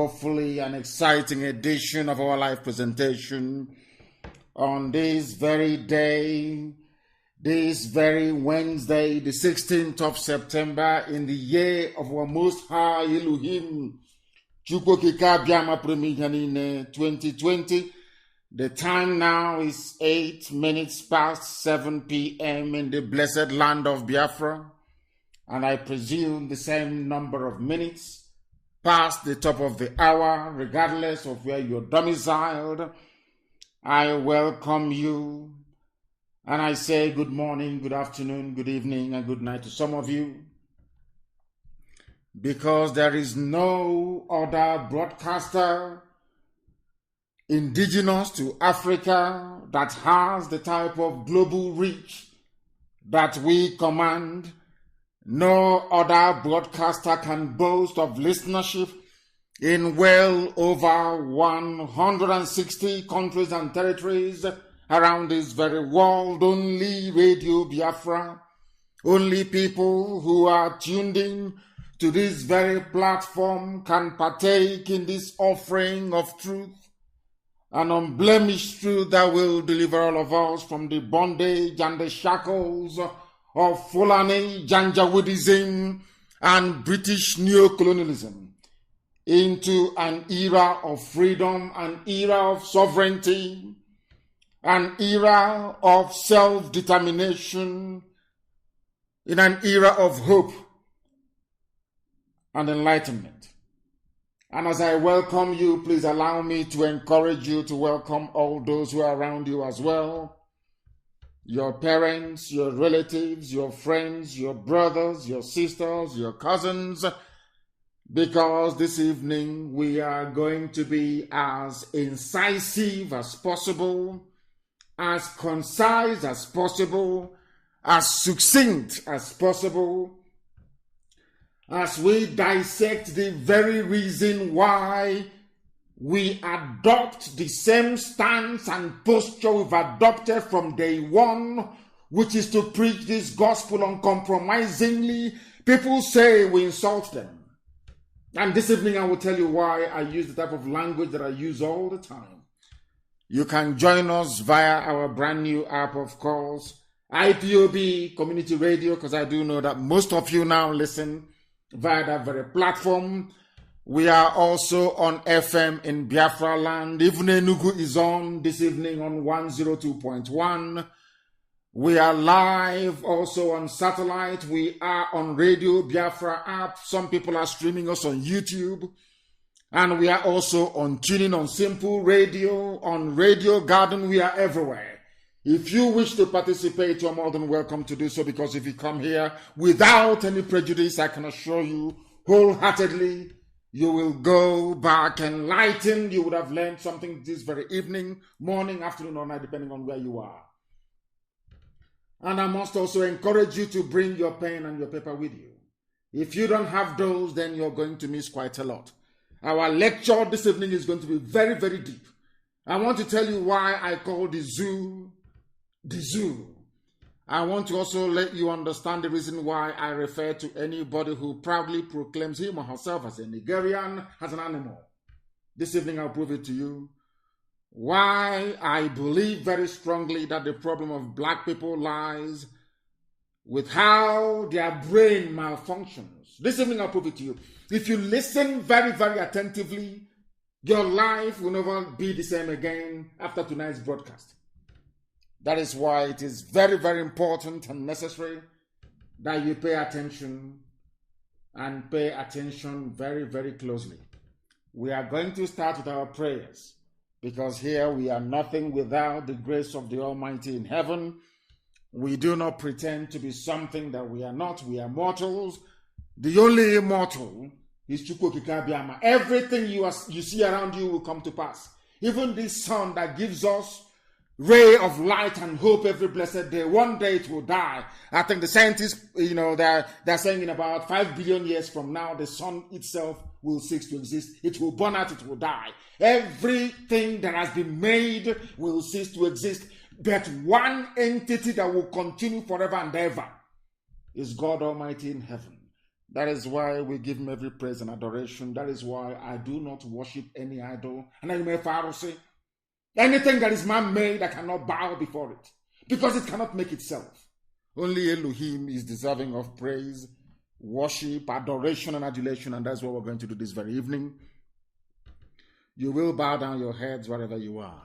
Hopefully an exciting edition of our live presentation on this very day, this very Wednesday, the 16th of September, in the year of our Most High Elohim, 2020. The time now is 8 minutes past 7 p.m. in the blessed land of Biafra, and I presume the same number of minutes past the top of the hour, regardless of where you're domiciled. I welcome you, and I say good morning, good afternoon, good evening, and good night to some of you, because there is no other broadcaster indigenous to Africa that has the type of global reach that we command. No other broadcaster can boast of listenership in well over 160 countries and territories around this very world. Only Radio Biafra, only people who are tuned in to this very platform can partake in this offering of truth, an unblemished truth that will deliver all of us from the bondage and the shackles of Fulani Janjaweedism and British neocolonialism into an era of freedom, an era of sovereignty, an era of self-determination, in an era of hope and enlightenment. And as I welcome you, please allow me to encourage you to welcome all those who are around you as well. Your parents, your relatives, your friends, your brothers, your sisters, your cousins, because this evening we are going to be as incisive as possible, as concise as possible, as succinct as possible, as we dissect the very reason why we adopt the same stance and posture we've adopted from day one, which is to preach this gospel uncompromisingly. People say we insult them. And this evening I will tell you why I use the type of language that I use all the time. You can join us via our brand new app, of course, IPOB Community Radio, because I do know that most of you now listen via that very platform. We are also on FM in Biafra land. Even Enugu is on this evening on 102.1. We are live also on satellite. We are on Radio Biafra app. Some people are streaming us on YouTube. And we are also on tuning on Simple Radio, on Radio Garden. We are everywhere. If you wish to participate, you're more than welcome to do so, because if you come here without any prejudice, I can assure you wholeheartedly, you will go back enlightened. You would have learned something this very evening, morning, afternoon, or night, depending on where you are. And I must also encourage you to bring your pen and your paper with you. If you don't have those, then you're going to miss quite a lot. Our lecture this evening is going to be very, very deep. I want to tell you why I call the zoo the zoo. I want to also let you understand the reason why I refer to anybody who proudly proclaims him or herself as a Nigerian as an animal. This evening I'll prove it to you. Why I believe very strongly that the problem of black people lies with how their brain malfunctions. This evening I'll prove it to you. If you listen very, very attentively, your life will never be the same again after tonight's broadcast. That is why it is very, very important and necessary that you pay attention, and pay attention very, very closely. We are going to start with our prayers, because here we are nothing without the grace of the Almighty in heaven. We do not pretend to be something that we are not. We are mortals. The only immortal is Chukwokikabiama. Everything you see around you will come to pass. Even this sun that gives us ray of light and hope every blessed day, one day it will die. I think the scientists, they're saying in about 5 billion years from now, the sun itself will cease to exist. It will burn out, it will die. Everything that has been made will cease to exist. But one entity that will continue forever and ever is God Almighty in heaven. That is why we give him every praise and adoration. That is why I do not worship any idol. And I may say, anything that is man-made, I cannot bow before it, because it cannot make itself. Only Elohim is deserving of praise, worship, adoration, and adulation, and that's what we're going to do this very evening. You will bow down your heads wherever you are.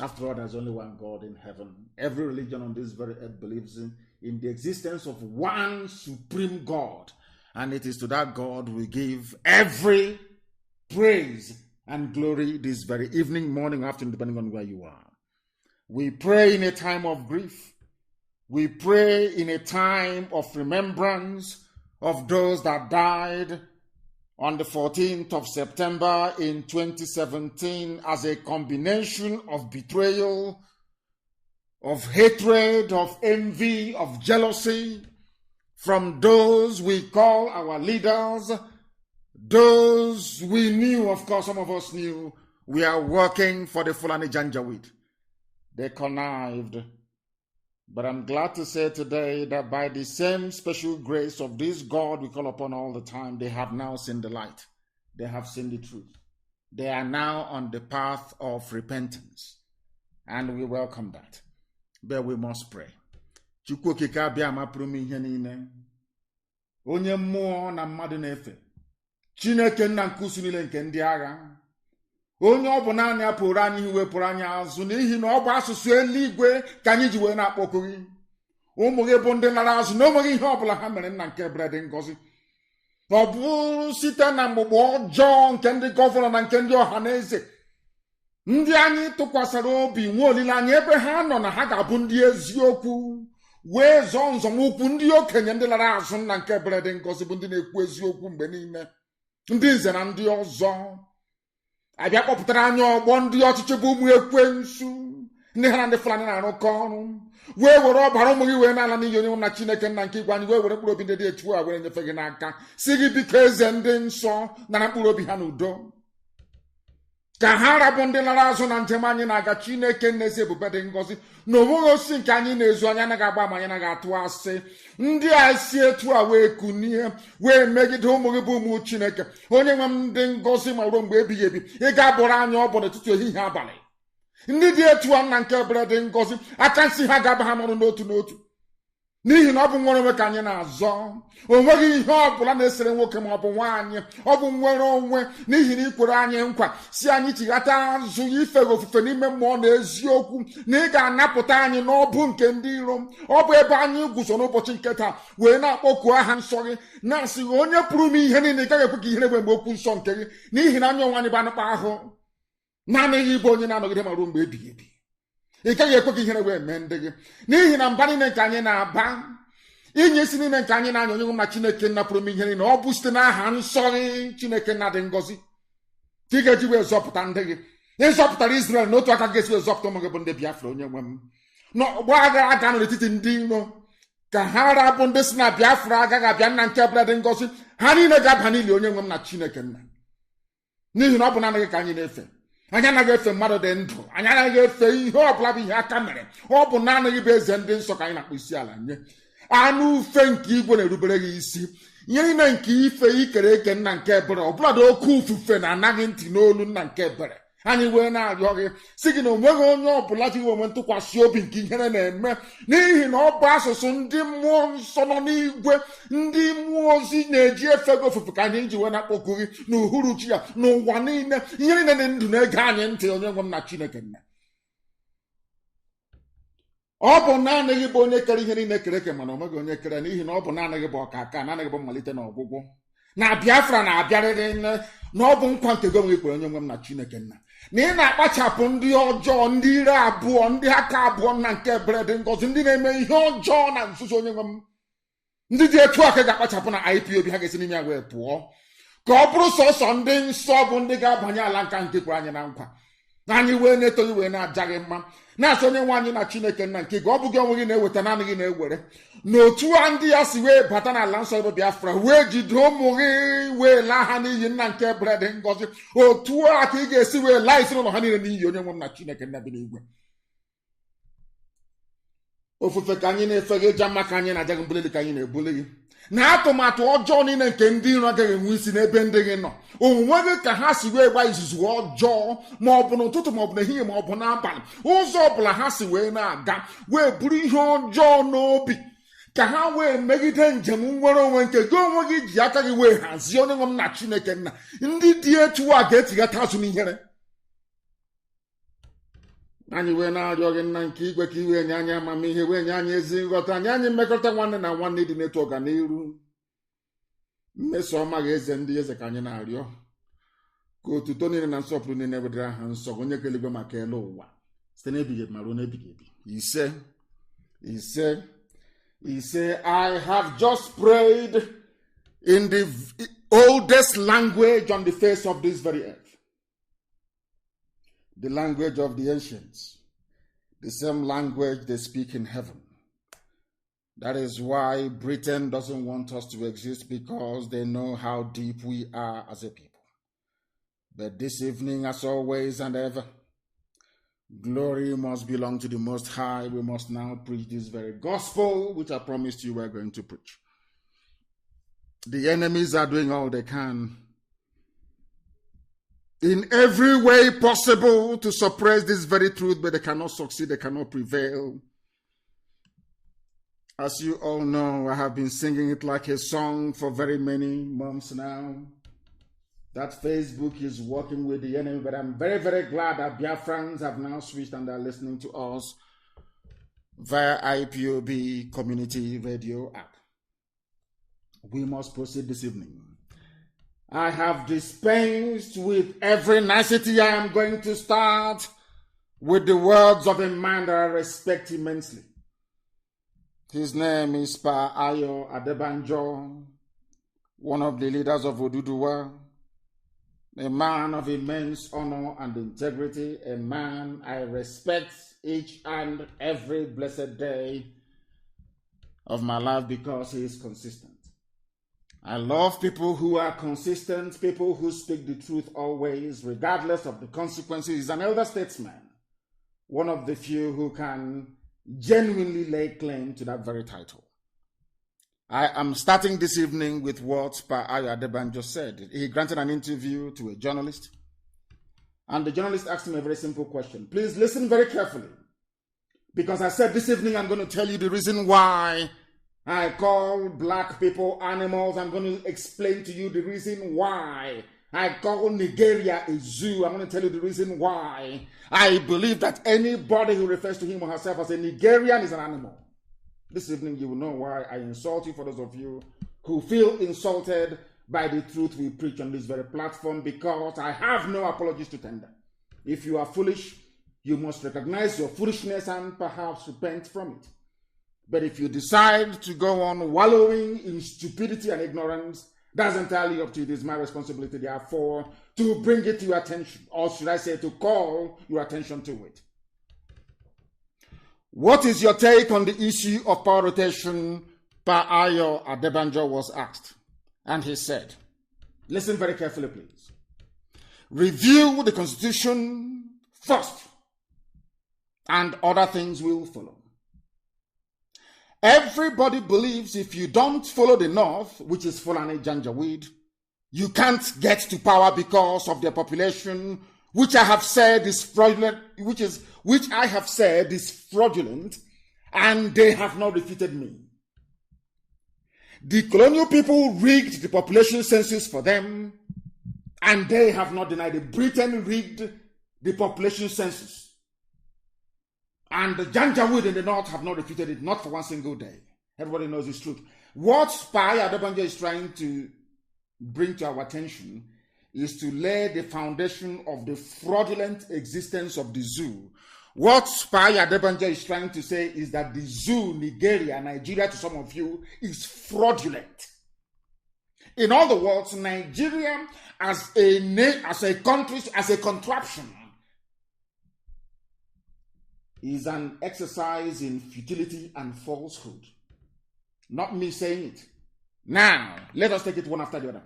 After all, there's only one God in heaven. Every religion on this very earth believes in the existence of one supreme God. And it is to that God we give every praise and glory this very evening, morning, afternoon, depending on where you are. We pray in a time of grief. We pray in a time of remembrance of those that died on the 14th of September in 2017 as a combination of betrayal, of hatred, of envy, of jealousy from those we call our leaders, those we knew, of course, some of us knew, we are working for the Fulani Janjaweed. They connived. But I'm glad to say today that by the same special grace of this God we call upon all the time, they have now seen the light. They have seen the truth. They are now on the path of repentance. And we welcome that. But we must pray. Chukwu okike abịa mapụrụ m ihe niile. Onye mmụọ na mmadụ na-efe. Chineke nna nke usu niile nke ndị agha. Onye ọ bụ naanị ya pụrụ anyị iwepụrụ anyị azụ n'ihi na ọ bụ asụsụ eluigwe ka anyị ji wee na-akpọku gị. Ụmụ gị bụ ndị lara azụ na o nweghị ihe ọbụla ha mere nna nke ebere dị ngọzi. Ọ bụ site na mgbugbo ọjọọ nke ndị gọvanọ na nke ndị ọha na eze. Ndị anyị tụkwasịrị obi nwe olileanya ebe ha nọ na ha ga-abụ ndị eziokwu wee zọọ nzọmụkwụ ndị okenye ndị lara azụ nna nke ebere dị ngọzi bụ ndị na-ekwu eziokwu mgbe niile. Ndị nze na ndị ọzọ abịa kpọpụtara anyị ọgbọ ndị ọchịchị bụ ụmụ ekwensu ndị ha na ndị Fulani na-arụkọ ọrụ wee were ọbara ụmụ gị wee na-ala n'iyi onye nwe na Chineke nna nke igwe anyị wee were mkpụrụ obi ndị dị etu a were nyefe gị n'aka si gị biko eze ndị nsọ nara mkpụrụ obi ha n'udo ka ha rabụ ndị lara azụ na njem anyị na-aga. Chineke n'ezi ebube dị ngọzi na onweghị osisi nke anyị na-ezu anyị anaghị agba ma anyị anaghị atụ asị. Ndị a si etu a wee kunie wee megide ụmụ gị bụ ụmụ Chineke onye nwe m ndị ngọzi ma ruo mgbe ebighị ebi ị ga-abụrụ anyị ọbụ n'etiti ehihie abalị. Ndị dị etu a nna nke ebere dị ngọzi aka nsị ha ga-aba ha n'ọrụ n'otu n'otu n'ihi na ọ bụ nwere onwe ka anyị na-azọ. O nweghị ihe ọ bụla na-esere nwoke ma ọ bụ nwaanyị. Ọ bụ nwere onwe n'ihi na ikwere anyị nkwa si anyị chighata azụ ife gị ofufe n'ime mmụọ na eziokwu na ị ga-anapụta anyị n'ọbụ nke ndị iro. Ọ bụ ebe anyị guzo n'ụbọchị nke taa wee na-akpọku aha nsọ gị na-asị gị onye pụrụ m ihe niile ị gaghị ekwe ka ihere egbe mgbe okwu nsọ nke gị n'ihi na anya onwe anyị bụ anụkpa ahụ naanị gị bụ onye na-anọgide ma ruo mgbe ebighị ebi. Ị gaghị ekwe ka ihere wee mee ndị gị n'ihi na mba niile nke anyị na-aba inye isi niile nke anyị na-anya onye nwe na Chineke nna pụrụ m ihe niile ọ bụ site n'aha nsọ gị Chineke nna dị ngọzi ka ị ga-eji wee zọpụta ndị gị. Ịzọpụtara Israel n'otu aka ga-esi wee zọpụta ụmụ gị bụ ndị Biafra onye nwe m. N'ọgbọ agha aga nọ n'etiti ndị iro ka ha rabụ ndị si na Biafra agaghị abịa nna nke ebere dị ngọzi ha niile ga-aba n'ili onye nwe m na Chineke nna n'ihi na ọ bụ naanị gị ka anyị na-efe. Anyị anaghị efe mmadụ dị ndụ. Anyị anaghị efe ihe ọbụla bụ ihe aka mere. Ọ bụ naanị gị bụ eze ndị nsọ ka anyị na-akpọ isi ala nye. Anụ ufe nke igwe na-erubere gị isi. Ihe niile nke ife ikere eke nna nke ebere ọbụladị oke ufufe na-anaghị ntị n'olu nna nke ebere. Anyị wee na-arịọ gị si gị na onweghị onye ọbụla ji onwe ntụkwasị obi nke ihere na-eme n'ihi na ọ bụ asụsụ ndị mmụọ nsọ nọ n'igwe ndị mmụọ ozi na-eji efe gị ofufe ka anyị ji wee na-akpọku gị n'uhuruchi ya n'ụwa niile. Ihe niile dị ndụ na-ege anyị ntị onye nwe m na Chineke nna. Ọ bụ naanị gị bụ onye kere ihe niile kere eke mana onweghị onye kere n'ihi na ọ bụ naanị gị bụ ọkaka naanị gị bụ mmalite na ọgwụgwụ na Biafra na-abịarịrị na ọ bụ nkwa nke gị onwe gị kwere onye nwe m na Chineke nna na ị na-akpachapụ ndị ọjọọ ndị ire abụọ ndị aka abụọ nna nke ebere dị ngọzi ndị na-eme ihe ọjọọ na nzuzo onye nwe m. Ndị dị etu aka ga-akpachapụ na IPOB ha ga-esi n'ime ya wee pụọ ka ọ bụrụ sọsọ ndị nsọ bụ ndị ga-abanye ala nka nke kwere anyị na nkwa anyị wee na-etoghị wee na-aja gị mma na-asị onye nwe anyị na Chineke nna nke gị ọ bụ gị onwe gị na-eweta naanị gị na-ewere n'otu a ndị ya si wee bata n'ala nsọ ebe Biafra wee jide ụmụ gị wee laa ha n'iyi nna nke ebere dị ngọzi. Otu a ka ị ga-esi wee laa isi n'ụlọ ha niile n'iyi onye nwe m na Chineke nna bi n'igwe. Ofufe ka anyị na-efe gị, ịja mma ka anyị na-aja gị, mbuleli ka anyị na-ebuli gị na atụmatụ ọjọọ niile nke ndị iro agaghị enwe isi n'ebe ndị gị nọ. Onwe gị ka ha si wee gba izuzu ọjọọ ma ọ bụ n'ụtụtụ ma ọ bụ n'ehihie ma ọ bụ n'abalị. Ụzọ ọbụla ha si wee na-aga wee buru ihe ọjọọ n'obi ka ha wee megide njem nwere onwe nke gị onwe gị ji aka gị wee hazie. Onye nwe m na Chineke nna, ndị dị etu a ga-etighata azụ n'ihere. Anyị wee na-arịọ gị nna nke igwe ka iwe nye anyị amamihe, wee nye anyị ezi nghọta, nye anyị mmekọrịta nwanne na nwanne dị n'etu ọganiru. Mmeso ọma ga-eze ndị eze ka anyị na-arịọ ka otuto niile na nsọpụrụ niile wedere aha nsọ onye keligwe maka elu ụwa site n'ebighị ebi ma ruo n'ebighị ebi. Ise. I have just prayed in the oldest language on the face of this very earth, the language of the ancients, the same language they speak in heaven. That is why Britain doesn't want us to exist, because they know how deep we are as a people. But this evening, as always and ever, glory must belong to the Most High. We must now preach this very gospel, which I promised you we're going to preach. The enemies are doing all they can in every way possible to suppress this very truth, but they cannot succeed, they cannot prevail. As you all know, I have been singing it like a song for very many months now. That Facebook is working with the enemy, but I'm very, very glad that Biafrans have now switched and are listening to us via IPOB Community Radio app. We must proceed this evening. I have dispensed with every nicety. I am going to start with the words of a man that I respect immensely. His name is Pa Ayo Adebanjo, one of the leaders of Oduduwa, a man of immense honor and integrity, a man I respect each and every blessed day of my life because he is consistent. I love people who are consistent, people who speak the truth always, regardless of the consequences. He's an elder statesman, one of the few who can genuinely lay claim to that very title. I am starting this evening with what Pa Ayo Adebanjo said. He granted an interview to a journalist, and the journalist asked him a very simple question. Please listen very carefully, because I said this evening I'm going to tell you the reason why I call black people animals. I'm going to explain to you the reason why I call Nigeria a zoo. I'm going to tell you the reason why I believe that anybody who refers to him or herself as a Nigerian is an animal. This evening you will know why I insult you, for those of you who feel insulted by the truth we preach on this very platform, because I have no apologies to tender. If you are foolish, you must recognize your foolishness and perhaps repent from it. But if you decide to go on wallowing in stupidity and ignorance, that's entirely up to you. It is my responsibility, therefore, to bring it to your attention, or should I say, to call your attention to it. What is your take on the issue of power rotation? Pa Ayo Adebanjo was asked, and he said, listen very carefully, please. Review the Constitution first, and other things will follow. Everybody believes if you don't follow the North, which is Fulani Janjaweed, you can't get to power because of their population, which I have said is fraudulent, which I have said is fraudulent, and they have not refuted me. The colonial people rigged the population census for them, and they have not denied it. Britain rigged the population census. And the Janjaweed in the North have not refuted it, not for one single day. Everybody knows it's truth. What Pa Ayo Adebanjo is trying to bring to our attention is to lay the foundation of the fraudulent existence of the zoo. What Pa Ayo Adebanjo is trying to say is that the zoo, Nigeria to some of you, is fraudulent. In other words, Nigeria as a country, as a contraption, is an exercise in futility and falsehood. Not me saying it. Now, let us take it one after the other.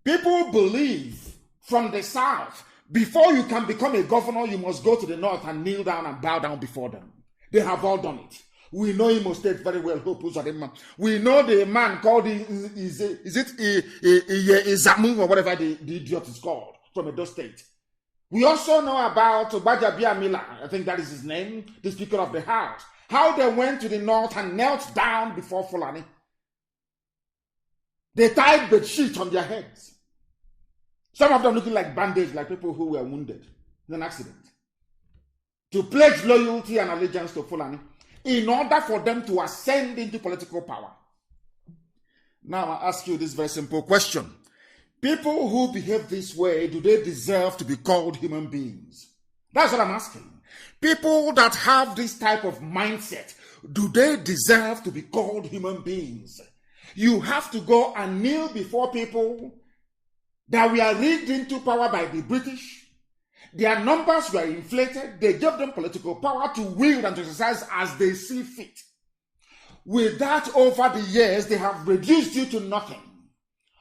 People believe from the South, before you can become a governor, you must go to the North and kneel down and bow down before them. They have all done it. We know Imo State very well. Hope Uzodinma. We know the man called Izamu or whatever the idiot is called from Edo State. We also know about Bajabia Mila, I think that is his name, the Speaker of the House. How they went to the north and knelt down before Fulani. They tied bed sheets on their heads. Some of them looking like bandage, like people who were wounded in an accident. To pledge loyalty and allegiance to Fulani in order for them to ascend into political power. Now I ask you this very simple question. People who behave this way, do they deserve to be called human beings? That's what I'm asking. People that have this type of mindset, do they deserve to be called human beings? You have to go and kneel before people that were rigged into power by the British. Their numbers were inflated. They gave them political power to wield and to exercise as they see fit. With that, over the years, they have reduced you to nothing.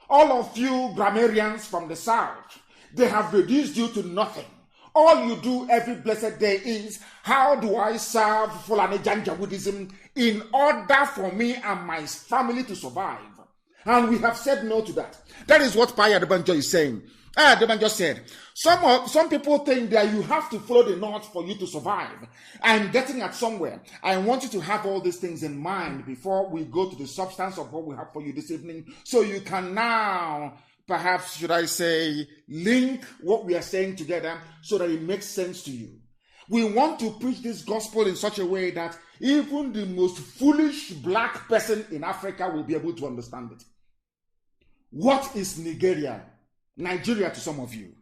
All of you grammarians from the South, they have reduced you to nothing. All you do every blessed day is, how do I serve Fulani Janjaweedism in order for me and my family to survive? And we have said no to that. That is what Paya Adebanjo is saying. Adebanjo said, some people think that you have to follow the North for you to survive. I'm getting at somewhere. I want you to have all these things in mind before we go to the substance of what we have for you this evening, so you can now, perhaps, should I say, link what we are saying together so that it makes sense to you. We want to preach this gospel in such a way that even the most foolish black person in Africa will be able to understand it. What is Nigeria to some of you?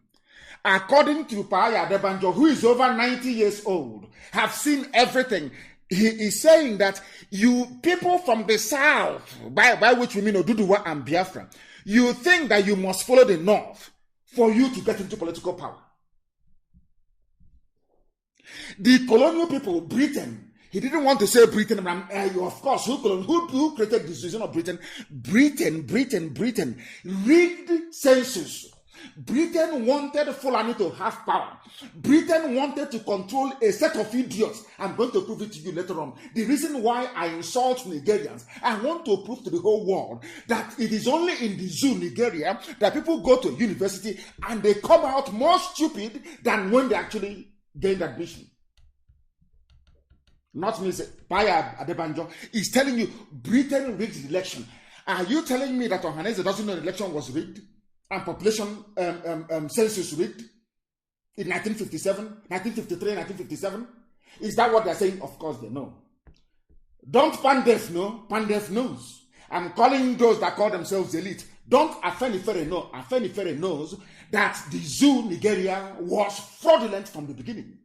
According to Paya Adebanjo, who is over 90 years old, have seen everything. He is saying that you people from the South, by which we mean Oduduwa and Biafra, you think that you must follow the North for you to get into political power. The colonial people, Britain, he didn't want to say Britain, of course, who created the decision of Britain? Britain. Rigged census. Britain wanted Fulani to have power. Britain wanted to control a set of idiots. I'm going to prove it to you later on. The reason why I insult Nigerians, I want to prove to the whole world that it is only in the zoo, Nigeria, that people go to university and they come out more stupid than when they actually gained admission. Not me, Paya Adebanjo is telling you Britain rigged the election. Are you telling me that Ohaneze doesn't know the election was rigged? And population census rigged in 1957, 1953, 1957? Is that what they're saying? Of course they know. Don't Pandef know? Pandef knows. I'm calling those that call themselves elite. Don't Afenifere know? Afenifere knows that the zoo Nigeria was fraudulent from the beginning.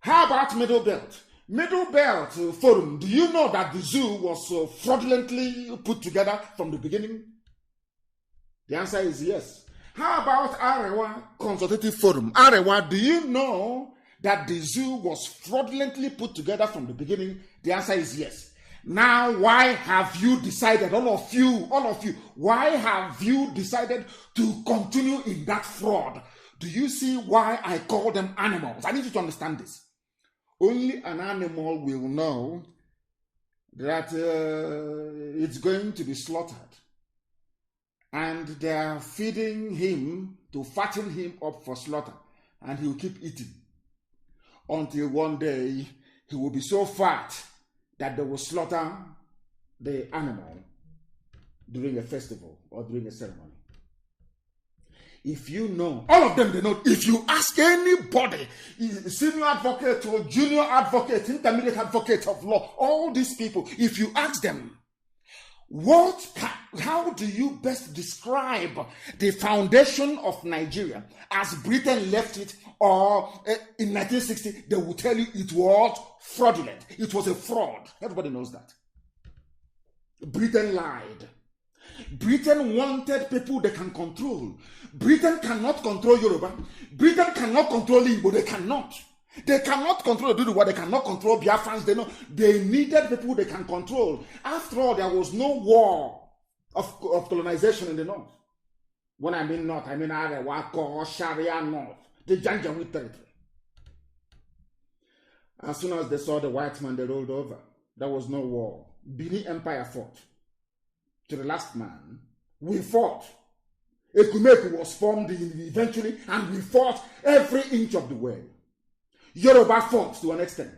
How about Middle Belt? Middle Belt Forum, do you know that the zoo was fraudulently put together from the beginning? The answer is yes. How about Arewa Consultative Forum? Arewa, do you know that the zoo was fraudulently put together from the beginning? The answer is yes. Now, why have you decided, all of you, why have you decided to continue in that fraud? Do you see why I call them animals? I need you to understand this. Only an animal will know that it's going to be slaughtered. And they are feeding him to fatten him up for slaughter. And he will keep eating. Until one day, he will be so fat that they will slaughter the animal during a festival or during a ceremony. If you know, all of them, they know. If you ask anybody, senior advocate or junior advocate, intermediate advocate of law, all these people, if you ask them, how do you best describe the foundation of Nigeria as Britain left it, or in 1960, they will tell you it was fraudulent. It was a fraud. Everybody knows that. Britain lied. Britain wanted people they can control. Britain cannot control Yoruba. Britain cannot control Igbo. They cannot. They cannot control Oduduwa. They cannot control Biafrans. They know they needed people they can control. After all, there was no war of colonization in the north. When I mean north, I mean Arewa, Sharia North, the Janjaweed territory. As soon as they saw the white man, they rolled over. there was no war. Benin Empire fought. To the last man, we fought. Ekumeku was formed eventually, and we fought every inch of the way. Yoruba fought to an extent.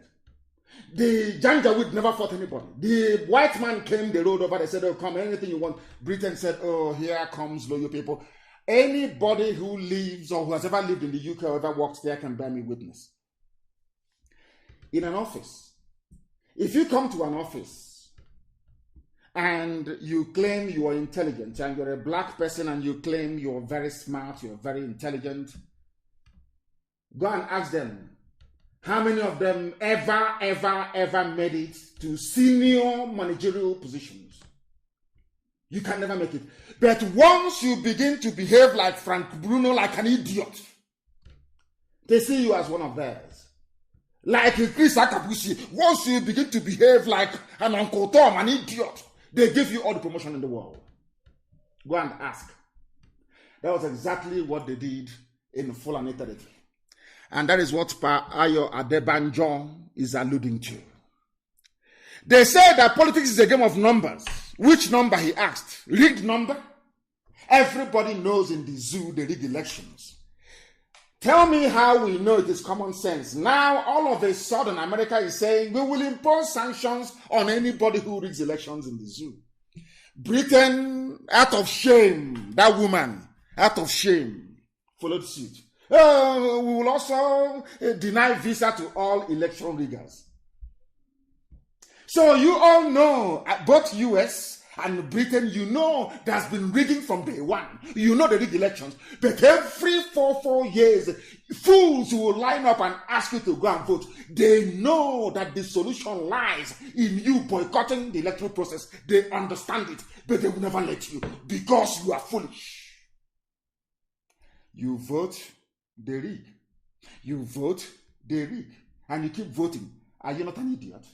The Janjaweed never fought anybody. The white man came, they rode over, they said, oh, come, anything you want. Britain said, oh, here comes loyal people. Anybody who lives or who has ever lived in the UK or ever worked there can bear me witness. In an office, if you come to an office and you claim you are intelligent and you're a black person and you claim you're very smart, you're very intelligent, go and ask them, how many of them ever made it to senior managerial positions? You can never make it. But once you begin to behave like Frank Bruno, like an idiot, they see you as one of theirs. Like Chris Akabushi, once you begin to behave like an Uncle Tom, an idiot, they give you all the promotion in the world. Go and ask. That was exactly what they did in Fulani territory. And that is what Pa Ayo Adebanjo is alluding to. They say that politics is a game of numbers. Which number, he asked? Rigged number? Everybody knows in the zoo they rig elections. Tell me how we know it is common sense. Now, all of a sudden, America is saying we will impose sanctions on anybody who rigs elections in the zoo. Britain, out of shame, that woman, out of shame, followed suit. We will also deny visa to all election riggers. So you all know, both US and Britain, you know there's been rigging from day one. You know they rig elections. But every 4 years, fools will line up and ask you to go and vote. They know that the solution lies in you boycotting the electoral process. They understand it, but they will never let you because you are foolish. You vote, they rig. You vote, they rig. And you keep voting. Are you not an idiot?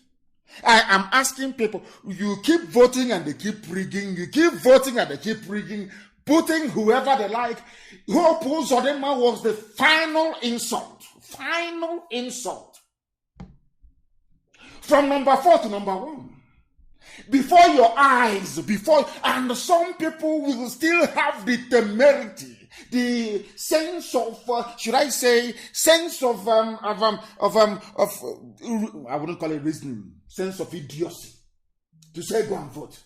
I am asking people, you keep voting and they keep rigging. You keep voting and they keep rigging, putting whoever they like. Hope Uzodinma was the final insult. Final insult. From number 4 to number 1. Before your eyes, and some people will still have the temerity, the sense of, should I say, sense of I wouldn't call it reasoning, sense of idiocy, to say go and vote.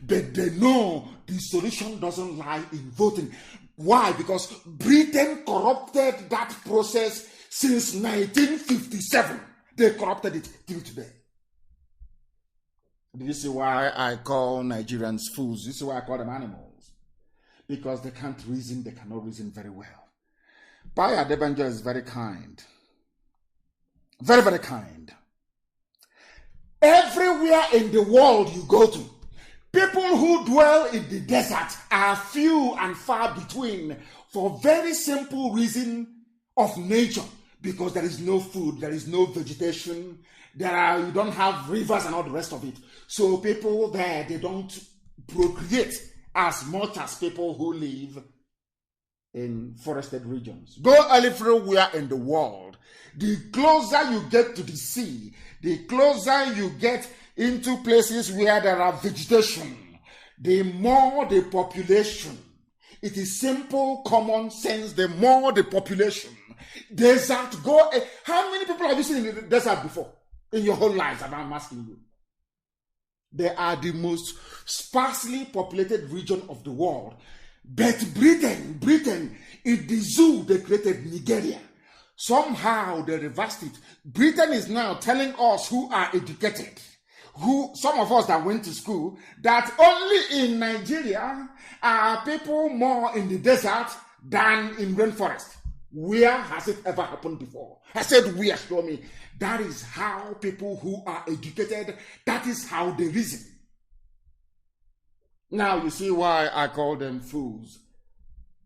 But they know the solution doesn't lie in voting. Why? Because Britain corrupted that process since 1957. They corrupted it till today. Do you see why I call Nigerians fools? This is why I call them animals. Because they can't reason, they cannot reason very well. Baya Adebanjo is very kind. Very, very kind. Everywhere in the world you go to, people who dwell in the desert are few and far between for very simple reason of nature. Because there is no food, there is no vegetation, you don't have rivers and all the rest of it. So people there, they don't procreate as much as people who live in forested regions. Go everywhere in the world. The closer you get to the sea, the closer you get into places where there are vegetation, the more the population. It is simple, common sense, the more the population. Desert, how many people have you seen in the desert before? In your whole lives, I'm asking you. They are the most sparsely populated region of the world. But Britain, in the zoo, they created Nigeria. Somehow they reversed it. Britain is now telling us who are educated, some of us that went to school, that only in Nigeria are people more in the desert than in rainforest. Where has it ever happened before? I said, where? Show me. That is how people who are educated, that is how they reason. Now you see why I call them fools.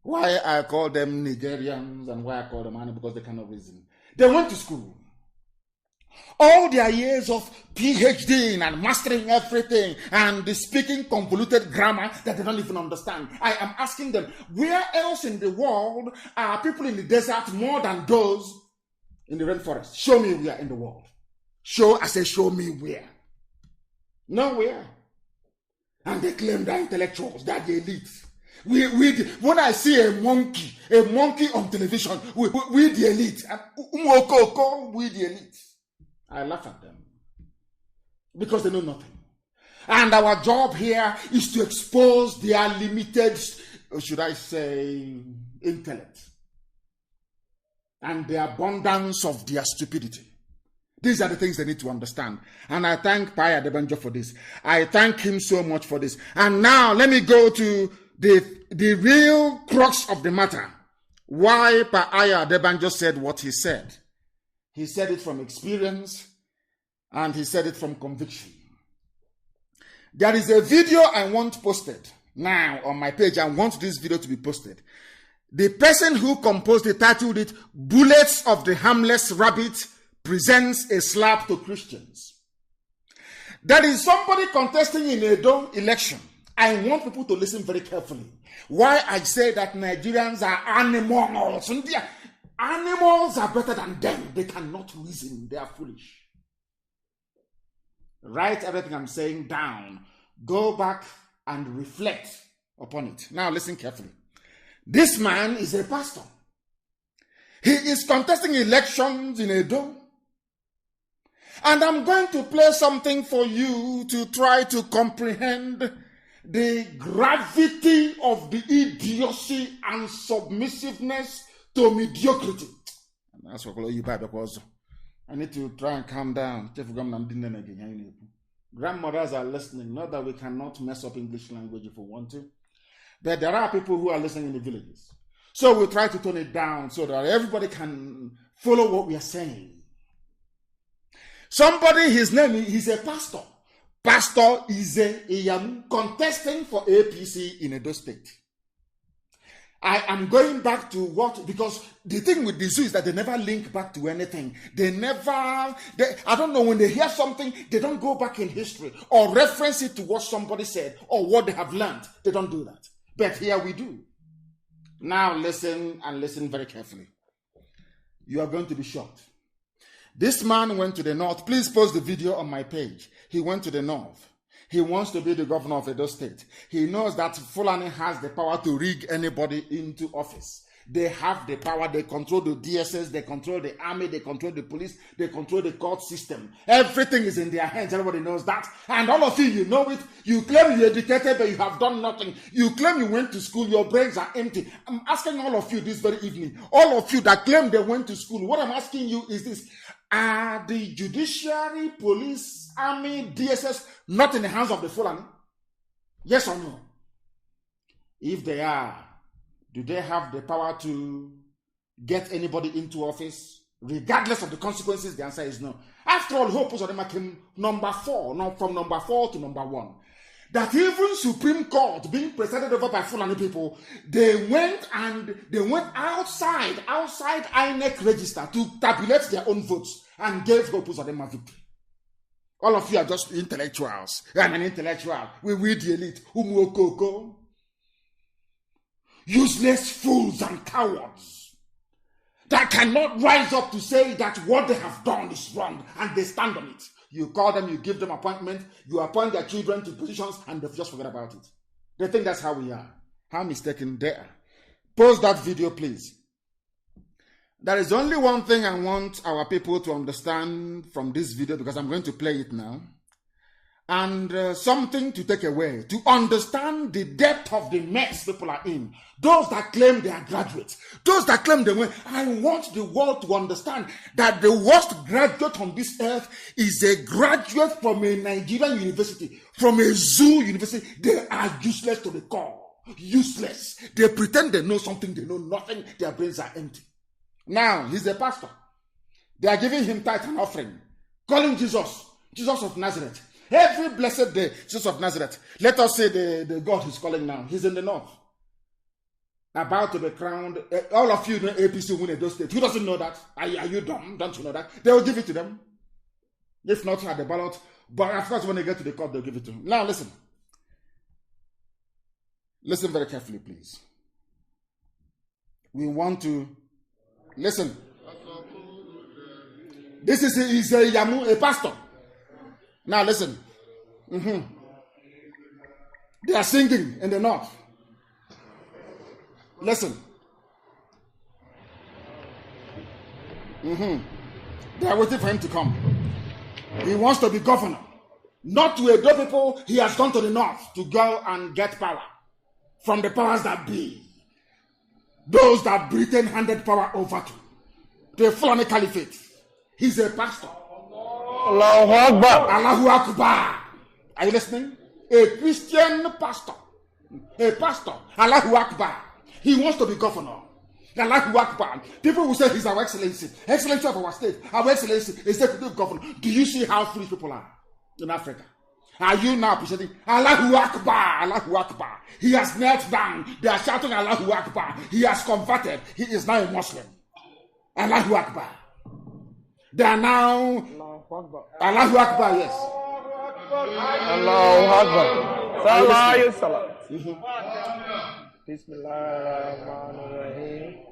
Why I call them Nigerians and why I call them animals, because they cannot reason. They went to school. All their years of PhD and mastering everything and speaking convoluted grammar that they don't even understand. I am asking them, where else in the world are people in the desert more than those in the rainforest? Show me where in the world. Show me where. Nowhere. And they claim they're intellectuals, they're the elite. When I see a monkey on television, we the elite. We the elite. I laugh at them. Because they know nothing. And our job here is to expose their limited, or should I say, intellect. And the abundance of their stupidity. These are the things they need to understand. And I thank Pai Adebanjo for this. I thank him so much for this. And now let me go to the real crux of the matter. Why Pai Adebanjo said what he said. He said it from experience and he said it from conviction. There is a video I want posted now on my page. I want this video to be posted. The person who composed it titled it, Bullets of the Harmless Rabbit presents a slap to Christians. There is somebody contesting in a Edo election. I want people to listen very carefully. Why I say that Nigerians are animals. Animals are better than them. They cannot reason. They are foolish. Write everything I'm saying down. Go back and reflect upon it. Now listen carefully. This man is a pastor. He is contesting elections in Edo. And I'm going to play something for you to try to comprehend the gravity of the idiocy and submissiveness to mediocrity. And that's what you buy because I need to try and calm down. Grandmothers are listening. Not that we cannot mess up English language if we want to. But there are people who are listening in the villages. So we'll try to tone it down so that everybody can follow what we are saying. Somebody, his name, he's a pastor. Pastor is a contesting for APC in Edo State. I am going back to what, because the thing with the zoo is that they never link back to anything. I don't know, when they hear something, they don't go back in history or reference it to what somebody said or what they have learned. They don't do that. But here we do. Now listen and listen very carefully. You are going to be shocked. This man went to the north. Please post the video on my page. He went to the north. He wants to be the governor of Edo State. He knows that Fulani has the power to rig anybody into office. They have the power. They control the DSS. They control the army. They control the police. They control the court system. Everything is in their hands. Everybody knows that. And all of you, you know it. You claim you're educated, but you have done nothing. You claim you went to school. Your brains are empty. I'm asking all of you this very evening. All of you that claim they went to school. What I'm asking you is this. Are the judiciary, police, army, DSS not in the hands of the Fulani? Yes or no? If they are, do they have the power to get anybody into office? Regardless of the consequences, the answer is no. After all, Hope Uzodinma came number 4, not from number 4 to number 1. That even Supreme Court being presided over by Fulani people, they went outside INEC register to tabulate their own votes and gave Hope Uzodinma victory. All of you are just intellectuals. I'm an intellectual. We the elite. Umuokoko. Useless fools and cowards that cannot rise up to say that what they have done is wrong and they stand on it. You call them, you give them appointment, you appoint their children to positions, and they just forget about it. They think that's how we are. How mistaken they are. Post that video, please. There is only one thing I want our people to understand from this video, because I'm going to play it now. And something to take away, to understand the depth of the mess people are in. Those that claim they are graduates, those that claim they went. I want the world to understand that the worst graduate on this earth is a graduate from a Nigerian university, from a zoo university. They are useless to the core. Useless. They pretend they know something, they know nothing. Their brains are empty. Now, he's a pastor. They are giving him tithe and offering, calling Jesus of Nazareth. Every blessed day, Jesus of Nazareth. Let us say the God he's calling now. He's in the north. About to be crowned. All of you know APC win Edo State. Who doesn't know that? Are you dumb? Don't you know that? They will give it to them. If not at the ballot. But of course, when they get to the court, they'll give it to them. Now listen. Listen very carefully, please. We want to listen. This is a pastor. Now listen. They are singing in the north. Listen. They are waiting for him to come. He wants to be governor. Not to Edo people, he has gone to the north to go and get power from the powers that be. Those that Britain handed power over to. The Fulani Caliphate. He's a pastor. Allahu Akbar. Allahu Akbar. Are you listening? A Christian pastor. A pastor. Allahu Akbar. He wants to be governor. Allahu Akbar. People will say he's our excellency. Excellency of our state. Our excellency is executive governor. Do you see how foolish people are in Africa? Are you now appreciating Allahu Akbar? Allahu Akbar. He has knelt down. They are shouting Allahu Akbar. He has converted. He is now a Muslim. Allahu Akbar. They are now Allahu Akbar, yes. Allahu Akbar. Salam. Bismillahirrahmanirrahim.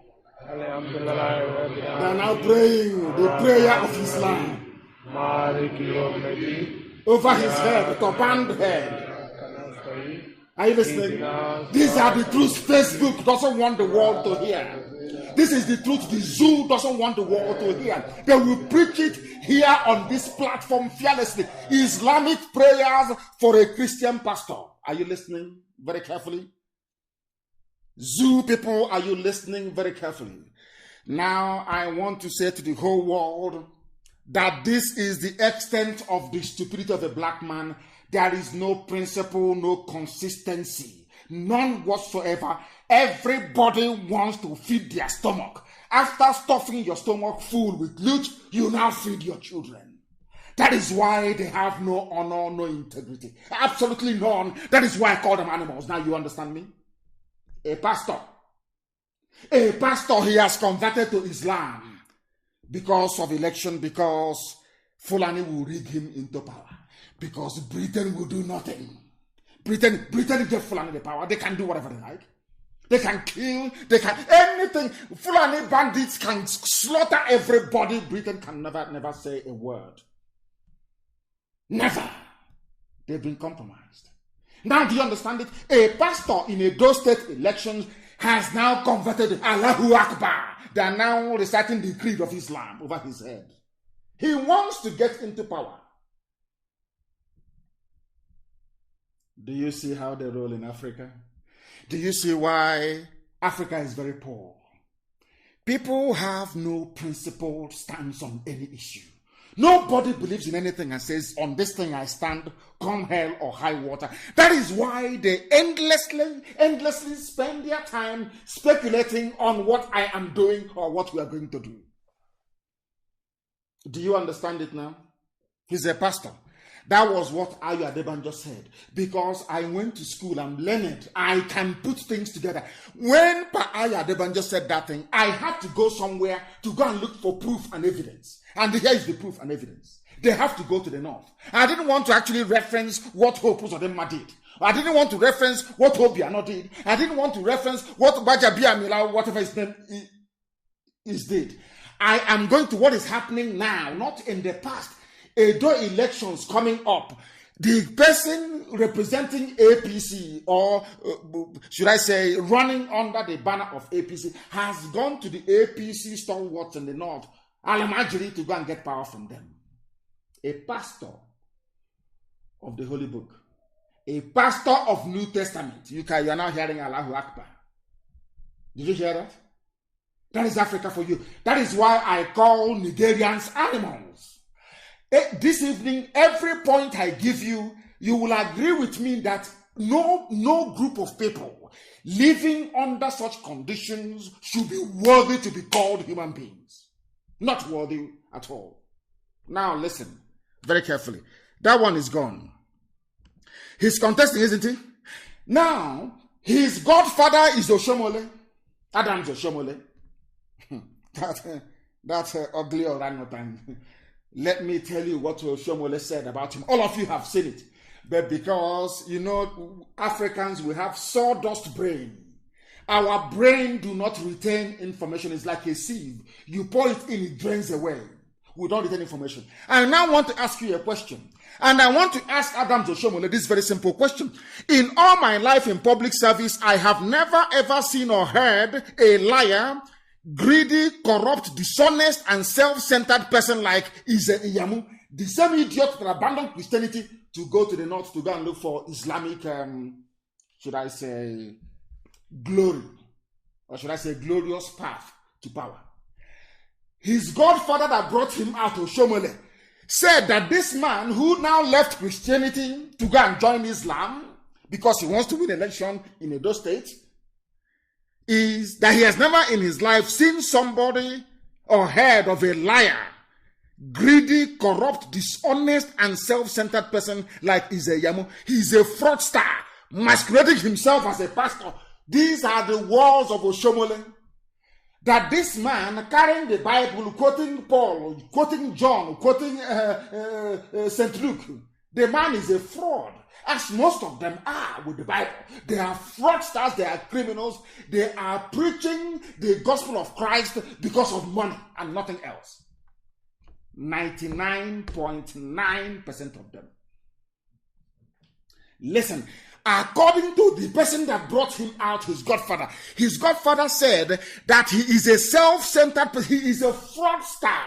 They are now praying the prayer of Islam over his head, the band head. Are you listening? These are the truths Facebook doesn't want the world to hear. This is the truth the zoo doesn't want the world to hear. They will preach it here on this platform fearlessly. Islamic prayers for a Christian pastor. Are you listening very carefully? Zoo people, are you listening very carefully? Now, I want to say to the whole world that this is the extent of the stupidity of a black man. There is no principle, no consistency, none whatsoever. Everybody wants to feed their stomach. After stuffing your stomach full with loot, you now feed your children. That is why they have no honor, no integrity. Absolutely none. That is why I call them animals. Now you understand me? A pastor, he has converted to Islam because of election, because Fulani will rig him into power, because Britain will do nothing. Britain gave Fulani the power. They can do whatever they like. They can kill, they can anything. Fulani bandits can slaughter everybody. Britain can never say a word. Never. They've been compromised. Now, do you understand it? A pastor in a those state elections has now converted Allahu Akbar. They are now reciting the creed of Islam over his head. He wants to get into power. Do you see how they roll in Africa? Do you see why Africa is very poor? People have no principled stance on any issue. Nobody believes in anything and says, on this thing I stand, come hell or high water. That is why they endlessly spend their time speculating on what I am doing or what we are going to do. Do you understand it now? He's a pastor. That was what Ayo Adebanjo said. Because I went to school, I'm learned, I can put things together. When Ayo Adebanjo said that thing, I had to go somewhere to go and look for proof and evidence. And here is the proof and evidence. They have to go to the north. I didn't want to actually reference what Hope Uzodinma did. I didn't want to reference what Obiano did. I didn't want to reference what Bajabia Mila, whatever his name is, did. I am going to what is happening now, not in the past. Edo elections coming up, the person representing APC, or should I say running under the banner of APC, has gone to the APC stalwarts in the north, Alamajiri, to go and get power from them. A pastor of the Holy Book, a pastor of New Testament. You are now hearing Allahu Akbar. Did you hear that? That is Africa for you. That is why I call Nigerians animals. This evening, every point I give you, you will agree with me that no group of people living under such conditions should be worthy to be called human beings. Not worthy at all. Now listen very carefully. That one is gone. He's contesting, isn't he? Now, his godfather is Oshomole. Adam's Oshomole. That's ugly orangutan. Let me tell you what Oshomole said about him. All of you have seen it. But because, Africans, we have sawdust brain. Our brain do not retain information. It's like a sieve. You pour it in, it drains away. we don't retain information. I now want to ask you a question. And I want to ask Adams Oshomole this very simple question. In all my life in public service, I have never ever seen or heard a liar, greedy, corrupt, dishonest, and self-centered person like Ize Iyamu, the same idiot that abandoned Christianity to go to the north to go and look for Islamic, should I say, glory, or should I say glorious path to power. His godfather that brought him out, Oshomole, said that this man who now left Christianity to go and join Islam because he wants to win election in Edo State is that he has never in his life seen somebody or heard of a liar, greedy, corrupt, dishonest, and self-centered person like Ize. He's a fraudster, masquerading himself as a pastor. These are the words of Oshomole. That this man carrying the Bible, quoting Paul, quoting John, quoting St. Luke, the man is a fraud, as most of them are with the Bible. They are fraudsters, they are criminals, they are preaching the gospel of Christ because of money and nothing else. 99.9% of them. Listen. According to the person that brought him out, his godfather said that he is a self-centered person, he is a fraudster,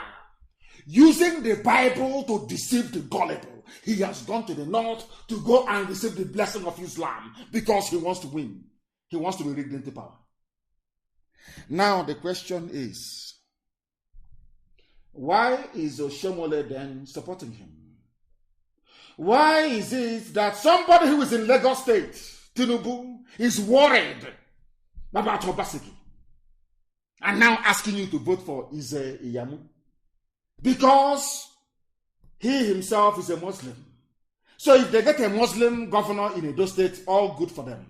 using the Bible to deceive the gullible. He has gone to the north to go and receive the blessing of Islam because he wants to win. He wants to be rigged into power. Now the question is, why is Oshomole then supporting him? Why is it that somebody who is in Lagos State, Tinubu, is worried about Obaseki and now asking you to vote for Ize Iyamu? Because he himself is a Muslim. So if they get a Muslim governor in Edo State, all good for them.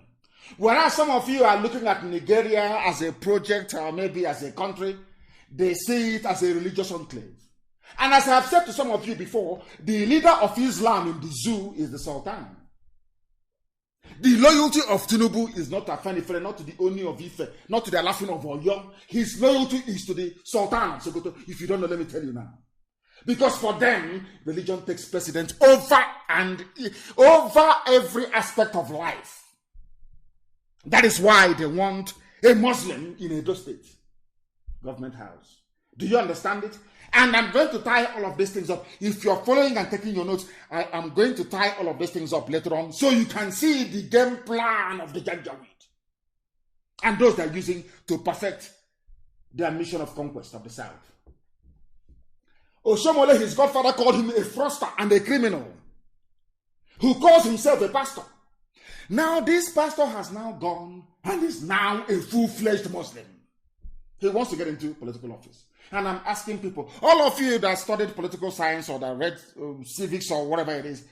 Whereas some of you are looking at Nigeria as a project or maybe as a country, they see it as a religious enclave. And as I have said to some of you before, the leader of Islam in the zoo is the Sultan. The loyalty of Tinubu is not to Afenifere, not to the Oni of Ife, not to the Alafin of Oyo. His loyalty is to the Sultan of Sokoto. If you don't know, let me tell you now. Because for them, religion takes precedence over every aspect of life. That is why they want a Muslim in Edo State government house. Do you understand it? And I'm going to tie all of these things up. If you're following and taking your notes, I am going to tie all of these things up later on so you can see the game plan of the Janjaweed and those they're using to perfect their mission of conquest of the South. Oshomole, his godfather, called him a fraudster and a criminal who calls himself a pastor. Now this pastor has now gone and is now a full-fledged Muslim. He wants to get into political office. And I'm asking people, all of you that studied political science or that read civics or whatever it is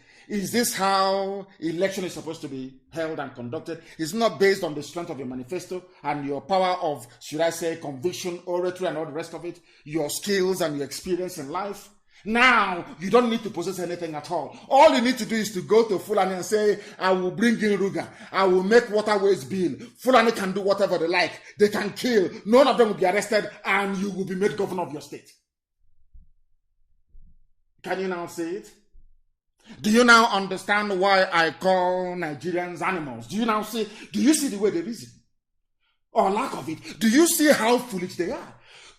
this how election is supposed to be held and conducted? It's not based on the strength of your manifesto and your power of, should I say, conviction, oratory, and all the rest of it, your skills and your experience in life. Now, you don't need to possess anything at all. All you need to do is to go to Fulani and say, I will bring in Ruga. I will make waterways build. Fulani can do whatever they like. They can kill. None of them will be arrested and you will be made governor of your state. Can you now see it? Do you now understand why I call Nigerians animals? Do you see the way they reason? Or lack of it? Do you see how foolish they are?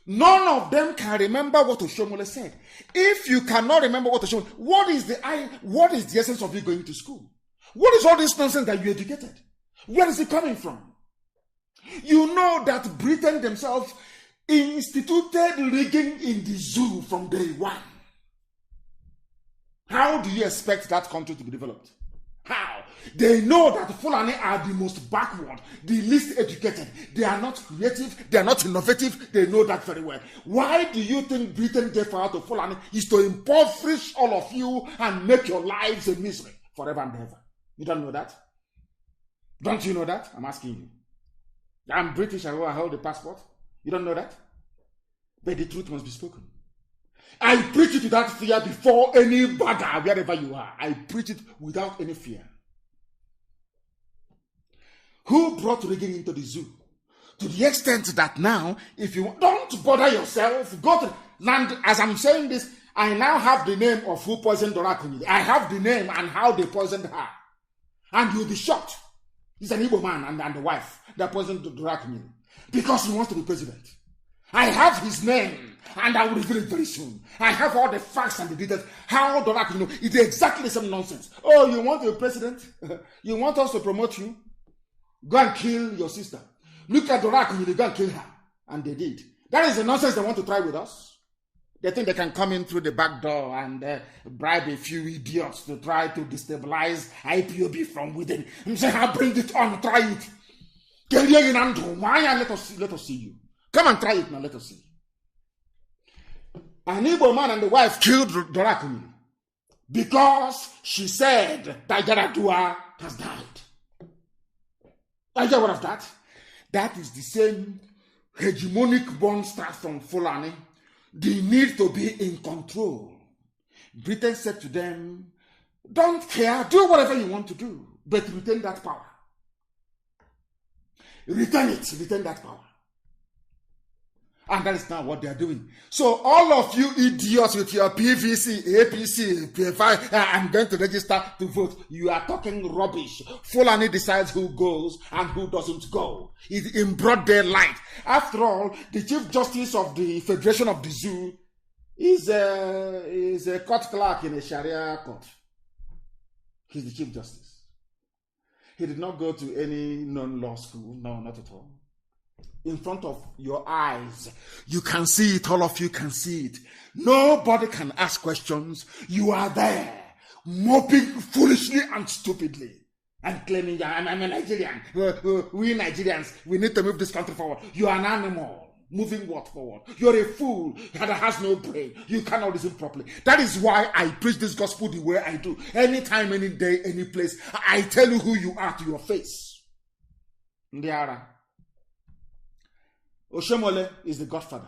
None of them can remember what Oshomole said. If you cannot remember what Oshomole, what is the essence of you going to school? What is all this nonsense that you educated? Where is it coming from? You know that Britain themselves instituted rigging in the zoo from day one. How do you expect that country to be developed? How? They know that Fulani are the most backward, the least educated. They are not creative, they are not innovative, they know that very well. Why do you think Britain gave power to Fulani? Is to impoverish all of you and make your lives a misery forever and ever. You don't know that? Don't you know that? I'm asking you. I'm British, I hold a passport. You don't know that? But the truth must be spoken. I preach it without fear before any bagger, wherever you are. I preach it without any fear. Who brought rigging into the zoo? To the extent that now, if you don't bother yourself, go to land. As I'm saying this, I now have the name of who poisoned Dorakunyili. I have the name and how they poisoned her. And you'll be shocked. He's an Igbo man and the wife that poisoned Dorakunyili because he wants to be president. I have his name and I will reveal it very soon. I have all the facts and the details. How Dorakunyili, it's exactly the same nonsense. Oh, you want to be president? You want us to promote you? Go and kill your sister. Look at Dorakunyili, go and kill her. And they did. That is the nonsense they want to try with us. They think they can come in through the back door and bribe a few idiots to try to destabilize IPOB from within. I'm saying, I'll bring it on, try it. Let us see you. Come and try it now, let us see. An Igbo man and the wife killed Dorakunyili because she said that Yaradua has died. Are you aware of that? That is the same hegemonic born start from Fulani. They need to be in control. Britain said to them, don't care, do whatever you want to do, but retain that power. Retain that power. And that is now what they are doing. So all of you idiots with your PVC, APC, P5, I'm going to register to vote. You are talking rubbish. Fulani decides who goes and who doesn't go. It's in broad daylight. After all, the Chief Justice of the Federation of the Zoo is a court clerk in a Sharia court. He's the Chief Justice. He did not go to any non-law school. No, not at all. In front of your eyes, you can see it, all of you can see it. Nobody can ask questions. You are there, moping foolishly and stupidly, and claiming, yeah, I'm a Nigerian. We Nigerians, we need to move this country forward. You are an animal. Moving what forward? You're a fool that has no brain. You cannot listen properly. That is why I preach this gospel the way I do. Anytime, any day, any place, I tell you who you are to your face. Ndiara. Oshomole is the godfather.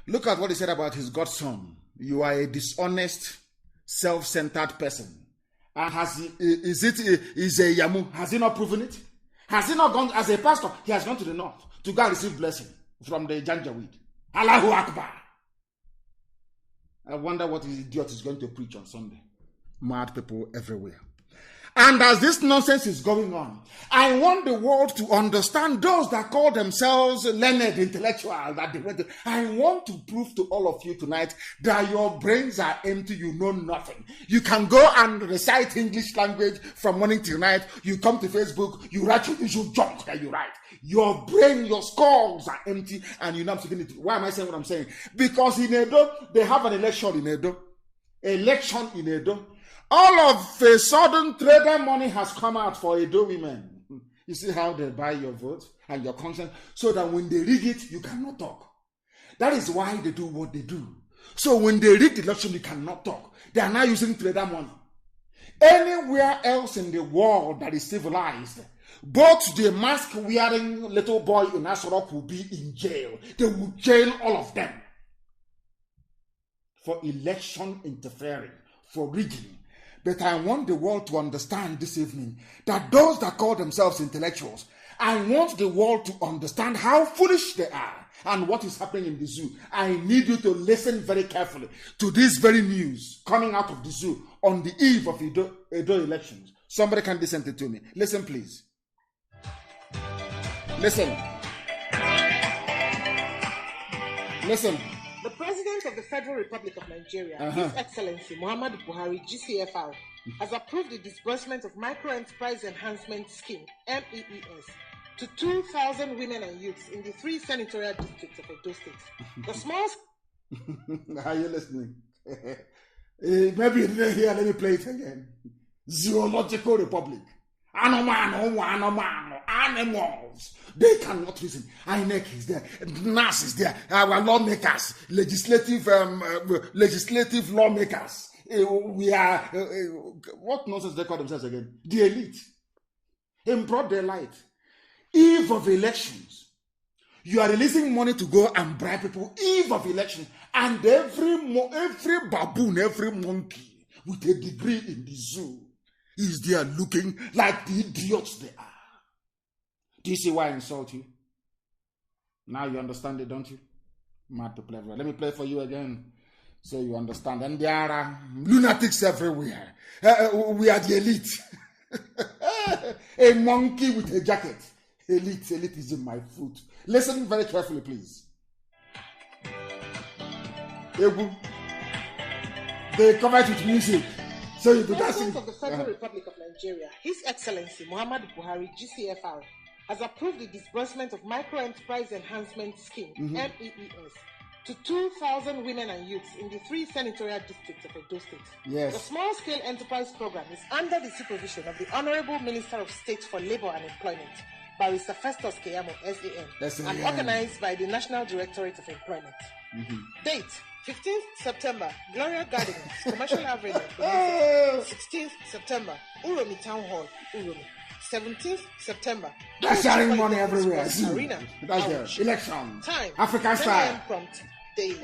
Look at what he said about his godson. You are a dishonest, self-centered person. And is a Yamu? Has he not proven it? Has he not gone, as a pastor, he has gone to the north to go and receive blessing from the Janjaweed. Allahu Akbar. I wonder what this idiot is going to preach on Sunday. Mad people everywhere. And as this nonsense is going on, I want the world to understand those that call themselves learned intellectuals. I want to prove to all of you tonight that your brains are empty, you know nothing. You can go and recite English language from morning till night. You come to Facebook, you write your usual junk that you write. Your brain, your skulls are empty, and you're not speaking it. Why am I saying what I'm saying? Because in Edo, they have an election in Edo. Election in Edo. All of a sudden, trader money has come out for Edo women. You see how they buy your vote and your consent, so that when they rig it, you cannot talk. That is why they do what they do. So when they rig the election, you cannot talk. They are now using trader money. Anywhere else in the world that is civilized, both the mask-wearing little boy in Asorok will be in jail. They will jail all of them for election interfering, for rigging. But I want the world to understand this evening that those that call themselves intellectuals, I want the world to understand how foolish they are and what is happening in the zoo. I need you to listen very carefully to this very news coming out of the zoo on the eve of Edo elections. Somebody can listen to me. Listen, please. Listen. Listen. The President of the Federal Republic of Nigeria, His Excellency Muhammadu Buhari, GCFR, has approved the disbursement of Micro-Enterprise Enhancement Scheme, MEES, to 2,000 women and youths in the 3 senatorial districts of Edo State. The small... Are you listening? Maybe you didn't hear, let me play it again. Zoological Republic. Animals. They cannot reason. INEC is there. NAS is there. Our lawmakers, legislative lawmakers. We are, what nonsense they call themselves again? The elite. In broad daylight. Eve of elections. You are releasing money to go and bribe people. Eve of election. And every baboon, every monkey with a degree in the zoo is there looking like the idiots they are. Do you see why I insult you? Now you understand it, don't you? Mad to play. Let me play for you again. So you understand. And there are lunatics everywhere. We are the elite. A monkey with a jacket. Elite is in my foot. Listen very carefully, please. They come out with music. So you do that. President of the Federal Republic of Nigeria, His Excellency Muhammadu Buhari, GCFR, has approved the disbursement of Micro-Enterprise Enhancement Scheme, MEES, to 2,000 women and youths in the 3 senatorial districts of Edo State. Yes. The small-scale enterprise program is under the supervision of the Honorable Minister of State for Labor and Employment, Barrister Festus Keyamo, SAN, and organized by the National Directorate of Employment. Date: 15th September, Gloria Gardens, Commercial Avenue, 16th September, Uromi Town Hall, Uromi. 17th September. That's sharing money everywhere. Arena. That's the election. Time: African style. Prompt. Day.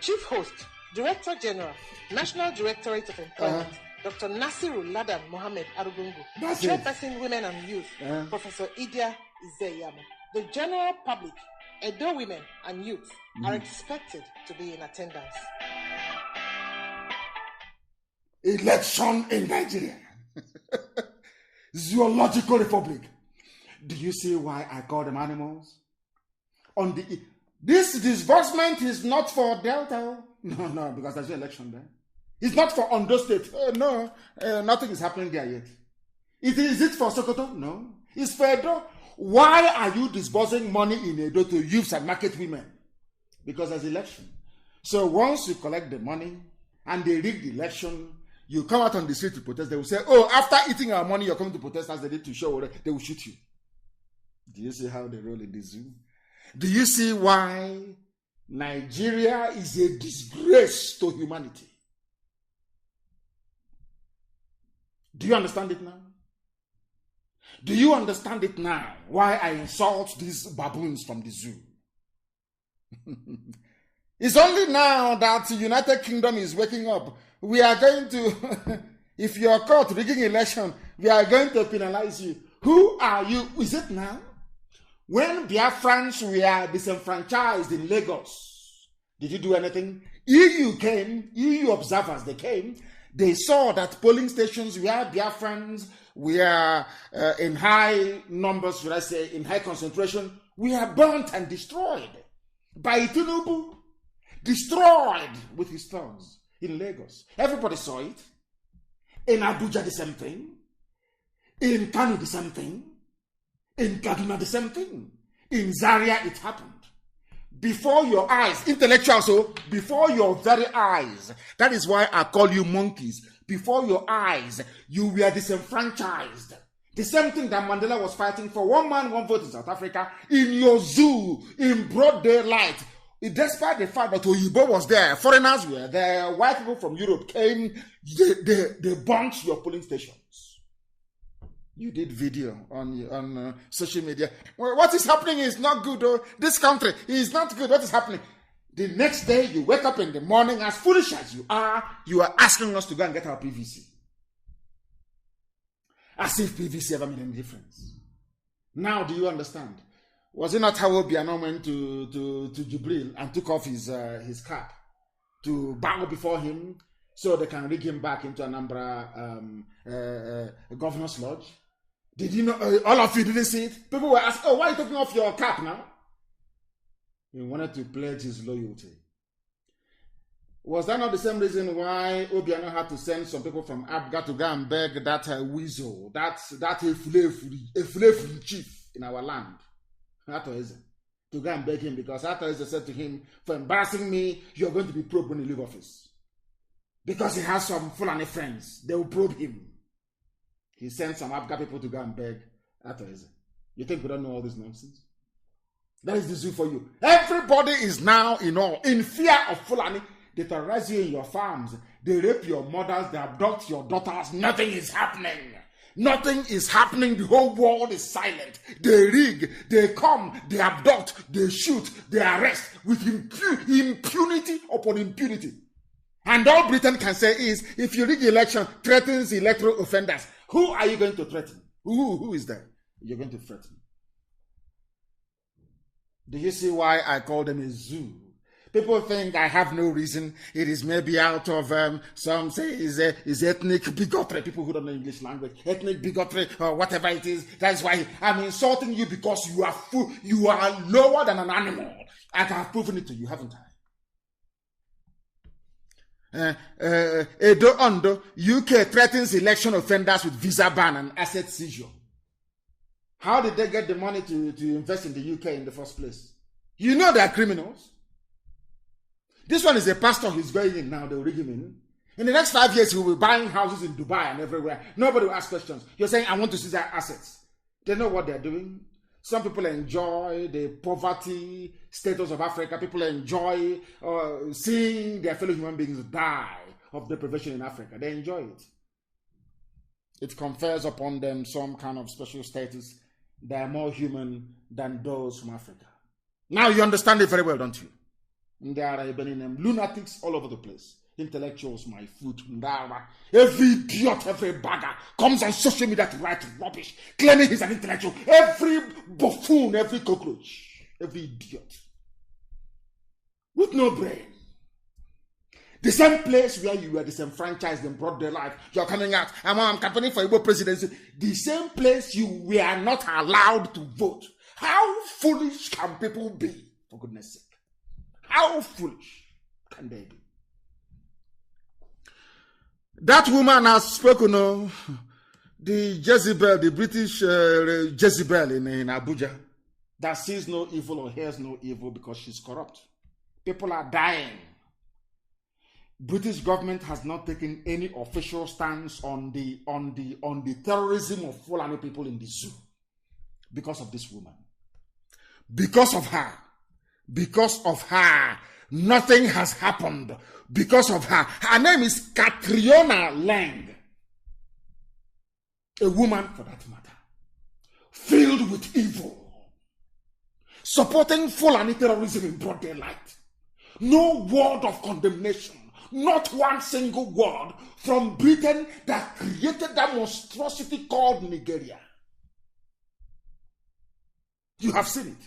Chief Host, Director General, National Directorate of Employment, Dr. Nasiru Ladan Mohammed Arugungu. Chairperson, Women and Youth, Professor Idia Izeyamo. The general public, Edo women and youth, are expected to be in attendance. Election in Nigeria. Zoological Republic. Do you see why I call them animals? This disbursement is not for Delta. No, because there's no election there. It's not for Ondo State. Nothing is happening there yet. Is it for Sokoto? No. It's for Edo. Why are you disbursing money in Edo to youths and market women? Because there's election. So once you collect the money and they rig the election, you come out on the street to protest. They will say, after eating our money, you're coming to protest as they did to show. They will shoot you. Do you see how they roll in the zoo? Do you see why Nigeria is a disgrace to humanity? Do you understand it now? Do you understand it now? Why I insult these baboons from the zoo? It's only now that the United Kingdom is waking up. We are going to, if you are caught rigging election, we are going to penalize you. Who are you? Is it now? When Biafrans were disenfranchised in Lagos, did you do anything? EU came, EU observers, they came. They saw that polling stations where Biafrans were in high numbers, should I say, in high concentration, were burnt and destroyed by Tinubu, destroyed with his thugs in Lagos. Everybody saw it. In Abuja, the same thing. In Kanu, the same thing. In Kaduna, the same thing. In Zaria, it happened. Before your eyes, intellectuals, so before your very eyes. That is why I call you monkeys. Before your eyes, you were disenfranchised. The same thing that Mandela was fighting for. One man, one vote in South Africa. In your zoo, in broad daylight. Despite the fact that Oyibo was there, foreigners were there, white people from Europe came, they burnt your polling stations. You did video on social media. Well, what is happening is not good. This country is not good. What is happening? The next day, you wake up in the morning, as foolish as you are asking us to go and get our PVC. As if PVC ever made any difference. Now, do you understand? Was it not how Obiano went to Jubril and took off his cap to bow before him so they can rig him back into Anambra governor's lodge? Did you know? All of you didn't see it? People were asking, why are you taking off your cap now? He wanted to pledge his loyalty. Was that not the same reason why Obiano had to send some people from Abga to go and beg that weasel, that Efulefuli chief in our land, Atoeze, to go and beg him, because Atoeze said to him, for embarrassing me, you're going to be probed when you leave office. Because he has some Fulani friends, they will probe him. He sent some Abga people to go and beg Atoeze. You think we don't know all this nonsense? That is the zoo for you. Everybody is now in fear of Fulani. They terrorize you in your farms. They rape your mothers. They abduct your daughters. Nothing is happening. Nothing is happening. The whole world is silent. They rig. They come. They abduct. They shoot. They arrest with impunity upon impunity. And all Britain can say is, if you rig the election, threatens electoral offenders. Who are you going to threaten? Who is there? You're going to threaten. Do you see why I call them a zoo? People think I have no reason. It is maybe out of, some say is ethnic bigotry. People who don't know English language. Ethnic bigotry or whatever it is. That's why I'm insulting you, because you are lower than an animal. I have proven it to you, haven't I? Edo Ondo, UK threatens election offenders with visa ban and asset seizure. How did they get the money to invest in the UK in the first place? You know they are criminals. This one is a pastor who's going in now. They will rig him in. In the next 5 years, he will be buying houses in Dubai and everywhere. Nobody will ask questions. You're saying, I want to see their assets. They know what they're doing. Some people enjoy the poverty status of Africa. People enjoy seeing their fellow human beings die of deprivation in Africa. They enjoy it. It confers upon them some kind of special status. They are more human than those from Africa. Now you understand it very well, don't you? There are lunatics all over the place. Intellectuals, my foot. Every idiot, every bagger comes on social media to write rubbish, claiming he's an intellectual. Every buffoon, every cockroach, every idiot with no brain. The same place where you were disenfranchised in broad daylight, you're coming out, I'm campaigning for Igbo presidency. The same place you were not allowed to vote. How foolish can people be, for goodness sake? How foolish can they be? That woman has spoken, the Jezebel, the British Jezebel in Abuja, that sees no evil or hears no evil because she's corrupt. People are dying. British government has not taken any official stance on the terrorism of Fulani people in the zoo because of this woman. Because of her, nothing has happened. Because of her. Her name is Catriona Lang. A woman, for that matter, filled with evil, supporting Fulani terrorism in broad daylight. No word of condemnation, not one single word from Britain that created that monstrosity called Nigeria. You have seen it.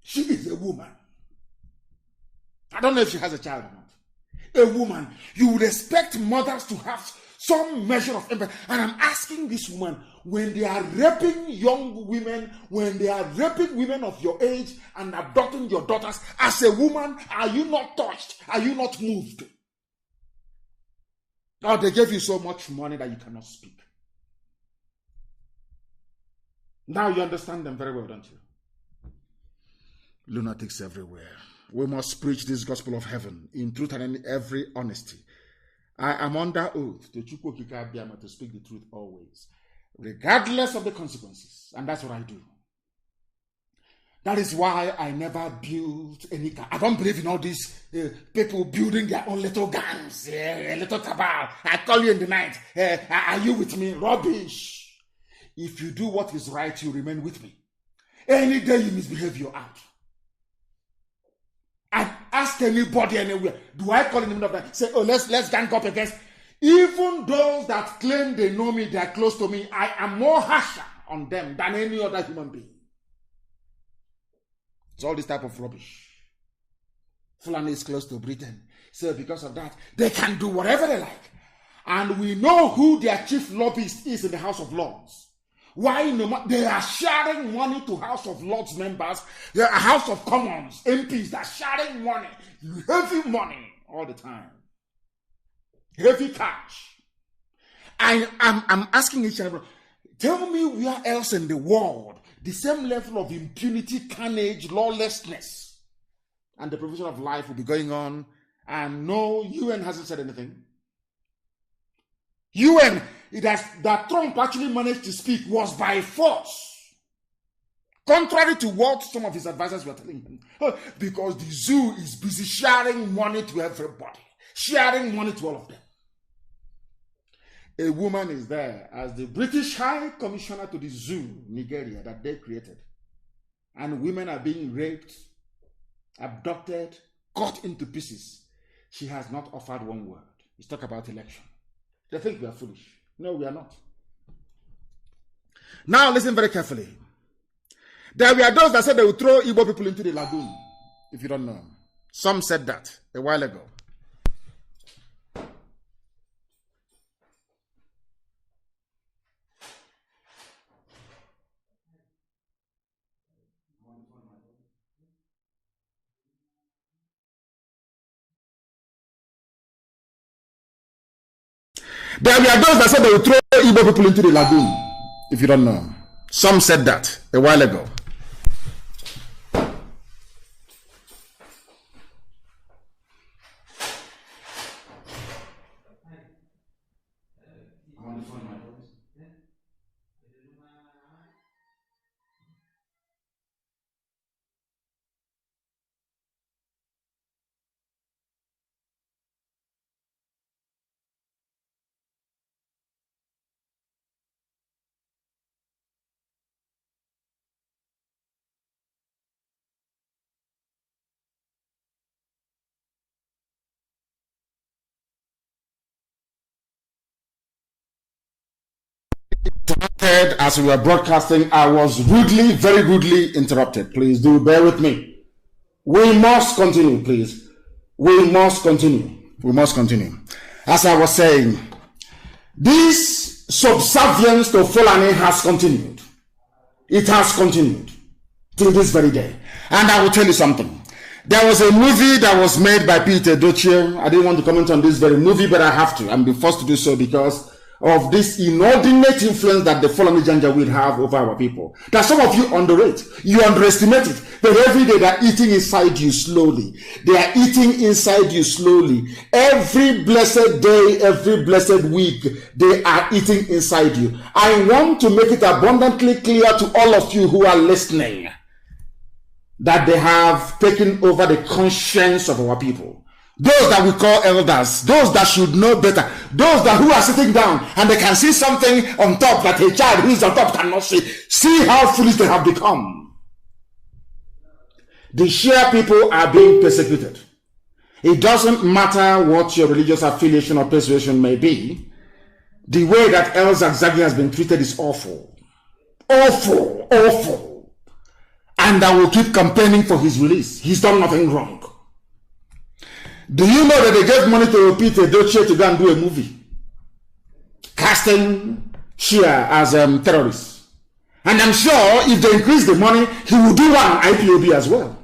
She is a woman. I don't know if she has a child or not. A woman. You would expect mothers to have some measure of empathy. And I'm asking this woman, when they are raping young women, when they are raping women of your age and abducting your daughters, as a woman, are you not touched? Are you not moved? Or they gave you so much money that you cannot speak. Now you understand them very well, don't you? Lunatics everywhere. We must preach this gospel of heaven in truth and in every honesty. I am under oath to Chukwu Okike Abiyama to speak the truth always, regardless of the consequences. And that's what I do. That is why I never built any car. I don't believe in all these people building their own little gangs, a little cabal. I call you in the night. Are you with me? Rubbish. If you do what is right, you remain with me. Any day you misbehave, you're out. I ask anybody anywhere, do I call in the middle of that? Say, oh, let's gang up against. Even those that claim they know me, they're close to me, I am more harsher on them than any other human being. It's all this type of rubbish. Fulani is close to Britain. So because of that, they can do whatever they like. And we know who their chief lobbyist is in the House of Lords. Why no? They are sharing money to House of Lords members, the House of Commons, MPs, they're sharing money, heavy money all the time. Heavy cash. I'm asking each other, tell me where else in the world the same level of impunity, carnage, lawlessness, and the provision of life will be going on, and no, UN hasn't said anything. UN, that Trump actually managed to speak was by force. Contrary to what some of his advisors were telling him. Because the zoo is busy sharing money to everybody. Sharing money to all of them. A woman is there as the British High Commissioner to the zoo, Nigeria, that they created. And women are being raped, abducted, cut into pieces. She has not offered one word. Let's talk about election. They think we are foolish. No, we are not. Now listen very carefully. There were those that said they would throw Igbo people into the lagoon, if you don't know. Some said that a while ago. There were those that said they would throw Igbo people into the lagoon, if you don't know. Some said that a while ago. As we were broadcasting, I was rudely, very rudely interrupted. Please do bear with me. We must continue, please. We must continue. We must continue. As I was saying, this subservience to Fulani has continued. It has continued till this very day. And I will tell you something. There was a movie that was made by Peter Doche. I didn't want to comment on this very movie, but I have to. I'm being forced to do so because of this inordinate influence that the Fulani Janjaweed have over our people. That some of you underrate, you underestimate it, but every day they're eating inside you slowly. They are eating inside you slowly. Every blessed day, every blessed week, they are eating inside you. I want to make it abundantly clear to all of you who are listening that they have taken over the conscience of our people. Those that we call elders, those that should know better, those that who are sitting down and they can see something on top that a child who is on top cannot see. See how foolish they have become. The Shia people are being persecuted. It doesn't matter what your religious affiliation or persuasion may be. The way that El Zagzagi has been treated is awful. Awful, awful. And I will keep campaigning for his release. He's done nothing wrong. Do you know that they gave money to Peter Doche to go and do a movie casting Shia as terrorists? And I'm sure if they increase the money, he will do one IPOB as well.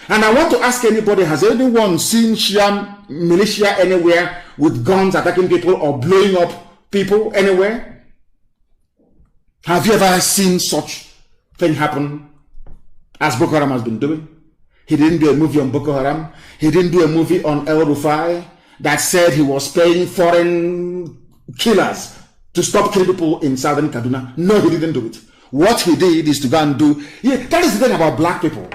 And I want to ask anybody, has anyone seen Shia militia anywhere with guns attacking people or blowing up people anywhere? Have you ever seen such thing happen as Boko Haram has been doing? He didn't do a movie on Boko Haram. He didn't do a movie on El Rufai that said he was paying foreign killers to stop killing people in southern Kaduna. No, he didn't do it. What he did is to go and do... Yeah, that is the thing about black people.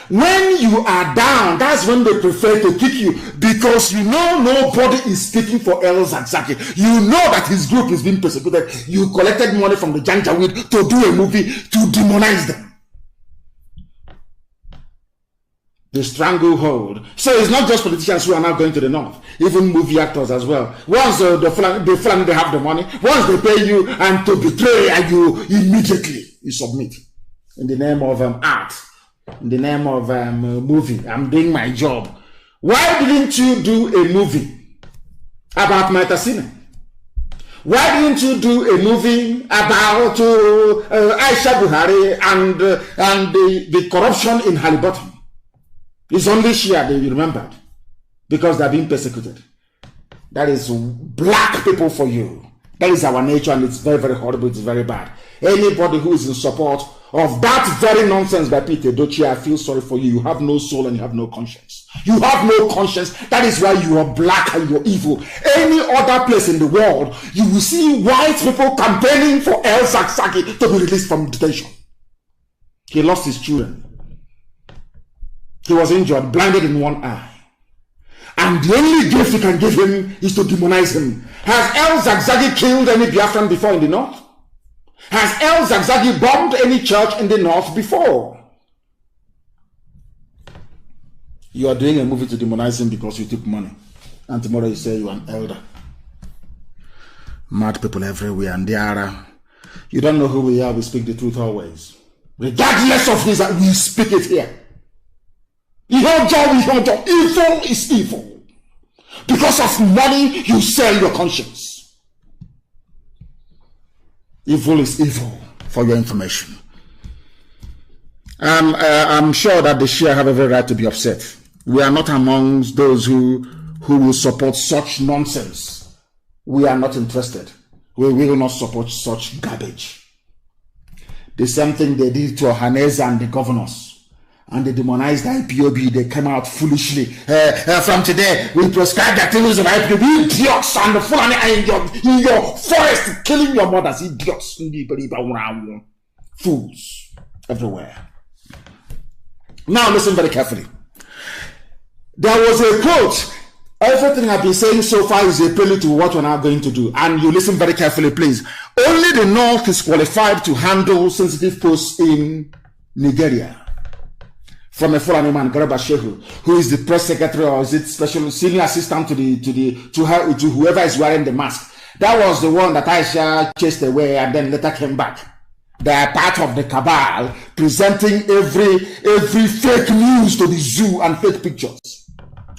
When you are down, that's when they prefer to kick you because you know nobody is speaking for El Zagzagi. You know that his group is being persecuted. You collected money from the Janjaweed to do a movie to demonize them. The stranglehold. So it's not just politicians who are now going to the north, even movie actors as well. Once the Fulani, they have the money, once they pay you and to betray you, immediately you submit. In the name of art, in the name of movie, I'm doing my job. Why didn't you do a movie about Maitasine? Why didn't you do a movie about Aisha Buhari and the corruption in Halliburton? It's only Shia that you remembered because they're being persecuted. That is black people for you. That is our nature and it's very, very horrible. It's very bad. Anybody who is in support of that very nonsense by Peter Doche, I feel sorry for you. You have no soul and you have no conscience. You have no conscience. That is why you are black and you're evil. Any other place in the world, you will see white people campaigning for El Zagzagi to be released from detention. He lost his children. He was injured, blinded in one eye. And the only gift you can give him is to demonize him. Has El Zagzagi killed any Biafran before in the north? Has El Zagzagi bombed any church in the north before? You are doing a movie to demonize him because you took money. And tomorrow you say you are an elder. Mad people everywhere. And they are, you don't know who we are. We speak the truth always. Regardless of this, we speak it here. Ihe Evil is evil. Because of money, you sell your conscience. Evil is evil, for your information. I'm sure that the Shia have every right to be upset. We are not amongst those who will support such nonsense. We are not interested. We will not support such garbage. The same thing they did to Ohaneze and the governors. And they demonized the IPOB. They came out foolishly. From today, we prescribe the activities of IPOB. Idiots and the Fulani in your forest, killing your mothers. Idiots. Fools everywhere. Now listen very carefully. There was a quote. Everything I've been saying so far is a prelude to what we're now going to do. And you listen very carefully, please. Only the North is qualified to handle sensitive posts in Nigeria. From a Fulani man, Garba Shehu, who is the press secretary or is it special senior assistant to whoever is wearing the mask. That was the one that Aisha chased away and then later came back. They are part of the cabal presenting every fake news to the zoo and fake pictures.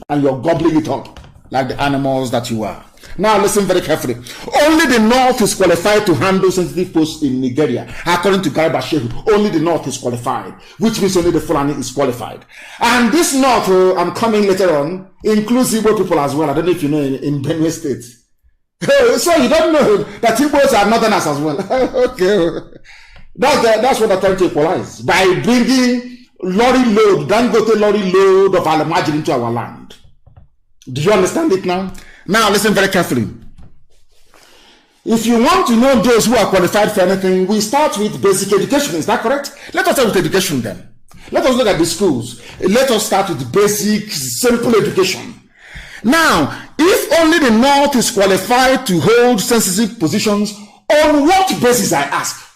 And you're gobbling it up like the animals that you are. Now listen very carefully. Only the North is qualified to handle sensitive posts in Nigeria. According to Garba Shehu, only the North is qualified, which means only the Fulani is qualified. And this North, I'm coming later on, includes Igbo people as well. I don't know if you know in Benue State. So you don't know that Igbos are Northerners as well. Okay. That's what I'm trying to equalize. By bringing Dangote lorry load of Alamajin into our land. Do you understand it now? Now listen very carefully. If you want to know those who are qualified for anything, we start with basic education. Is that correct? Let us start with education then. Let us look at the schools. Let us start with basic, simple education. Now, if only the North is qualified to hold sensitive positions, on what basis, I ask?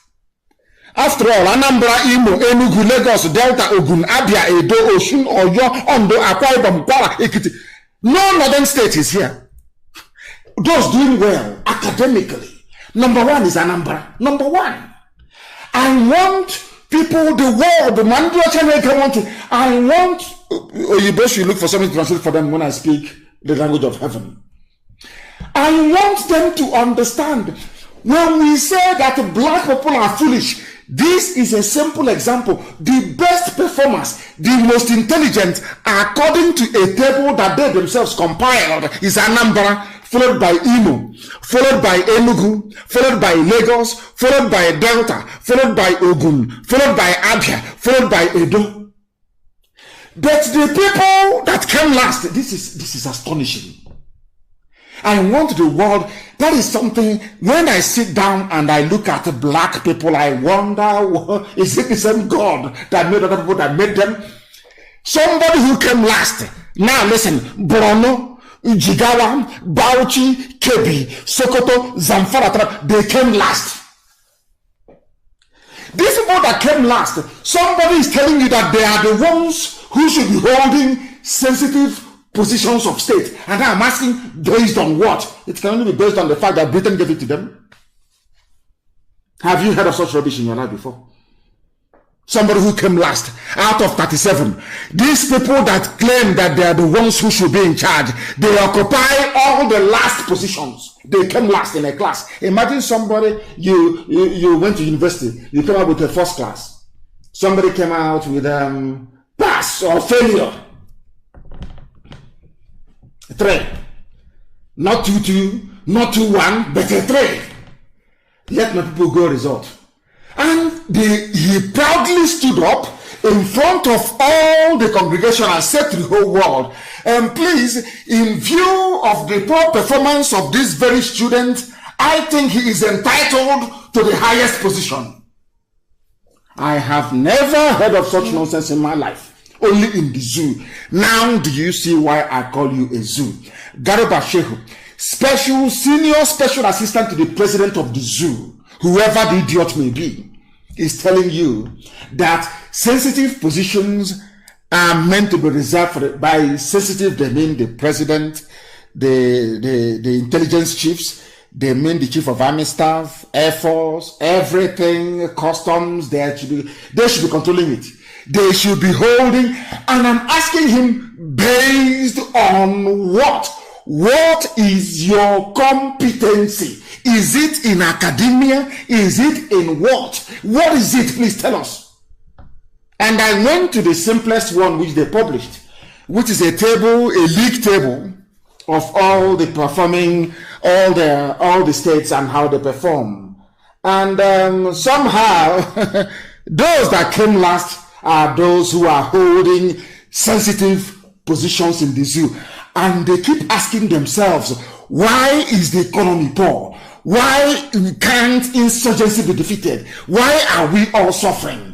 After all, Anambra, Imo, Enugu, Lagos, Delta, Ogun, Abia, Edo, Osun, Oyo, Ondo, Akwa Ibom, Kwara, Ekiti. No northern state is here. Those doing well academically. Number one is Anambra. Number one. I want people, the world, the Mandela I want, you best should look for something to translate for them when I speak the language of heaven. I want them to understand when we say that black people are foolish. This is a simple example. The best performers, the most intelligent, according to a table that they themselves compiled, is Anambra, followed by Imo, followed by Enugu, followed by Lagos, followed by Delta, followed by Ogun, followed by Abia, followed by Edo. But the people that came last, this is astonishing. I want the world, that is something, when I sit down and I look at black people, I wonder, is it the same God that made other people that made them? Somebody who came last. Now listen, Borno, Jigawa, Bauchi, Kebbi, Sokoto, Zamfara, they came last. These people that came last, somebody is telling you that they are the ones who should be holding sensitive positions of state. And I'm asking, based on what? It can only be based on the fact that Britain gave it to them. Have you heard of such rubbish in your life before? Somebody who came last out of 37. These people that claim that they are the ones who should be in charge, they occupy all the last positions. They came last in a class. Imagine somebody, you went to university, you came out with a first class. Somebody came out with pass or failure. 3. Not 2-2, not 2-1, but a 3. Let my people go result. And he proudly stood up in front of all the congregation and said to the whole world, please, in view of the poor performance of this very student, I think he is entitled to the highest position. I have never heard of such nonsense in my life. Only in the zoo. Now do you see why I call you a zoo? Garba Shehu, senior special assistant to the president of the zoo, whoever the idiot may be, is telling you that sensitive positions are meant to be reserved for by sensitive, they mean the president, the intelligence chiefs, they mean the chief of army staff, air force, everything, customs, they should be controlling it. they should be holding. And I'm asking him, based on what? What is your competency? Is it in academia? Is it in what? What is it? Please tell us. And I went to the simplest one which they published, which is a table, a league table of all the performing, all the states and how they perform. And somehow, those that came last are those who are holding sensitive positions in the zoo. And they keep asking themselves, why is the economy poor? Why can't insurgency be defeated? Why are we all suffering?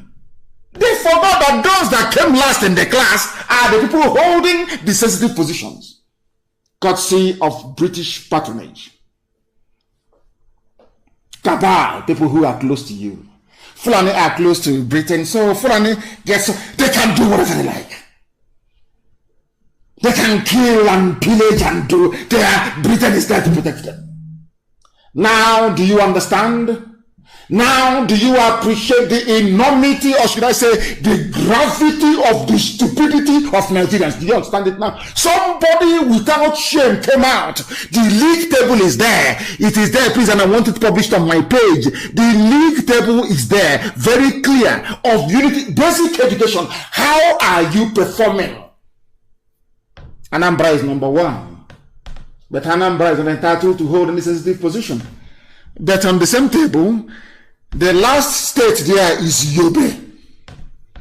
They forgot that those that came last in the class are the people holding the sensitive positions, courtesy of British patronage. Cabal, people who are close to you. Fulani are close to Britain, so Fulani they can do whatever they like. They can kill and pillage and do. Britain is there to protect them. Now, do you understand? Now, do you appreciate the enormity, or should I say, the gravity of the stupidity of Nigerians? Do you understand it now? Somebody without shame came out. The league table is there. It is there, please, and I want it published on my page. The league table is there, very clear, of unity, basic education. How are you performing? Anambra is number one. But Anambra is not entitled to hold any sensitive position. But on the same table, the last state there is Yobe.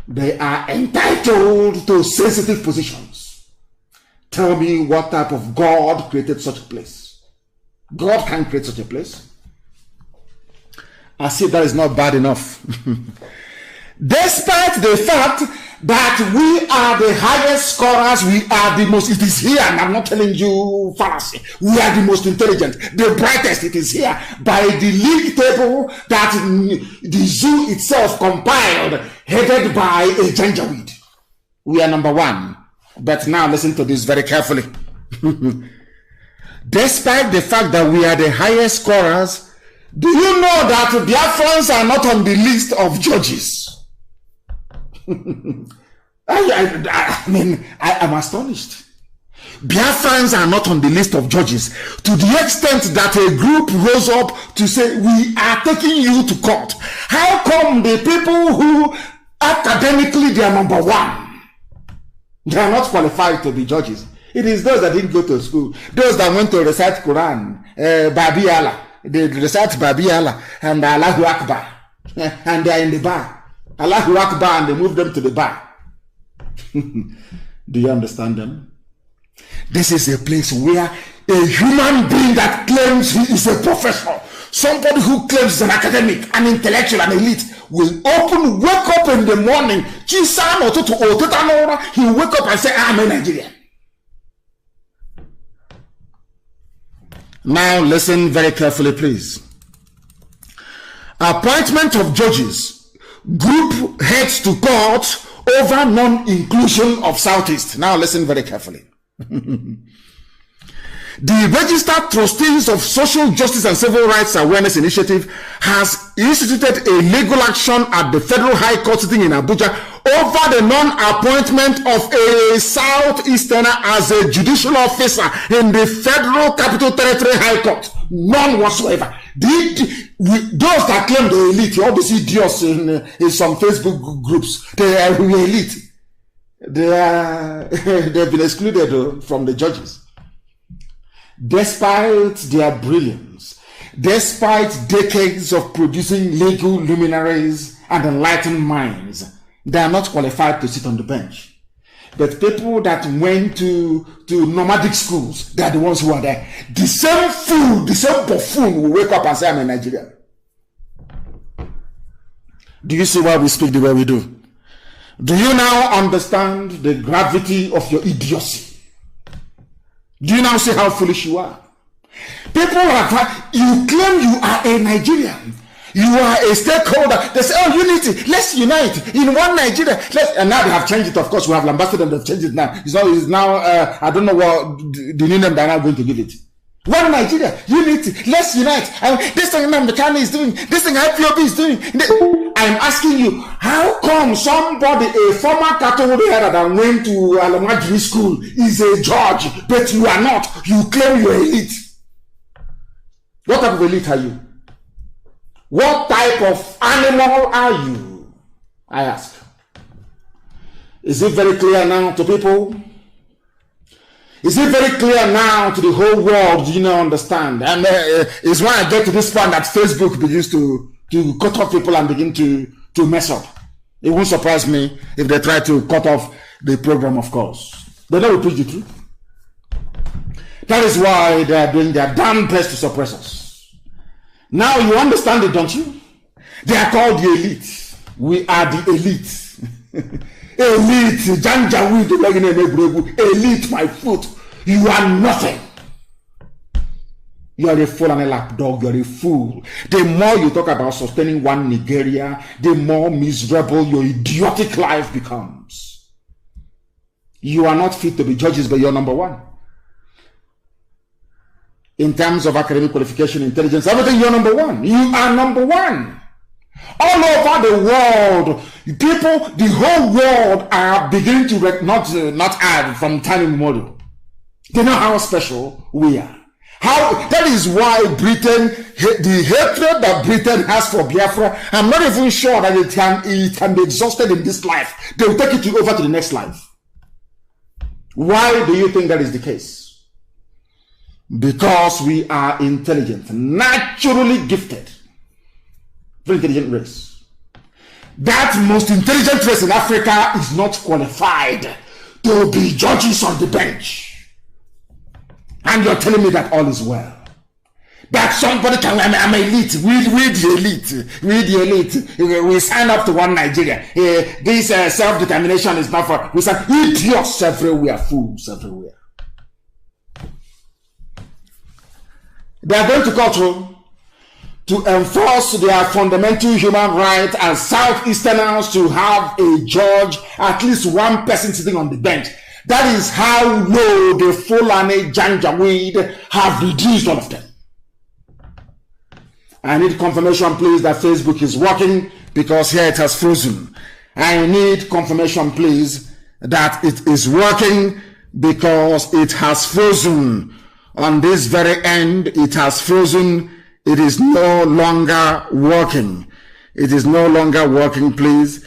They are entitled to sensitive positions. Tell me what type of God created such a place. God can create such a place. As if that is not bad enough. Despite the fact that we are the highest scorers, we are the most, it is here, and I'm not telling you fallacy, we are the most intelligent, the brightest, it is here, by the league table that the zoo itself compiled, headed by a Janjaweed. We are number one. But now listen to this very carefully. Despite the fact that we are the highest scorers, do you know that Biafrans are not on the list of judges? I mean, I am astonished. Biafrans are not on the list of judges, to the extent that a group rose up to say, we are taking you to court. How come the people who academically they are number one, they are not qualified to be judges? It is those that didn't go to school, those that went to recite Quran, Babi Allah, they recite Babi Allah and Allahu Akbar, and they are in the bar. Allahu Akbar, and they move them to the bar. Do you understand them? This is a place where a human being that claims he is a professional, somebody who claims he's an academic, an intellectual, an elite, will wake up in the morning, he will wake up and say, I'm a Nigerian. Now listen very carefully, please. Appointment of judges. Group heads to court over non-inclusion of Southeast. Now listen very carefully. The Registered Trustees of Social Justice and Civil Rights Awareness Initiative has instituted a legal action at the Federal High Court sitting in Abuja over the non-appointment of a Southeasterner as a judicial officer in the Federal Capital Territory High Court. None whatsoever. Those that claim the elite, all these idiots in some Facebook groups, they are elite. They've been excluded from the judges. Despite their brilliance, despite decades of producing legal luminaries and enlightened minds, they are not qualified to sit on the bench. But people that went to nomadic schools, they are the ones who are there. The same fool, the same buffoon will wake up and say, I'm a Nigerian. Do you see why we speak the way we do? Do you now understand the gravity of your idiocy? Do you now see how foolish you are? People you claim you are a Nigerian. You are a stakeholder. They say, oh, unity. Let's unite in one Nigeria. And now they have changed it. Of course, we have lambasted and they've changed it now. It's now I don't know what the new name they're now going to give it. One Nigeria, unity, let's unite. This thing Nnamdi Kanu is doing, this thing IPOB is doing. I'm asking you, how come somebody, a former cattle header that went to Alamajiri school, is a judge, but you are not? You claim you're elite. What type of elite are you? What type of animal are you? I ask. Is it very clear now to people? Is it very clear now to the whole world? Do you now understand? And it's when I get to this point that Facebook begins to cut off people and begin to mess up. It won't surprise me if they try to cut off the program, of course. They never preach the truth. That is why they are doing their damn best to suppress us. Now you understand it, don't you? They are called the elite. We are the elite. Elite, elite, my foot. You are nothing. You are a fool and a lapdog. You are a fool. The more you talk about sustaining one Nigeria, the more miserable your idiotic life becomes. You are not fit to be judges, but you're number one. In terms of academic qualification, intelligence, everything, you're number one. You are number one. All over the world, people, the whole world are beginning to not add from time immemorial. They know how special we are. That is why Britain, the hatred that Britain has for Biafra, I'm not even sure that it can be exhausted in this life. They will take it over to the next life. Why do you think that is the case? Because we are intelligent, naturally gifted. Very intelligent race. That most intelligent race in Africa is not qualified to be judges on the bench. And you're telling me that all is well. That somebody can, I'm elite, we the elite, we the elite, we sign up to one Nigeria. This self-determination is not for, we say idiots everywhere, fools everywhere. They are going to court to enforce their fundamental human right as Southeasterners to have a judge, at least one person sitting on the bench. That is how low the Fulani Janjaweed have reduced all of them. I need confirmation, please, that Facebook is working, because here it has frozen. I need confirmation, please, that it is working, because it has frozen. On this very end, it has frozen. It is no longer working. It is no longer working, please.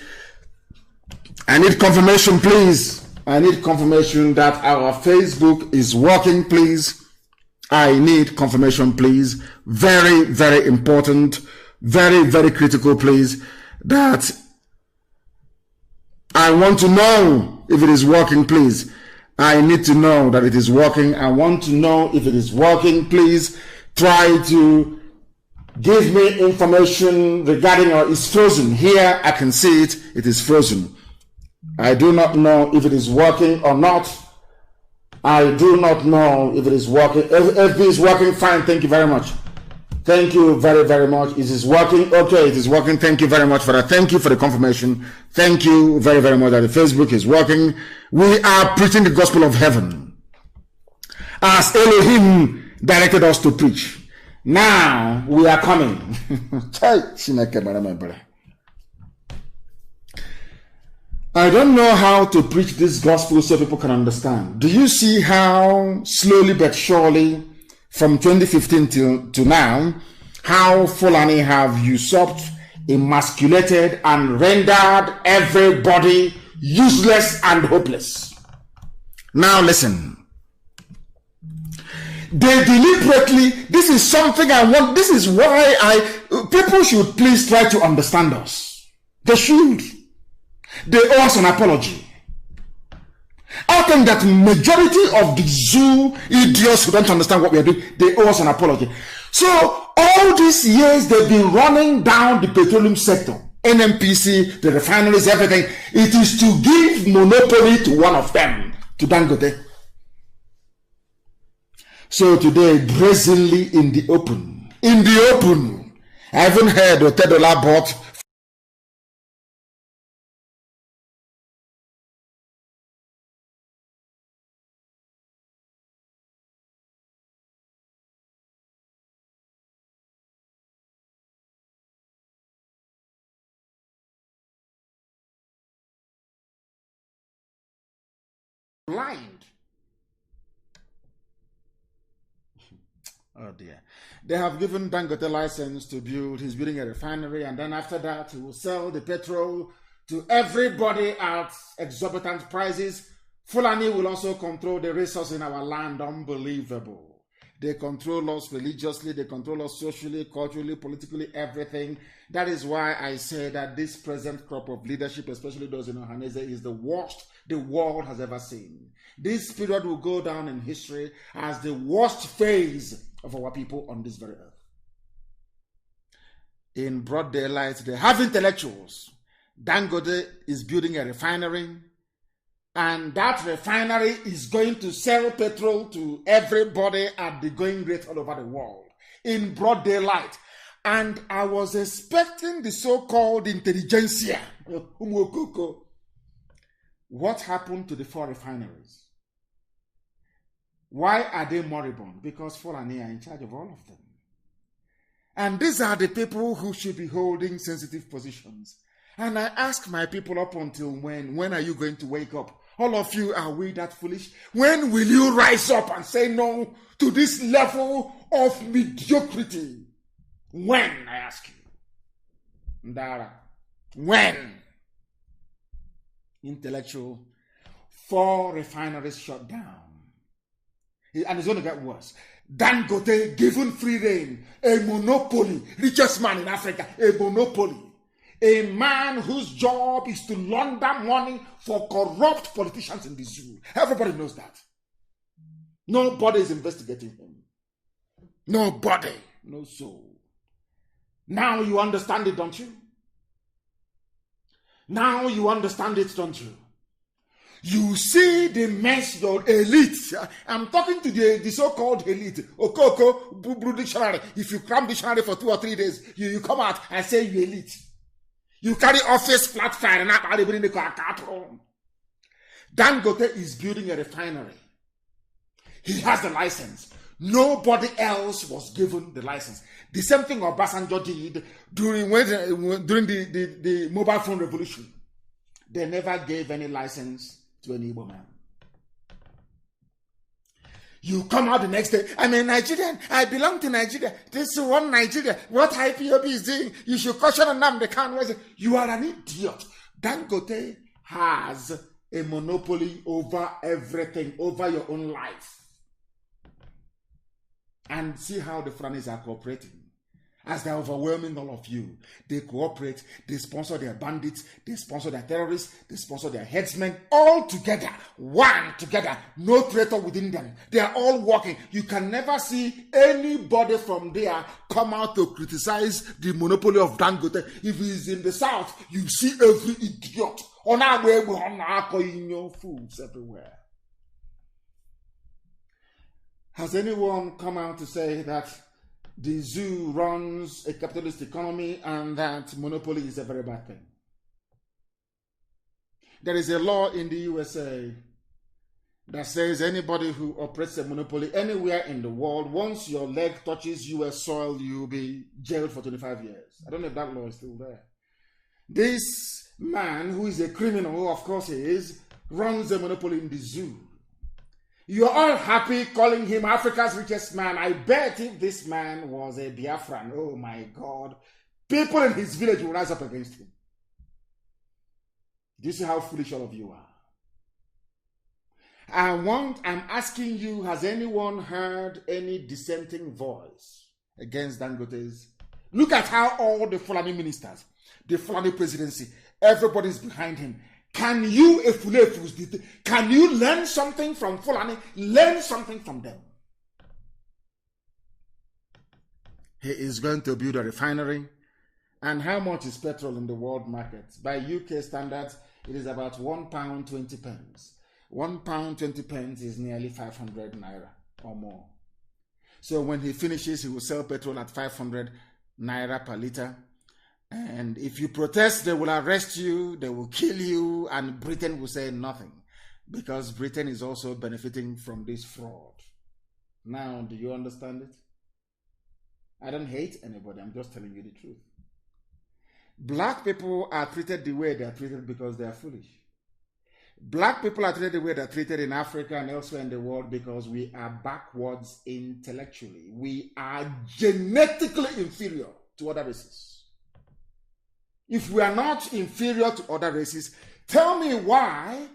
I need confirmation, please. I need confirmation that our Facebook is working, please. I need confirmation, please. Very, very important. Very, very critical, please. That I want to know if it is working, please. I need to know that it is working. I want to know if it is working, please. Try to give me information regarding it's frozen. Here I can see it. It is frozen. I do not know if it is working or not. I do not know if it is working. If it is working, fine. Thank you very much. Thank you very, very much. It is working. Okay, it is working. Thank you very much for that. Thank you for the confirmation. Thank you very, very much that the Facebook is working. We are preaching the gospel of heaven as Elohim directed us to preach. Now we are coming. I don't know how to preach this gospel so people can understand. Do you see how slowly but surely from 2015 to now, how Fulani have usurped, emasculated, and rendered everybody useless and hopeless? Now listen. They deliberately, this is something I want, this is why people should please try to understand us. They should. They owe us an apology. I think that majority of the zoo idiots who don't understand what we are doing, they owe us an apology. So all these years they've been running down the petroleum sector, NNPC, the refineries, everything. It is to give monopoly to one of them, to Dangote. So today, brazenly in the open, I haven't heard Otedola bought blind. Oh dear. They have given Dangote license to build. He's building a refinery, and then after that, he will sell the petrol to everybody at exorbitant prices. Fulani will also control the resources in our land. Unbelievable. They control us religiously, they control us socially, culturally, politically, everything. That is why I say that this present crop of leadership, especially those in Ohanese, is the worst the world has ever seen. This period will go down in history as the worst phase of our people on this very earth. In broad daylight, they have intellectuals. Dangote is building a refinery, and that refinery is going to sell petrol to everybody at the going rate all over the world in broad daylight. And I was expecting the so-called intelligentsia. What happened to the 4 refineries? Why are they moribund? Because Fulani are in charge of all of them. And these are the people who should be holding sensitive positions. And I ask my people, up until when? When are you going to wake up? All of you, are we that foolish? When will you rise up and say no to this level of mediocrity? When, I ask you? Ndara. When? Intellectual. 4 refineries shut down. And it's going to get worse. Dangote given free reign. A monopoly. Richest man in Africa. A monopoly. A man whose job is to launder money for corrupt politicians in the zoo. Everybody knows that. Nobody is investigating him. Nobody. No soul. Now you understand it, don't you? Now you understand it, don't you? You see the mess your elite. I'm talking to the so-called elite. Okoko, Blue Dictionary. If you cram dictionary for 2 or 3 days, you come out and say you elite. You carry office flat fire and not bring the car. Dangote is building a refinery. He has the license. Nobody else was given the license. The same thing Obasanjo did during the mobile phone revolution. They never gave any license to any Igbo man. You come out the next day, I'm a Nigerian, I belong to Nigeria, this is one Nigeria, what IPOB is doing, you should caution Nnamdi Kanu. You are an idiot. Dangote has a monopoly over everything, over your own life. And see how the Fulanis are cooperating. As they're overwhelming all of you, they cooperate, they sponsor their bandits, they sponsor their terrorists, they sponsor their headsmen, all together, one together, no traitor within them. They are all working. You can never see anybody from there come out to criticize the monopoly of Dangote. If he's in the south, you see every idiot. On our way, we're on our fools everywhere. Has anyone come out to say that the zoo runs a capitalist economy and that monopoly is a very bad thing? There is a law in the USA that says anybody who operates a monopoly anywhere in the world, once your leg touches US soil, you'll be jailed for 25 years. I don't know if that law is still there. This man, who is a criminal, of course he is, runs a monopoly in the zoo. You're all happy calling him Africa's richest man. I bet if this man was a Biafran, oh my God, people in his village will rise up against him. Do you see how foolish all of you are? I'm asking you, has anyone heard any dissenting voice against Dangote's? Look at how all the Fulani ministers, the Fulani presidency, everybody's behind him. Can you learn something from Fulani? Learn something from them. He is going to build a refinery. And how much is petrol in the world market? By UK standards, it is about £1.20. £1.20 is nearly 500 naira or more. So when he finishes, he will sell petrol at 500 naira per liter. And if you protest, they will arrest you, they will kill you, and Britain will say nothing. Because Britain is also benefiting from this fraud. Now, do you understand it? I don't hate anybody, I'm just telling you the truth. Black people are treated the way they are treated because they are foolish. Black people are treated the way they're treated in Africa and elsewhere in the world because we are backwards intellectually. We are genetically inferior to other races. If we are not inferior to other races, tell me why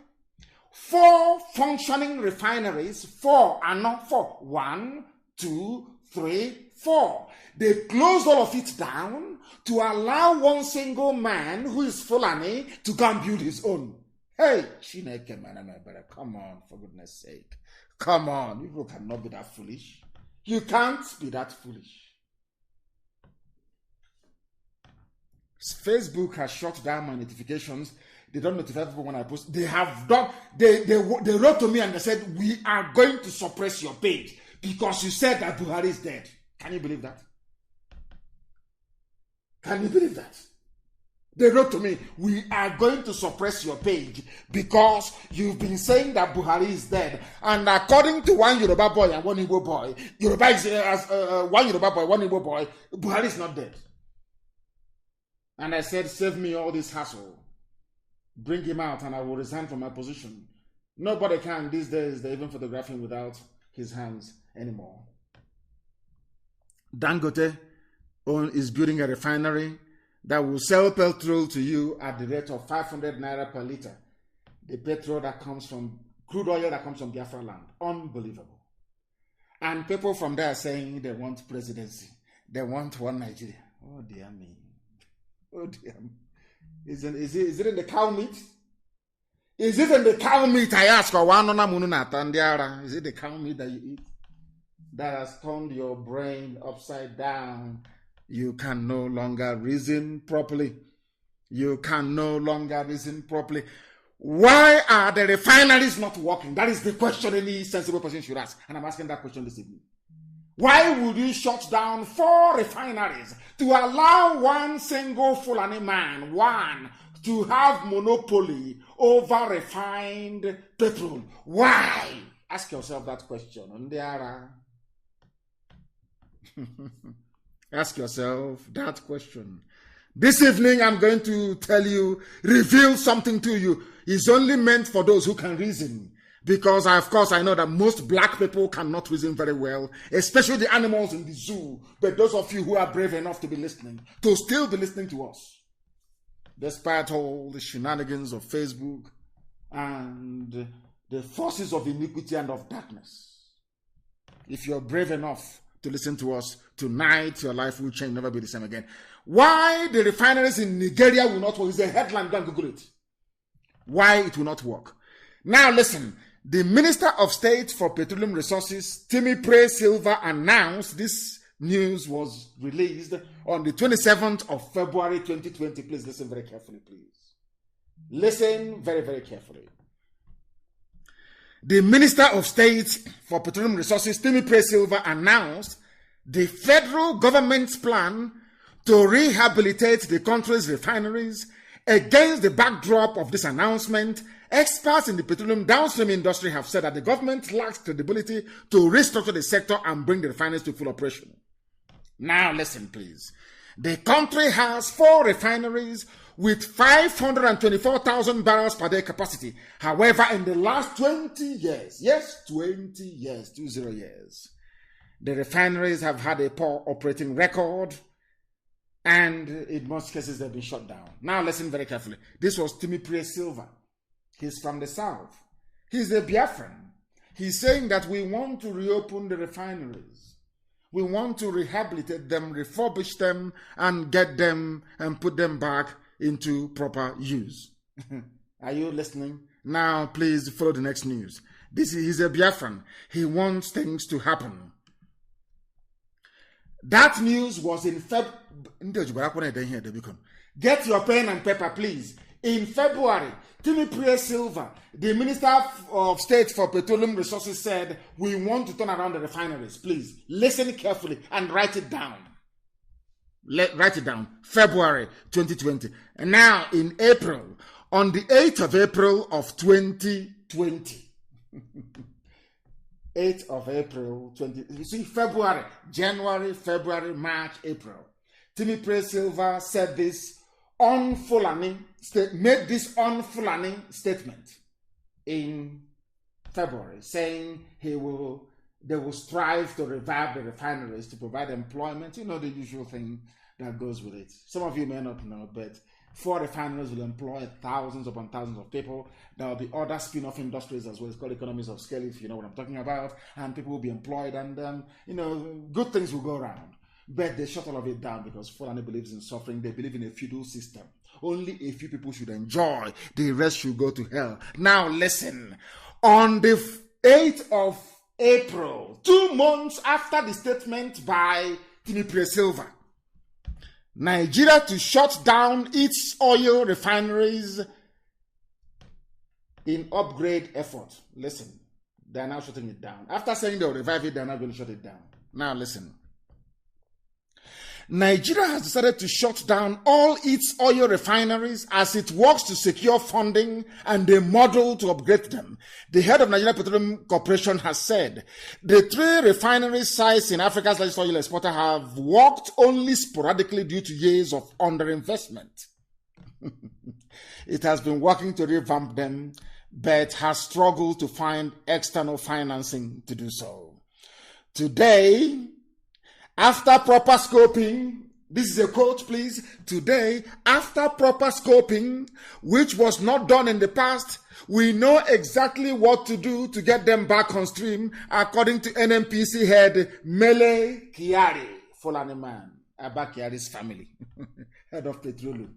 4 functioning refineries, 4 and not 4, 1, 2, 3, 4. They closed all of it down to allow one single man who is Fulani to go and build his own. Hey, Chineke, man, come on, for goodness sake. Come on, you cannot be that foolish. You can't be that foolish. Facebook has shut down my notifications. They don't notify people when I post. They have done, they wrote to me and they said, we are going to suppress your page because you said that Buhari is dead. Can you believe that? Can you believe that? They wrote to me, we are going to suppress your page because you've been saying that Buhari is dead. And according to one Yoruba boy and one Igbo boy, Yoruba is one Yoruba boy, one Igbo boy, Buhari is not dead. And I said, save me all this hassle. Bring him out and I will resign from my position. Nobody can these days, they even photograph him without his hands anymore. Dangote is building a refinery that will sell petrol to you at the rate of 500 naira per liter. The petrol that comes from, crude oil that comes from Biafra land. Unbelievable. And people from there are saying they want presidency. They want one Nigeria. Oh dear me. Oh dear me. Is it in the cow meat? Is it in the cow meat, I ask? Is it the cow meat that you eat that has turned your brain upside down? You can no longer reason properly. You can no longer reason properly. Why are the refineries not working? That is the question any sensible person should ask. And I'm asking that question this evening. Why would you shut down 4 refineries to allow one single Fulani man, to have monopoly over refined petrol? Why? Ask yourself that question. Ask yourself that question. This evening, I'm going to reveal something to you. It's only meant for those who can reason. Because, of course, I know that most black people cannot reason very well, especially the animals in the zoo. But those of you who are brave enough to be listening, to still be listening to us, despite all the shenanigans of Facebook and the forces of iniquity and of darkness. If you're brave enough to listen to us tonight, your life will change, never be the same again. Why the refineries in Nigeria will not work is a headline. Go and Google it. Why it will not work. Now listen, the Minister of State for Petroleum Resources, Timipre Silva, announced this news was released on the 27th of February 2020. Please listen very carefully, please. Listen very, very carefully. The Minister of State for Petroleum Resources, Timipre Silva, announced the federal government's plan to rehabilitate the country's refineries. Against the backdrop of this announcement, experts in the petroleum downstream industry have said that the government lacks credibility to restructure the sector and bring the refineries to full operation. Now listen, please. The country has 4 refineries with 524,000 barrels per day capacity. However, in the last 20 years, yes, 20 years, the refineries have had a poor operating record, and in most cases they've been shut down. Now listen very carefully. This was Timipre Silva. He's from the south. He's a Biafran. He's saying that we want to reopen the refineries. We want to rehabilitate them, refurbish them, and get them and put them back into proper use. Are you listening? Now please follow the next news. He's a Biafran. He wants things to happen. That news was in February. Get your pen and paper, please. In February, Timipre Silva, the Minister of State for Petroleum Resources, said, we want to turn around the refineries. Please listen carefully and write it down. Write it down. February 2020. And now in April, on the 8th of April of 2020. 8th of April 20. You see, February, January, February, March, April. Timipre Silva said this made this on-Fulani statement. in February, saying they will strive to revive the refineries to provide employment. You know, the usual thing that goes with it. Some of you may not know, but 4 refineries will employ thousands upon thousands of people. There will be other spin-off industries as well. It's called economies of scale, if you know what I'm talking about. And people will be employed, and good things will go around. But they shut all of it down because Fulani believes in suffering. They believe in a feudal system. Only a few people should enjoy. The rest should go to hell. Now listen. On the 8th of April, 2 months after the statement by Timothy Silva, Nigeria to shut down its oil refineries in upgrade effort. Listen, they are now shutting it down. After saying they'll revive it, they're not going to shut it down. Now listen. Nigeria has decided to shut down all its oil refineries as it works to secure funding and a model to upgrade them. The head of Nigeria Petroleum Corporation has said the 3 refinery sites in Africa's largest oil exporter have worked only sporadically due to years of underinvestment. It has been working to revamp them, but has struggled to find external financing to do so. Today, after proper scoping, this is a quote, please. Today, after proper scoping, which was not done in the past, we know exactly what to do to get them back on stream, according to NNPC head Mele Kyari, Fulani man, Abba Kyari's family, head of petroleum.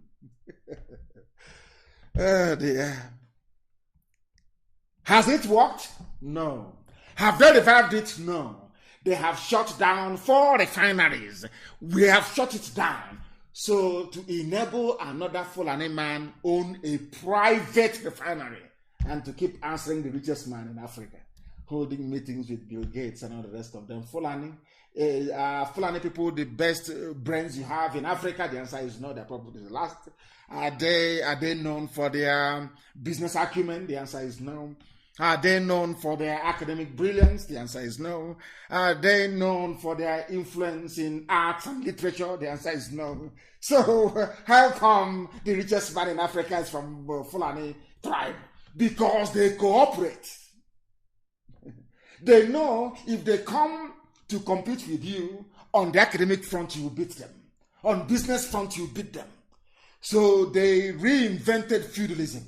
Oh dear. Has it worked? No. Have they revived it? No. They have shut down 4 refineries. We have shut it down. So to enable another Fulani man own a private refinery and to keep answering the richest man in Africa, holding meetings with Bill Gates and all the rest of them. Fulani people, the best brains you have in Africa? The answer is no. They're probably the last. Are they known for their business acumen? The answer is no. Are they known for their academic brilliance? The answer is no. Are they known for their influence in arts and literature? The answer is no. So how come the richest man in Africa is from Fulani tribe? Because they cooperate. They know if they come to compete with you on the academic front, you will beat them. On business front, you beat them. So they reinvented feudalism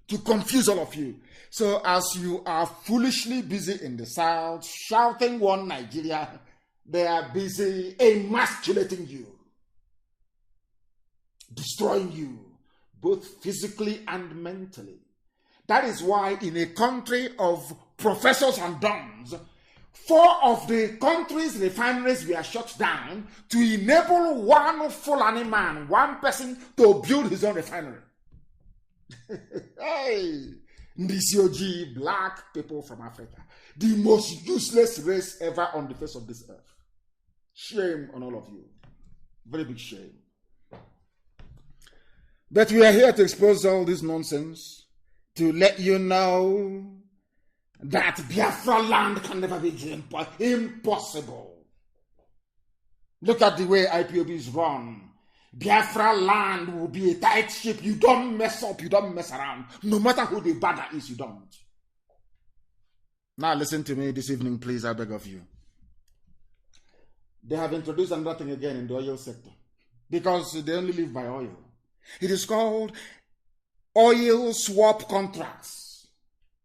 to confuse all of you. So as you are foolishly busy in the South, shouting one Nigeria, they are busy emasculating you, destroying you, both physically and mentally. That is why in a country of professors and dons, 4 of the country's refineries were shut down to enable one Fulani man, one person, to build his own refinery. Hey! Ndisioji, black people from Africa, the most useless race ever on the face of this earth. Shame on all of you. Very big shame. But we are here to expose all this nonsense, to let you know that Biafra land can never be impossible. Look at the way IPOB is run. Biafra land will be a tight ship. You don't mess up, you don't mess around. No matter who the bagger is, you don't. Now listen to me this evening, please, I beg of you. They have introduced another thing again in the oil sector. Because they only live by oil. It is called oil swap contracts.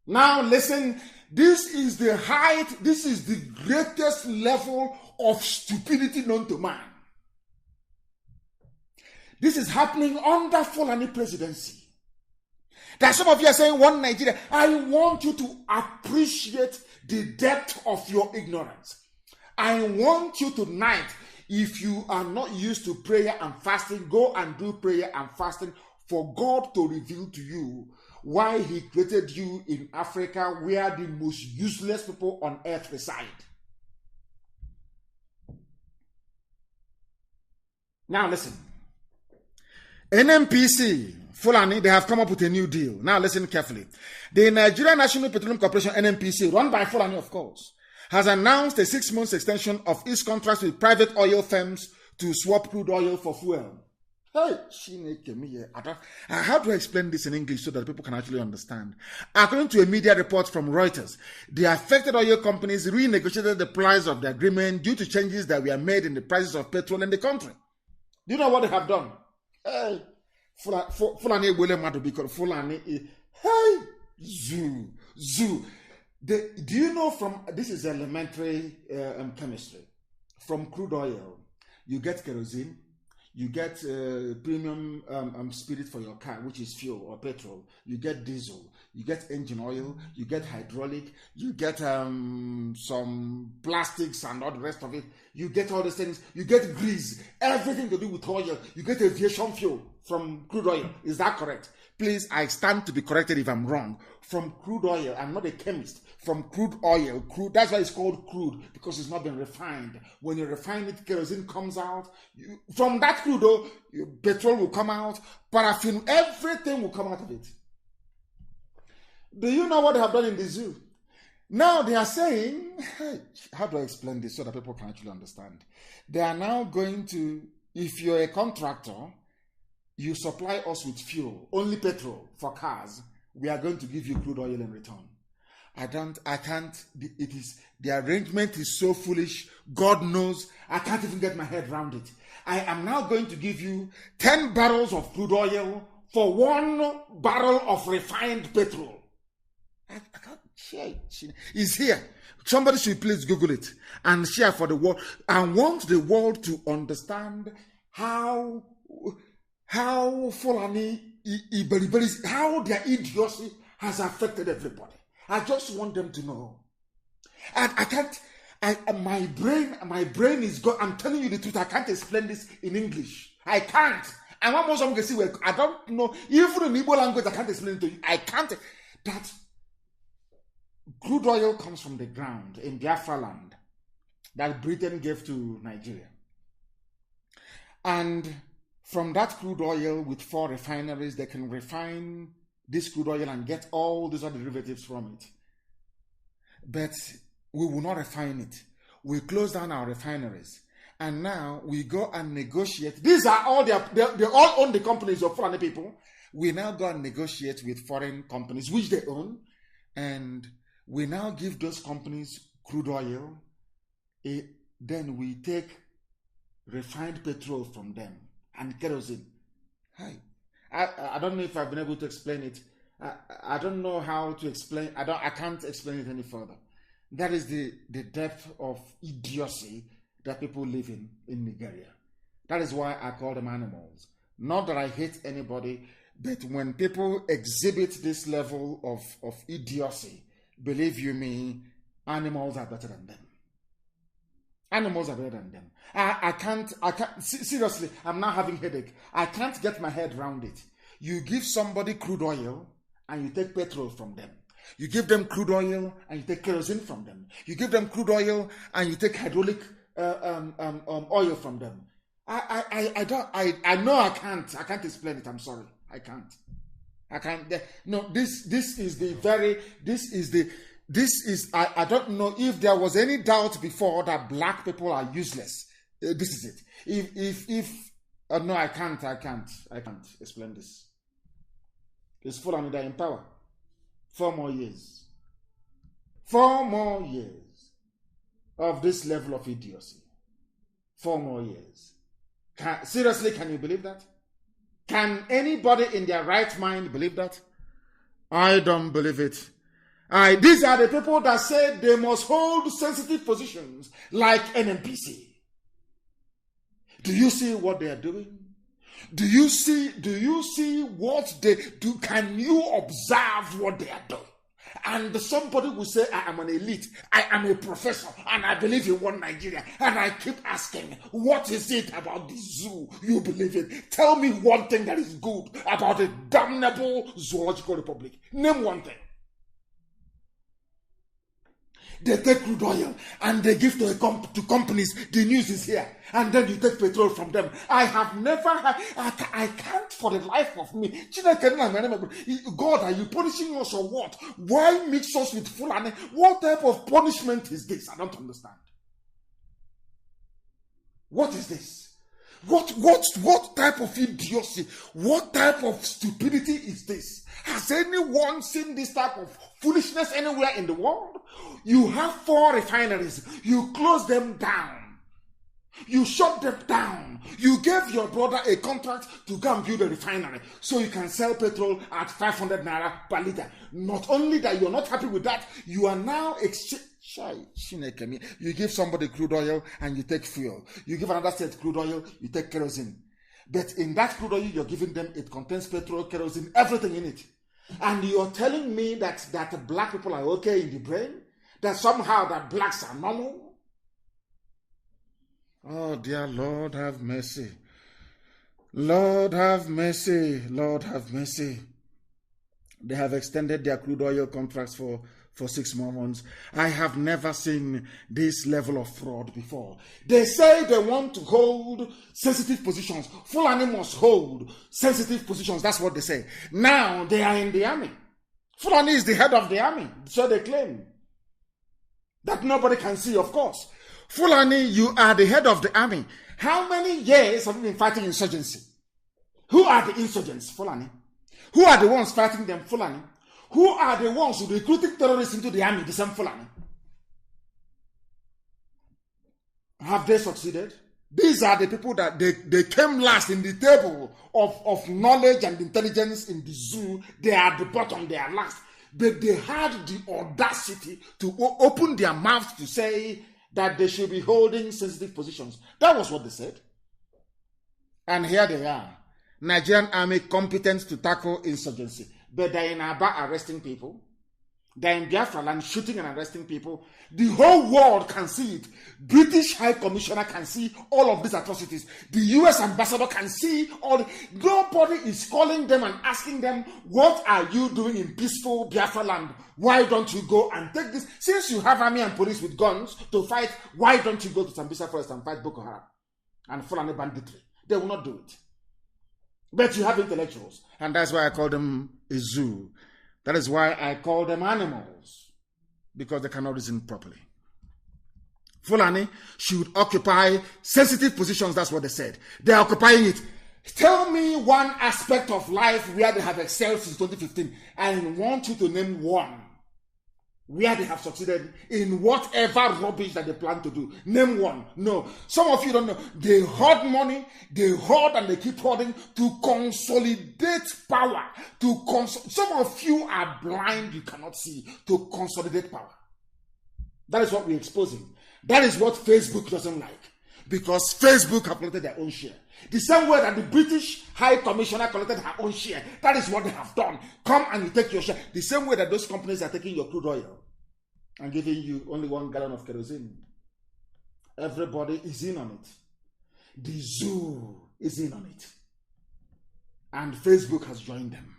Now listen, this is the height, this is the greatest level of stupidity known to man. This is happening under Fulani presidency. There are some of you are saying, one Nigeria. I want you to appreciate the depth of your ignorance. I want you tonight, if you are not used to prayer and fasting, go and do prayer and fasting for God to reveal to you why he created you in Africa, where the most useless people on earth reside. Now listen. NNPC, Fulani, they have come up with a new deal. Now listen carefully. The Nigerian National Petroleum Corporation, NNPC, run by Fulani, of course, has announced a 6-month extension of its contracts with private oil firms to swap crude oil for fuel. Hey, how do I explain this in English so that people can actually understand? According to a media report from Reuters, the affected oil companies renegotiated the price of the agreement due to changes that were made in the prices of petrol in the country. Do you know what they have done? Hey, Fulani hey, zoo. Do you know from, this is elementary chemistry, from crude oil, you get kerosene, you get premium spirit for your car, which is fuel or petrol. You get diesel. You get engine oil. You get hydraulic. You get some plastics and all the rest of it. You get all these things. You get grease. Everything to do with oil. You get aviation fuel from crude oil. Is that correct? Please, I stand to be corrected if I'm wrong. From crude oil, I'm not a chemist. From crude oil, that's why it's called crude, because it's not been refined. When you refine it, kerosene comes out. From that crude oil, petrol will come out, paraffin, everything will come out of it. Do you know what they have done in the zoo? Now they are saying, hey, how do I explain this so that people can actually understand? They are now going to, if you're a contractor, you supply us with fuel, only petrol for cars, we are going to give you crude oil in return. I can't, the arrangement is so foolish. God knows, I can't even get my head around it. I am now going to give you 10 barrels of crude oil for 1 barrel of refined petrol. I can't share it. It's here. Somebody should please Google it and share for the world. I want the world to understand how Fulani, how their idiocy has affected everybody. I just want them to know. And my brain is gone. I'm telling you the truth. I can't explain this in English. I can't. I want more to see. I don't know. Even in Igbo language, I can't explain it to you. I can't. That crude oil comes from the ground in Biafra land that Britain gave to Nigeria. And from that crude oil, with 4 refineries, they can refine this crude oil and get all these other derivatives from it. But we will not refine it. We close down our refineries. And now we go and negotiate. These are all they all own the companies of foreign people. We now go and negotiate with foreign companies, which they own. And we now give those companies crude oil. Then we take refined petrol from them and kerosene. Hi. I don't know if I've been able to explain it. I don't know how to explain. I can't explain it any further. That is the depth of idiocy that people live in Nigeria. That is why I call them animals. Not that I hate anybody, but when people exhibit this level of idiocy, believe you me, animals are better than them. Animals are better than them. I can't, seriously, I'm now having headache. I can't get my head around it. You give somebody crude oil and you take petrol from them. You give them crude oil and you take kerosene from them. You give them crude oil and you take hydraulic oil from them. I know I can't explain it. I'm sorry. I can't. No, I don't know if there was any doubt before that black people are useless. This is it. No, I can't explain this. It's full and they're in power. 4 more years. 4 more years of this level of idiocy. 4 more years. Seriously, can you believe that? Can anybody in their right mind believe that? I don't believe it. These are the people that say they must hold sensitive positions like NNPC. Do you see what they are doing? Do you see what they do? Can you observe what they are doing? And somebody will say, I am an elite, I am a professor, and I believe in one Nigeria. And I keep asking, what is it about the zoo you believe in? Tell me one thing that is good about a damnable zoological republic. Name one thing. They take crude oil and they give to companies. The news is here. And then you take petrol from them. I have never had, I can't for the life of me. God, are you punishing us or what? Why mix us with Fulani? What type of punishment is this? I don't understand. What is this? What type of idiocy, what type of stupidity is this? Has anyone seen this type of foolishness anywhere in the world? You have 4 refineries, you close them down. You shut them down. You gave your brother a contract to go and build a refinery so you can sell petrol at 500 naira per liter. Not only that, you're not happy with that, you are now you give somebody crude oil and you take fuel. You give another state crude oil, you take kerosene. But in that crude oil you're giving them, it contains petrol, kerosene, everything in it. And you're telling me that black people are okay in the brain? That somehow that blacks are normal? Oh, dear Lord, have mercy. Lord, have mercy. Lord, have mercy. They have extended their crude oil contracts for 6 more months. I have never seen this level of fraud before. They say they want to hold sensitive positions. Fulani must hold sensitive positions. That's what they say. Now they are in the army. Fulani is the head of the army. So they claim. That nobody can see, of course. Fulani, you are the head of the army. How many years have you been fighting insurgency? Who are the insurgents? Fulani. Who are the ones fighting them? Fulani. Who are the ones who recruiting terrorists into the army? The same Fulani. Have they succeeded? These are the people that they came last in the table of knowledge and intelligence in the zoo. They are at the bottom, they are last. But they had the audacity to open their mouths to say that they should be holding sensitive positions. That was what they said. And here they are. Nigerian army competent to tackle insurgency. But they're in Aba arresting people. They're in Biafra land shooting and arresting people. The whole world can see it. British High Commissioner can see all of these atrocities. The US ambassador can see all. Nobody is calling them and asking them, what are you doing in peaceful Biafra land? Why don't you go and take this? Since you have army and police with guns to fight, why don't you go to Sambisa Forest and fight Boko Haram and Fulani banditry? They will not do it. But you have intellectuals. And that's why I call them a zoo. That is why I call them animals. Because they cannot reason properly. Fulani should occupy sensitive positions. That's what they said. They are occupying it. Tell me one aspect of life where they have excelled since 2015. I want you to name one. Where they have succeeded in whatever rubbish that they plan to do. Name one. No. Some of you don't know. They hoard money. They hoard and they keep hoarding to consolidate power. Some of you are blind. You cannot see. To consolidate power. That is what we're exposing. That is what Facebook doesn't like. Because Facebook have collected their own share. The same way that the British High Commissioner collected her own share. That is what they have done. Come and you take your share. The same way that those companies are taking your crude oil and giving you only 1 gallon of kerosene. Everybody is in on it. The zoo is in on it. And Facebook has joined them.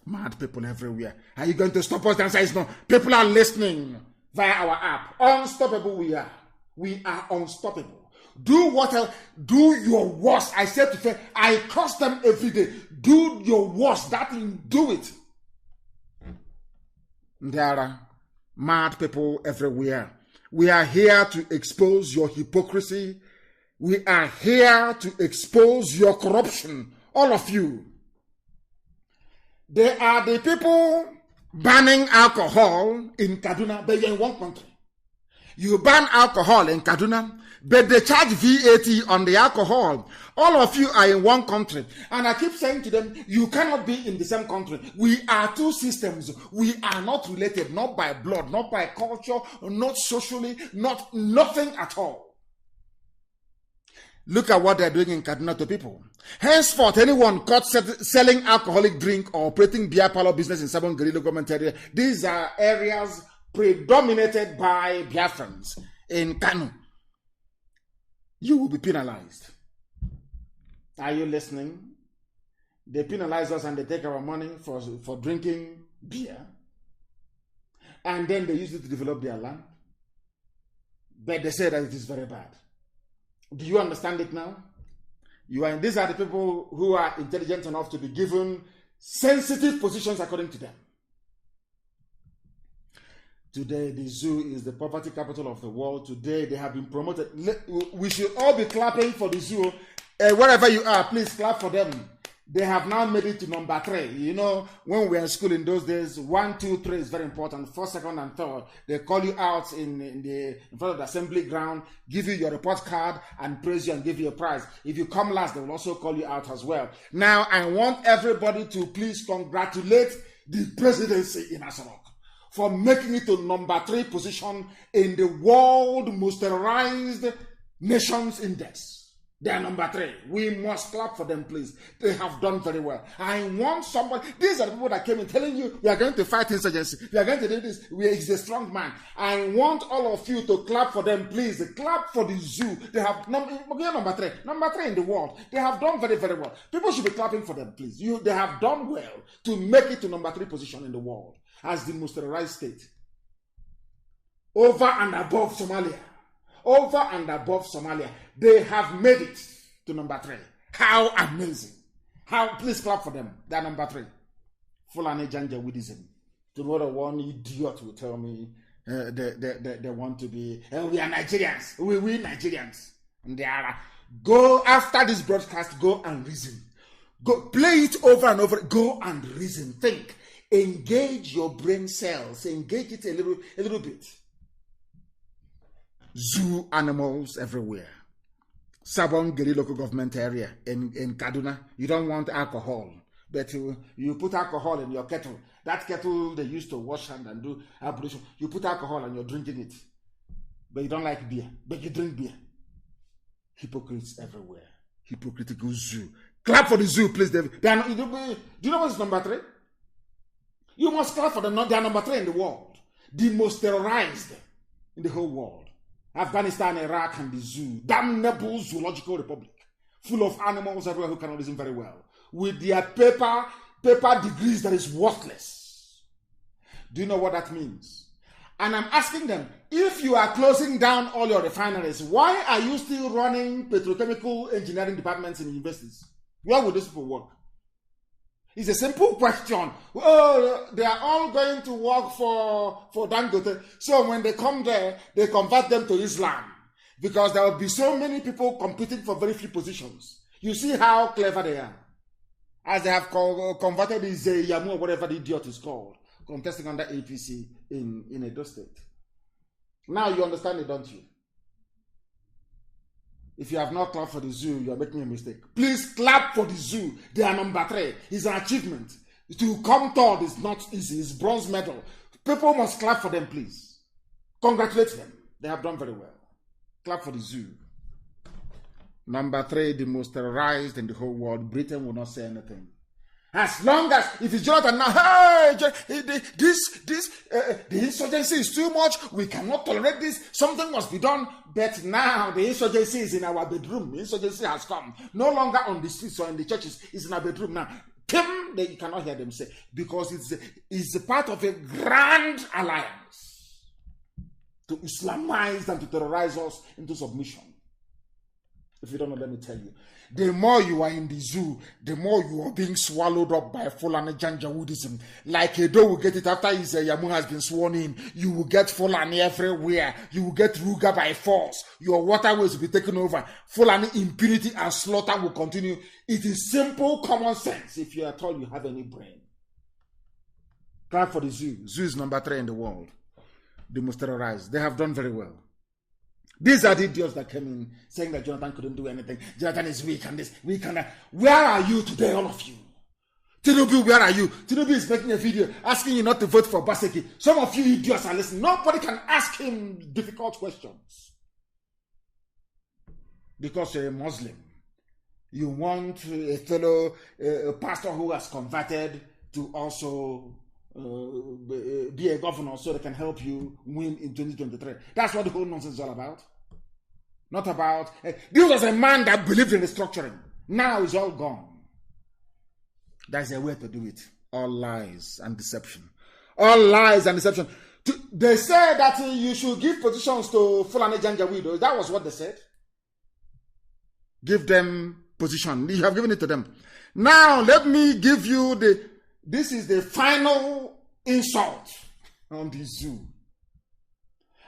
Mad people everywhere. Are you going to stop us? The answer is no. People are listening via our app. Unstoppable we are. We are unstoppable. Do what else? Do your worst. I said to say, I curse them every day. Do your worst. That thing, do it. There are mad people everywhere. We are here to expose your hypocrisy. We are here to expose your corruption. All of you. They are the people banning alcohol in Kaduna, but you're in one country. You ban alcohol in Kaduna, but they charge VAT on the alcohol. All of you are in one country. And I keep saying to them, you cannot be in the same country. We are two systems. We are not related, not by blood, not by culture, not socially, nothing at all. Look at what they're doing in Kaduna to people. Henceforth, anyone caught selling alcoholic drink or operating beer parlor business in Sabon Guerrilla government area, these are areas predominated by Biafrans in Kanu. You will be penalized. Are you listening? They penalize us and they take our money for drinking beer. And then they use it to develop their land. But they say that it is very bad. Do you understand it now? These are the people who are intelligent enough to be given sensitive positions according to them. Today, the zoo is the poverty capital of the world. Today, they have been promoted. We should all be clapping for the zoo. Wherever you are, please clap for them. They have now made it to number 3. You know, when we were in school in those days, 1, 2, 3 is very important. First, second, and third. They call you out in front of the assembly ground, give you your report card, and praise you and give you a prize. If you come last, they will also call you out as well. Now, I want everybody to please congratulate the presidency in Asarok for making it to number 3 position in the World Most Terrorized Nations Index. They are number 3. We must clap for them, please. They have done very well. I want somebody. These are the people that came in telling you we are going to fight insurgency. We are going to do this. He's a strong man. I want all of you to clap for them, please. Clap for the zoo. They have number 3. Number 3 in the world. They have done very, very well. People should be clapping for them, please. They have done well to make it to number 3 position in the world as the most terrorized state. Over and above Somalia. Over and above Somalia. They have made it to number 3. How amazing. Please clap for them. They are number 3. Fulani Janjaweedism. Tomorrow one idiot will tell me they want to be, we are Nigerians. We Nigerians. And they are. Go after this broadcast, go and reason. Go play it over and over. Go and reason. Think. Engage your brain cells. Engage it a little bit. Zoo animals everywhere. Sabongeri local government area in Kaduna. You don't want alcohol, but you put alcohol in your kettle. That kettle they used to wash hand and do ablution. You put alcohol and you're drinking it, but you don't like beer, but you drink beer. Hypocrites everywhere. Hypocritical zoo. Clap for the zoo, please, David. Do you know what's number 3? You must clap for them. They are number 3 in the world. The most terrorized in the whole world. Afghanistan, Iraq, and the zoo. Damnable zoological republic. Full of animals everywhere who cannot reason very well. With their paper degrees that is worthless. Do you know what that means? And I'm asking them, if you are closing down all your refineries, why are you still running petrochemical engineering departments in universities? Where would those people work? It's a simple question. Oh, they are all going to work for Dangote. So when they come there, they convert them to Islam. Because there will be so many people competing for very few positions. You see how clever they are. As they have converted this Yamu or whatever the idiot is called, contesting under APC in Edo State. Now you understand it, don't you? If you have not clapped for the zoo, you are making a mistake. Please clap for the zoo. They are number 3. It's an achievement. To come third is not easy. It's bronze medal. People must clap for them, please. Congratulate them. They have done very well. Clap for the zoo. Number 3, the most terrorized in the whole world. Britain will not say anything. As long as, if it's Jonathan now, hey, the insurgency is too much, we cannot tolerate this, something must be done. But now the insurgency is in our bedroom. The insurgency has come. No longer on the streets or in the churches, it's in our bedroom now. You cannot hear them say, because it's a part of a grand alliance to Islamize and to terrorize us into submission. If you don't know, let me tell you. The more you are in the zoo, the more you are being swallowed up by Fulani Janjaweedism. Like Edo will get it after his Yamu has been sworn in. You will get Fulani everywhere. You will get Ruga by force. Your waterways will be taken over. Fulani impunity and slaughter will continue. It is simple common sense if you at all you have any brain. Clap for the zoo. Zoo is number 3 in the world. The most terrorized. They have done very well. These are the idiots that came in saying that Jonathan couldn't do anything. Jonathan is weak and this, weak and that. Where are you today, all of you? Tinubu, where are you? Tinubu is making a video asking you not to vote for Baseki. Some of you idiots are listening. Nobody can ask him difficult questions. Because you're a Muslim. You want a fellow pastor who has converted to also be a governor so they can help you win in 2023. That's what the whole nonsense is all about. Not about, this was a man that believed in restructuring. Now it's all gone. There's a way to do it. All lies and deception. All lies and deception. They said that you should give positions to Fulani Janjaweed. That was what they said. Give them position. You have given it to them. Now let me give you this is the final insult on the zoo.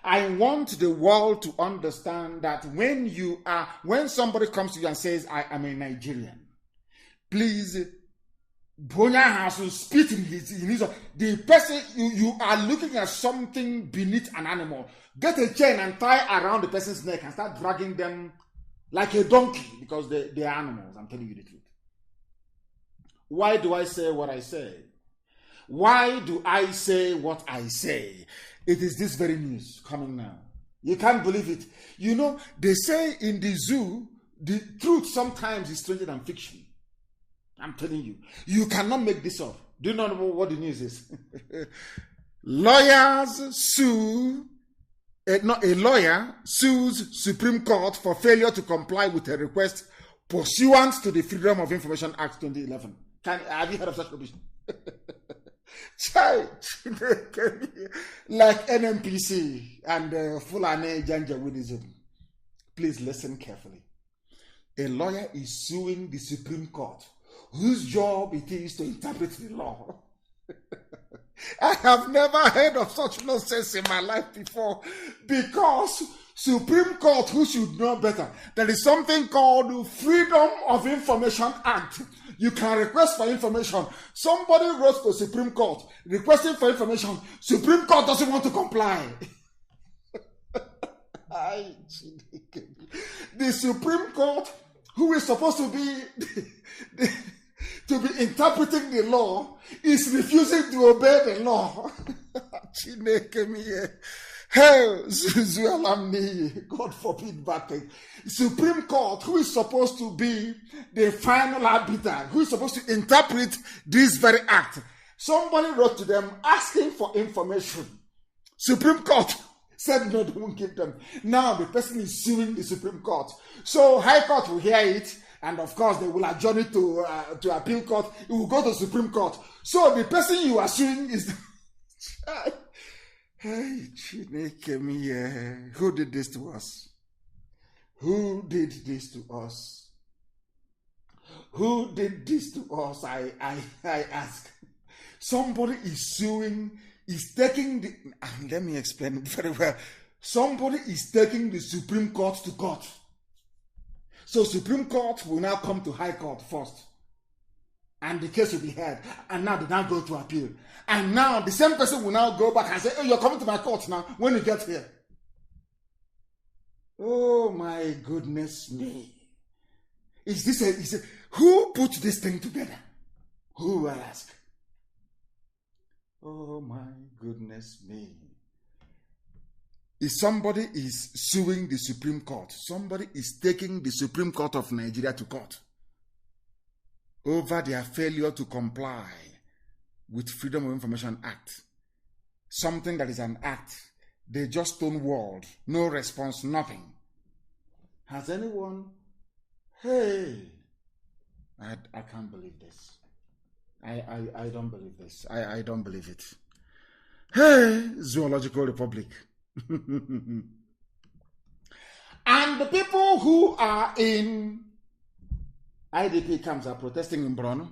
I want the world to understand that when somebody comes to you and says, I am a Nigerian, please, Bonya has to spit in his the person you are looking at something beneath an animal. Get a chain and tie around the person's neck and start dragging them like a donkey, because they are animals. I'm telling you the truth. Why do I say what I say? Why do I say what I say? It is this very news coming now. You can't believe it. You know, they say in the zoo, the truth sometimes is stranger than fiction. I'm telling you. You cannot make this up. Do you know what the news is? Lawyers sue. A lawyer sues Supreme Court for failure to comply with a request pursuant to the Freedom of Information Act 2011. Have you heard of such rubbish? Like NMPC and Fulani Janjaweedism. Please listen carefully. A lawyer is suing the Supreme Court, whose job it is to interpret the law. I have never heard of such nonsense in my life before, because Supreme Court, who should know better, there is something called Freedom of Information Act. You can request for information. Somebody wrote to Supreme Court requesting for information. Supreme Court doesn't want to comply. The Supreme Court, who is supposed to be to be interpreting the law, is refusing to obey the law. God forbid bad thing. Supreme Court, who is supposed to be the final arbiter, who is supposed to interpret this very act, somebody wrote to them asking for information. Supreme Court said no, they won't give them. Now the person is suing the Supreme Court. So High Court will hear it, and of course they will adjourn it to appeal court. It will go to Supreme Court. So the person you are suing is hey, who did this to us? Who did this to us? Who did this to us? I ask. Somebody is suing, is taking the, let me explain it very well. Somebody is taking the Supreme Court to court. So Supreme Court will now come to High Court first. And the case will be heard. And now they now go to appeal. And now the same person will now go back and say, oh, you're coming to my court now when you get here. Oh my goodness me. Who put this thing together? Who will ask? Oh my goodness me. If somebody is suing the Supreme Court, somebody is taking the Supreme Court of Nigeria to court over their failure to comply with Freedom of Information Act. Something that is an act. They just stonewalled. No response, nothing. Has anyone? Hey, I can't believe this. I don't believe this. I don't believe it. Hey, Zoological Republic. And the people who are in IDP camps are protesting in Borno.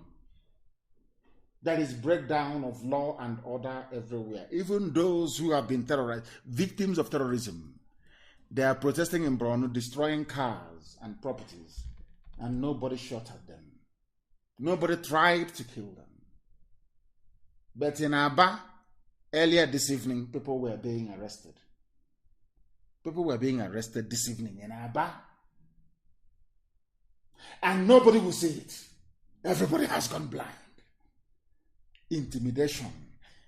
There is breakdown of law and order everywhere. Even those who have been terrorized, victims of terrorism, they are protesting in Borno, destroying cars and properties, and nobody shot at them. Nobody tried to kill them. But in Aba, earlier this evening, people were being arrested. People were being arrested this evening in Aba. And nobody will see it. Everybody has gone blind. Intimidation,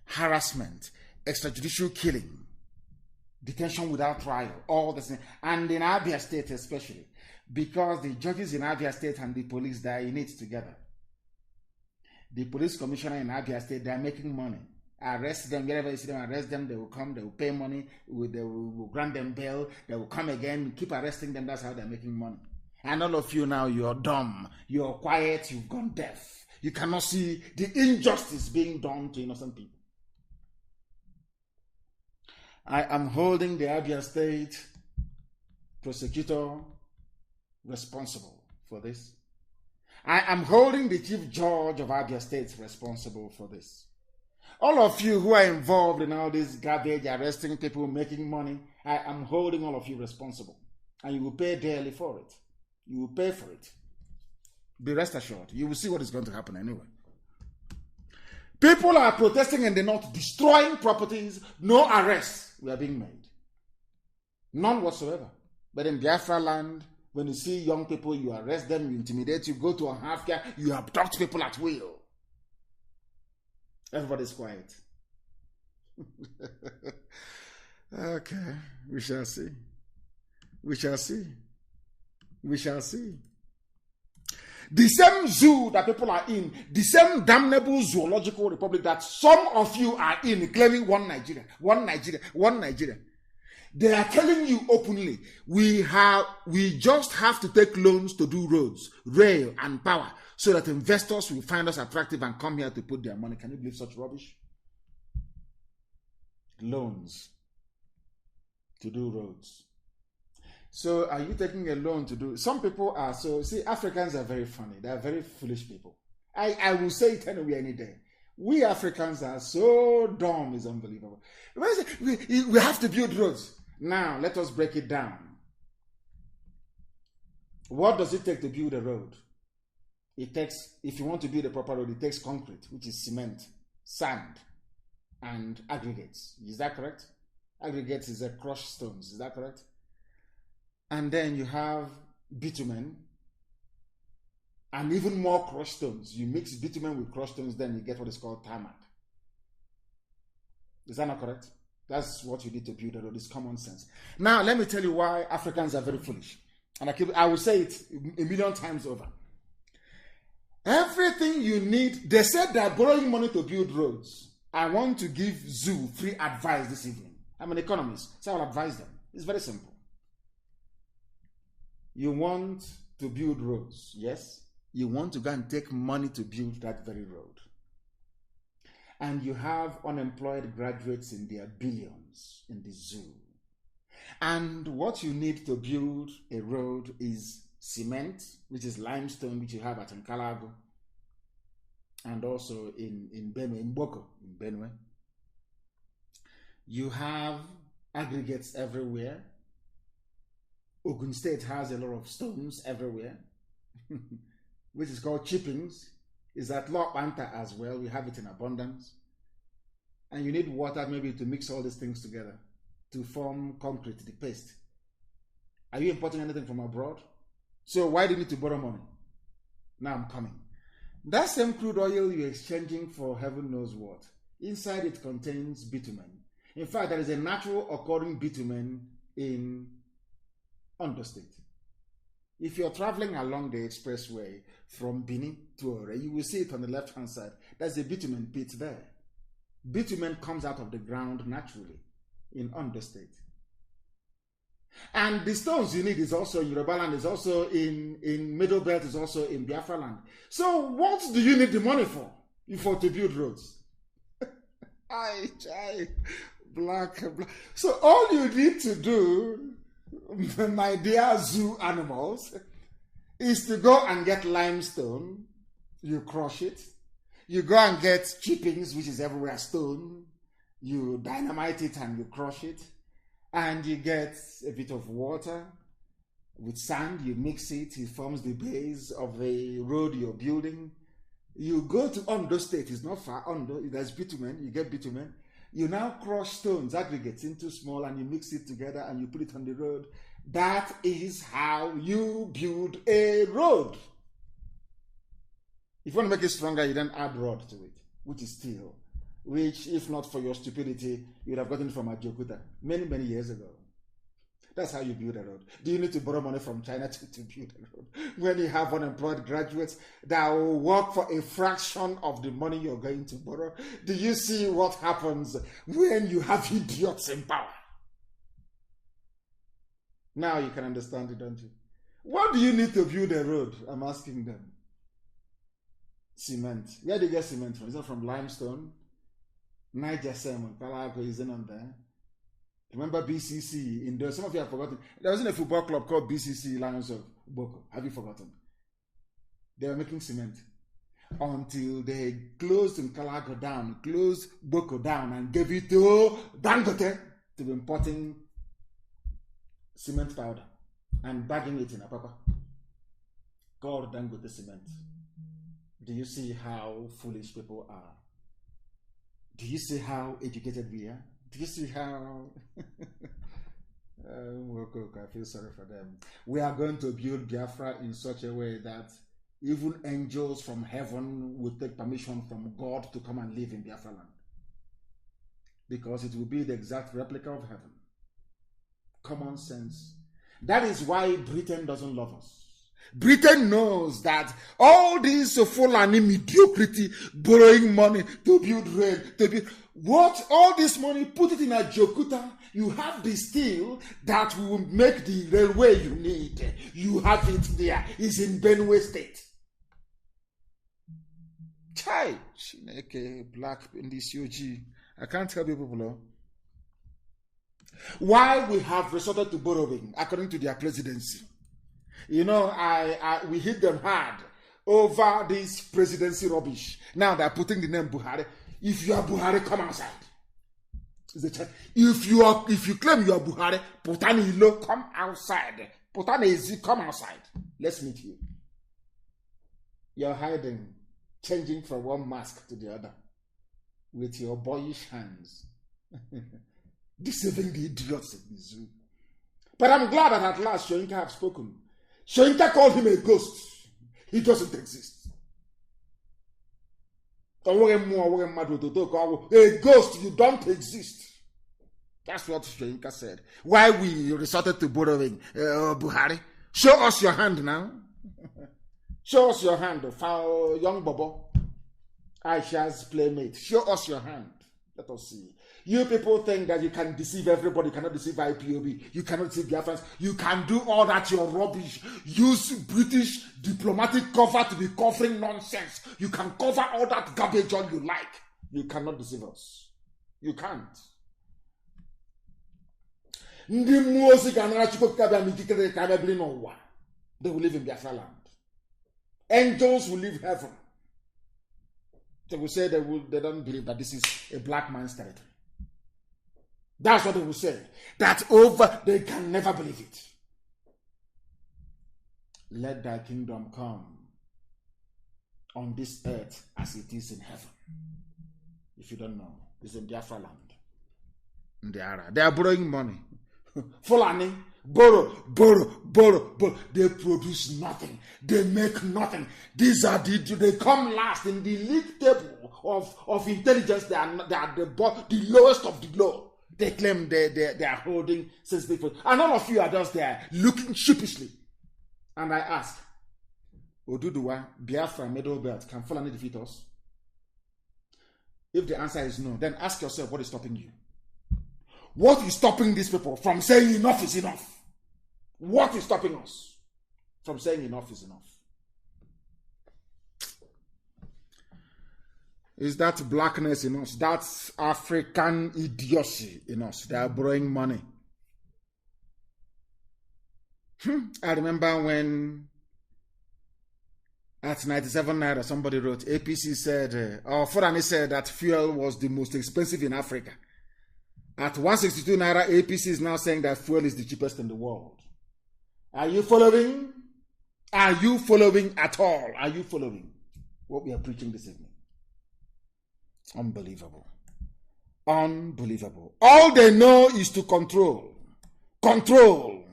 harassment, extrajudicial killing, detention without trial, all the same. And in Abia State especially, because the judges in Abia State and the police, they are in it together. The police commissioner in Abia State, they are making money. Arrest them, wherever you see them, arrest them, they will come, they will pay money, they will grant them bail, they will come again, keep arresting them, that's how they're making money. And all of you now, you're dumb, you're quiet, you've gone deaf. You cannot see the injustice being done to innocent people. I am holding the Abia State prosecutor responsible for this. I am holding the chief judge of Abia State responsible for this. All of you who are involved in all this garbage, arresting people, making money, I am holding all of you responsible. And you will pay dearly for it. You will pay for it. Be rest assured. You will see what is going to happen anyway. People are protesting in the north, destroying properties. No arrests were being made. None whatsoever. But in Biafra land, when you see young people, you arrest them, you intimidate, you go to a half-care, you abduct people at will. Everybody's quiet. Okay, we shall see. We shall see. We shall see. The same zoo that people are in, the same damnable zoological republic that some of you are in, claiming one Nigeria, one Nigeria, one Nigeria. They are telling you openly, we just have to take loans to do roads, rail, and power, so that investors will find us attractive and come here to put their money. Can you believe such rubbish? Loans to do roads. So are you taking a loan to do? Some people are Africans are very funny. They are very foolish people. I will say it anyway any day. We Africans are so dumb, it's unbelievable. We have to build roads. Now, let us break it down. What does it take to build a road? It takes, if you want to build a proper road, it takes concrete, which is cement, sand, and aggregates. Is that correct? Aggregates is a crushed stones. Is that correct? And then you have bitumen, and even more crushed stones. You mix bitumen with crushed stones, then you get what is called tarmac. Is that not correct? That's what you need to build a road. It's common sense. Now, let me tell you why Africans are very foolish. And I will say it a million times over. Everything you need, they said they are borrowing money to build roads. I want to give Zoo free advice this evening. I'm an economist, so I'll advise them. It's very simple. You want to build roads, yes? You want to go and take money to build that very road. And you have unemployed graduates in their billions in the zoo. And what you need to build a road is cement, which is limestone, which you have at Nkalago, and also in Benue, in Boko, in Benue. You have aggregates everywhere. Ogun State has a lot of stones everywhere, which is called chippings. Is at Lokbanta as well. We have it in abundance. And you need water maybe to mix all these things together to form concrete, the paste. Are you importing anything from abroad? So why do you need to borrow money? Now I'm coming. That same crude oil you're exchanging for heaven knows what. Inside it contains bitumen. In fact, there is a natural occurring bitumen in Ondo State. If you're traveling along the expressway from Bini to Ore, you will see it on the left-hand side. There's a bitumen pit there. Bitumen comes out of the ground naturally in Ondo State. And the stones you need is also in Yoruba land, is also in Middle Belt, is also in Biafra land. So what do you need the money for? To build roads? Black. So all you need to do, my dear zoo animals, is to go and get limestone. You crush it. You go and get chippings, which is everywhere stone. You dynamite it and you crush it. And you get a bit of water with sand. You mix it. It forms the base of the road you're building. You go to Ondo State. It's not far. Ondo, there's bitumen. You get bitumen. You now crush stones, aggregates into small, and you mix it together and you put it on the road. That is how you build a road. If you want to make it stronger, you then add rod to it, which is steel, which, if not for your stupidity, you would have gotten from Ajokuta many, many years ago. That's how you build a road. Do you need to borrow money from China to build a road? When you have unemployed graduates that will work for a fraction of the money you're going to borrow, do you see what happens when you have idiots in power? Now you can understand it, don't you? What do you need to build a road? I'm asking them. Cement. Where do you get cement from? Is it from limestone? Niger Salmon, Palago isn't on there. Remember BCC? In there, some of you have forgotten. There wasn't a football club called BCC Lions of Boko. Have you forgotten? They were making cement. until they closed Nkalago down, closed Boko down, and gave it to Dangote to be importing cement powder and bagging it in Apapa. God Dangote cement. Do you see how foolish people are? Do you see how educated we are? Do you see how... I feel sorry for them. We are going to build Biafra in such a way that even angels from heaven will take permission from God to come and live in Biafra land. Because it will be the exact replica of heaven. Common sense. That is why Britain doesn't love us. Britain knows that all this Fulani mediocrity, borrowing money to build rail, to build what? All this money, put it in a Jokuta. You have the steel that will make the railway you need. You have it there. It's in Benue State. Chai, Chineke, black in this UG. I can't tell you people. Why we have resorted to borrowing according to their presidency. You know, we hit them hard over this presidency rubbish. Now they're putting the name Buhari. If you are Buhari, come outside. If you claim you are Buhari, Putani Ilo, come outside. Putani Ezi, come outside. Let's meet you. You're hiding, changing from one mask to the other with your boyish hands. Deceiving the idiots in the zoo. But I'm glad that at last Shoyinka have spoken. Shoyinka called him a ghost. He doesn't exist. A ghost, you don't exist. That's what Shoyinka said. Why we resorted to borrowing Buhari? Show us your hand now. Show us your hand, young Bobo. Aisha's playmate. Show us your hand. Let us see. You people think that you can deceive everybody. You cannot deceive IPOB. You cannot deceive Biafrans. You can do all that, your rubbish. Use British diplomatic cover to be covering nonsense. You can cover all that garbage all you like. You cannot deceive us. You can't. They will live in Biafra land. Angels will leave heaven. They will say they don't believe that this is a black man's territory. That's what they will say. That they can never believe it. Let thy kingdom come on this earth as it is in heaven. If you don't know, it's in Biafra land. They are borrowing money. Fulani, borrow. They produce nothing. They make nothing. These are they come last in the league table of intelligence. They are the lowest of the low. They claim they are holding sensitive food. And all of you are just there looking sheepishly. And I ask, Oduduwa, Biafra, Middle Belt, can Fulani defeat us? If the answer is no, then ask yourself, what is stopping you? What is stopping these people from saying enough is enough? What is stopping us from saying enough is enough? Is that blackness in us? That's African idiocy in us. They are borrowing money. I remember when at 97 Naira somebody wrote, APC said, or Fulani said that fuel was the most expensive in Africa. At 162 Naira, APC is now saying that fuel is the cheapest in the world. Are you following? Are you following at all? Are you following what we are preaching this evening? Unbelievable. Unbelievable. All they know is to control. Control.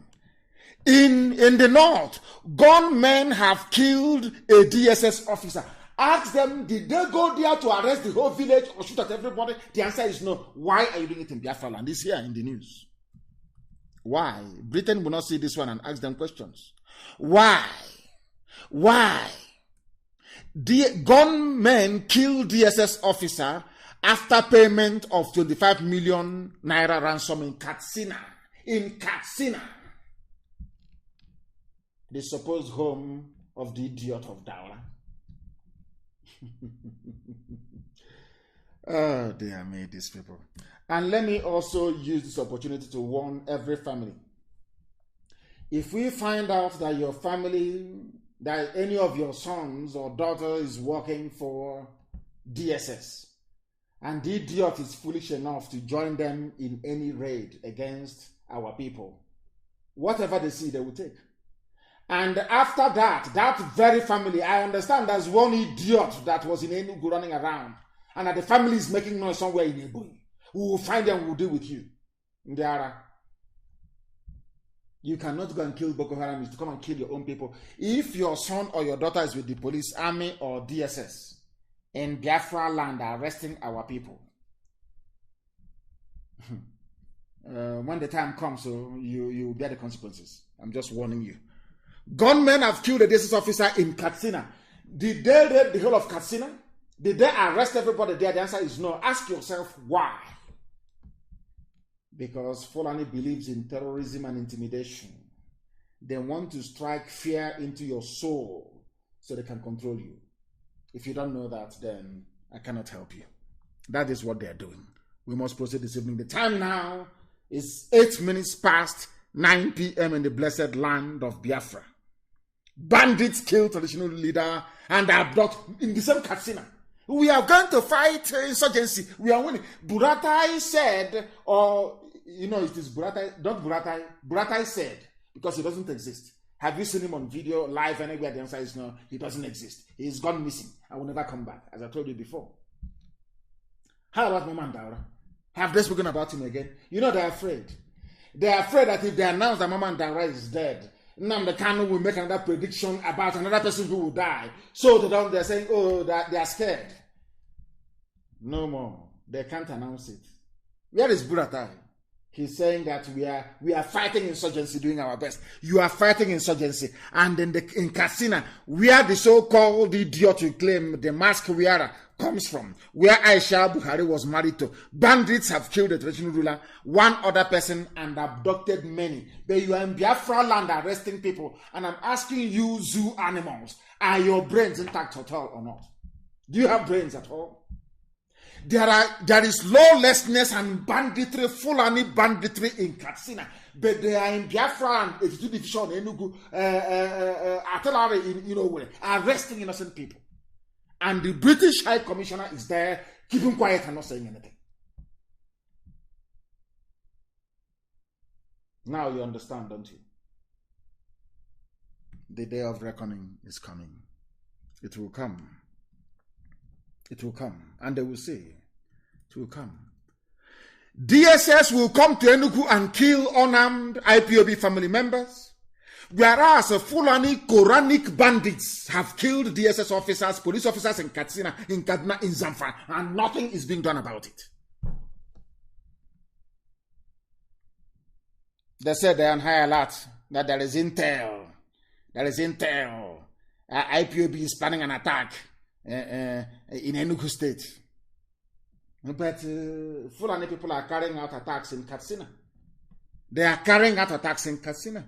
In the north, gunmen have killed a DSS officer. Ask them, did they go there to arrest the whole village or shoot at everybody? The answer is no. Why are you doing it in Biafra land? It's here in the news. Why? Britain will not see this one and ask them questions. Why? Why? The gunmen killed DSS officer after payment of 25 million naira ransom in Katsina. In Katsina. The supposed home of the idiot of Daura. Oh, dear me, these people. And let me also use this opportunity to warn every family. If we find out that your family that any of your sons or daughters is working for DSS, and the idiot is foolish enough to join them in any raid against our people, whatever they see, they will take. And after that, that very family, I understand there's one idiot that was in Enugu running around, and that the family is making noise somewhere in Ebonyi. We will find them, we will deal with you. Ndiara. You cannot go and kill Boko Haram to come and kill your own people. If your son or your daughter is with the police, army, or DSS in Biafra land arresting our people, when the time comes, so you bear the consequences. I'm just warning you. Gunmen have killed a DSS officer in Katsina. Did they raid the whole of Katsina? Did they arrest everybody there? The answer is no. Ask yourself why. Because Fulani believes in terrorism and intimidation. They want to strike fear into your soul so they can control you. If you don't know that, then I cannot help you. That is what they are doing. We must proceed this evening. The time now is 8 minutes past 9 p.m. in the blessed land of Biafra. Bandits kill traditional leader and abduct in the same Katsina. We are going to fight insurgency. We are winning. Buratai said, or it is Buratai, not Buratai. Buratai said, because he doesn't exist. Have you seen him on video, live, anywhere? The answer is no, he doesn't exist. He's gone missing. I will never come back, as I told you before. How about Mama Ndaura? Have they spoken about him again? They're afraid. They're afraid that if they announce that Mama Ndaura is dead, Nnamdi Kanu will make another prediction about another person who will die. So they're saying, oh, that they are scared. No more. They can't announce it. Where is Buratai? He's saying that we are fighting insurgency, doing our best. You are fighting insurgency. And in Katsina, where the so-called idiot you claim the mask wearer comes from, where Aisha Buhari was married to, bandits have killed the traditional ruler, one other person, and abducted many. But you are in Biafra land arresting people, and I'm asking you, zoo animals, are your brains intact at all or not? Do you have brains at all? There is lawlessness and banditry, Fulani banditry in Katsina, but they are in Biafra and 82 Division, Enugu, artillery in arresting innocent people. And the British High Commissioner is there, keeping quiet and not saying anything. Now you understand, don't you? The day of reckoning is coming. It will come. It will come. And they will say, it will come. DSS will come to Enugu and kill unarmed IPOB family members. Whereas Fulani Quranic bandits have killed DSS officers, police officers in Katsina, in Kaduna, in Zamfara, and nothing is being done about it. They said they're on high alert, that there is intel. There is intel. IPOB is planning an attack in Enugu State. But Fulani people are carrying out attacks in Katsina. They are carrying out attacks in Katsina.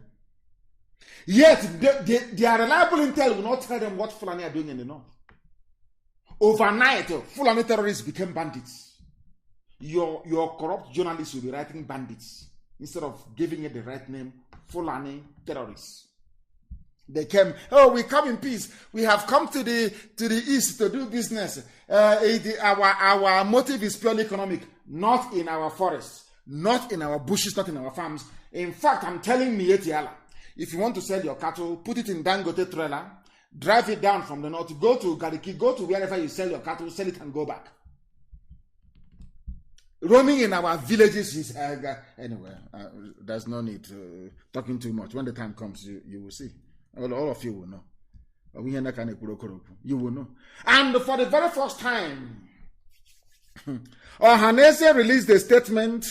Yet, their reliable intel will not tell them what Fulani are doing in the north. Overnight, Fulani terrorists became bandits. Your corrupt journalists will be writing bandits instead of giving it the right name, Fulani terrorists. They came, we come in peace. We have come to the east to do business. Our motive is purely economic, not in our forests, not in our bushes, not in our farms. In fact, I'm telling Mietiala, if you want to sell your cattle, put it in Dangote trailer, drive it down from the north, go to Gariki, go to wherever you sell your cattle, sell it and go back. Roaming in our villages is, anyway, there's no need to talking too much. When the time comes, you will see. All of you will know. You will know. And for the very first time, Ohanese released a statement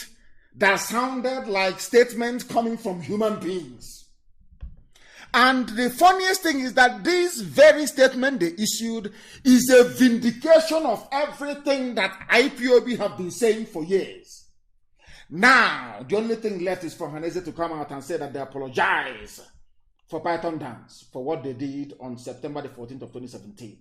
that sounded like statements coming from human beings. And the funniest thing is that this very statement they issued is a vindication of everything that IPOB have been saying for years. Now, the only thing left is for Ohanese to come out and say that they apologize for Python Dance for what they did on September the 14th of 2017.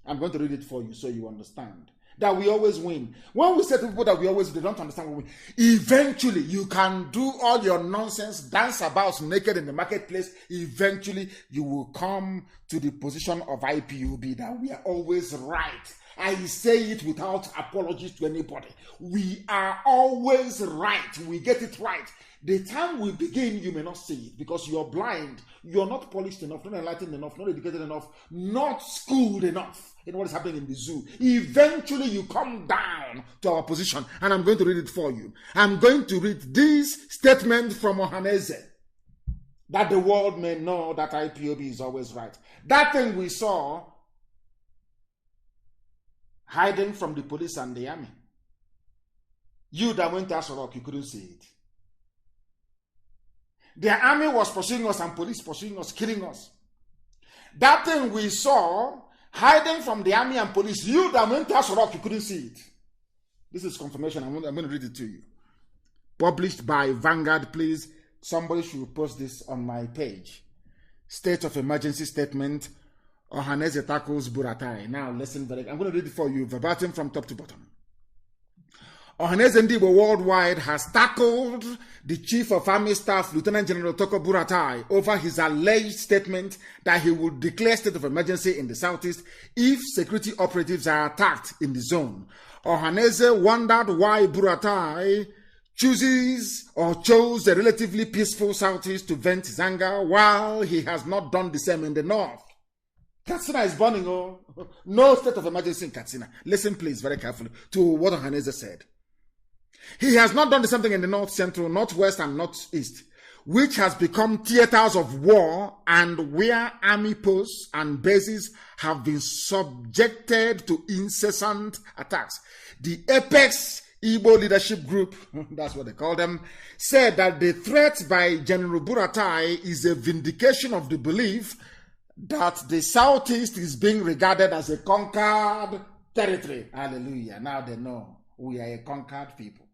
I'm going to read it for you so you understand. that we always win. When we say to people that we always, they don't understand what we win. Eventually, you can do all your nonsense, dance about naked in the marketplace. Eventually, you will come to the position of IPOB that we are always right. I say it without apologies to anybody. We are always right. We get it right. The time we begin, you may not see it because you're blind. You're not polished enough, not enlightened enough, not educated enough, not schooled enough in what is happening in the zoo. Eventually, you come down to our position, and I'm going to read it for you. I'm going to read this statement from Ohaneze, that the world may know that IPOB is always right. That thing we saw hiding from the police and the army. You that went to Asorok, you couldn't see it. The army was pursuing us and police pursuing us, killing us. That thing we saw hiding from the army and police, you that went to Asorok, you couldn't see it. This is confirmation. I'm going to read it to you. Published by Vanguard, please. Somebody should post this on my page. State of emergency statement. Ohaneze tackles Buratai. Now listen very. I'm going to read it for you verbatim from top to bottom. Ohaneze Ndibo worldwide has tackled the Chief of Army Staff, Lieutenant General Toko Buratai, over his alleged statement that he would declare state of emergency in the southeast if security operatives are attacked in the zone. Ohaneze wondered why Buratai chose a relatively peaceful southeast to vent his anger while he has not done the same in the north. Katsina is burning. Oh, no state of emergency in Katsina. Listen, please, very carefully to what Ohaneze said. He has not done the same thing in the north central, northwest, and northeast, which has become theaters of war and where army posts and bases have been subjected to incessant attacks. The Apex Igbo Leadership Group, that's what they call them, said that the threat by General Buratai is a vindication of the belief that the southeast is being regarded as a conquered territory. Hallelujah. Now they know we are a conquered people.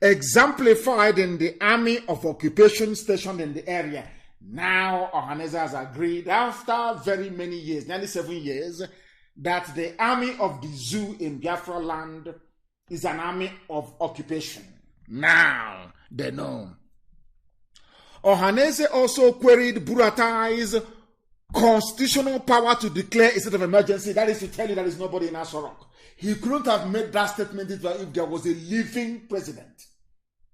Exemplified in the army of occupation stationed in the area. Now Ohaneze has agreed after very many years, nearly 7 years, that the army of the zoo in Biafra land is an army of occupation. Now they know. Ohaneze also queried Buratai's constitutional power to declare a state of emergency. That is to tell you there is nobody in Asorok. He couldn't have made that statement if there was a living president.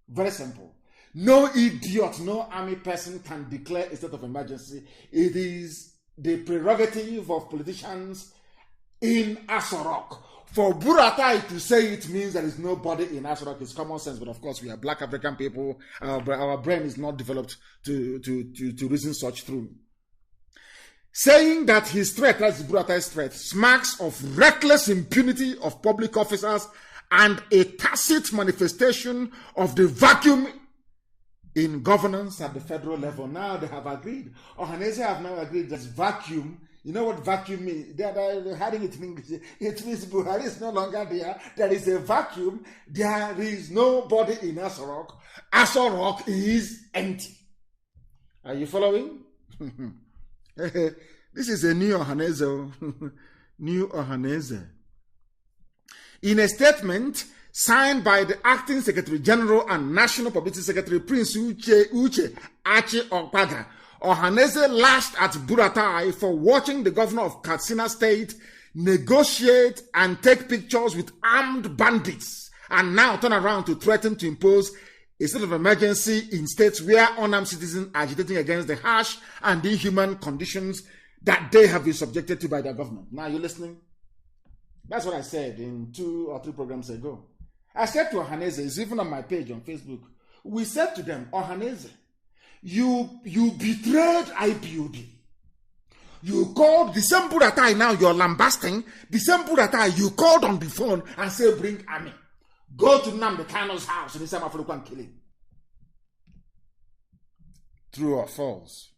Very simple. No idiot, no army person can declare a state of emergency. It is the prerogative of politicians in Asorok. For Buratai to say it means there is nobody in Asorok is common sense, but of course we are black African people. Our brain is not developed to reason such through. Saying that his threat, that's Buratai's threat, smacks of reckless impunity of public officers and a tacit manifestation of the vacuum in governance at the federal level. Now they have agreed. Ohaneze have now agreed that vacuum. You know what vacuum means? They're hiding it in English. It means Buhari is no longer there. There is a vacuum. There is nobody in Asorok. Asorok is empty. Are you following? This is a new Ohaneze. New Ohaneze. In a statement signed by the Acting Secretary General and National Publicity Secretary Prince Uche Achi Okpaga, Ohaneze lashed at Buratai for watching the governor of Katsina State negotiate and take pictures with armed bandits and now turn around to threaten to impose a state of emergency in states where unarmed citizens are agitating against the harsh and inhuman conditions that they have been subjected to by their government. Now, you listening? That's what I said in 2 or 3 programs ago. I said to Ohaneze, it's even on my page on Facebook, we said to them, Ohaneze, you betrayed IPOB. You called the same Buratai now you're lambasting, the same Buratai you called on the phone and said, bring army. Go to Nnamdi Kanu's house in the same African killing. True or false?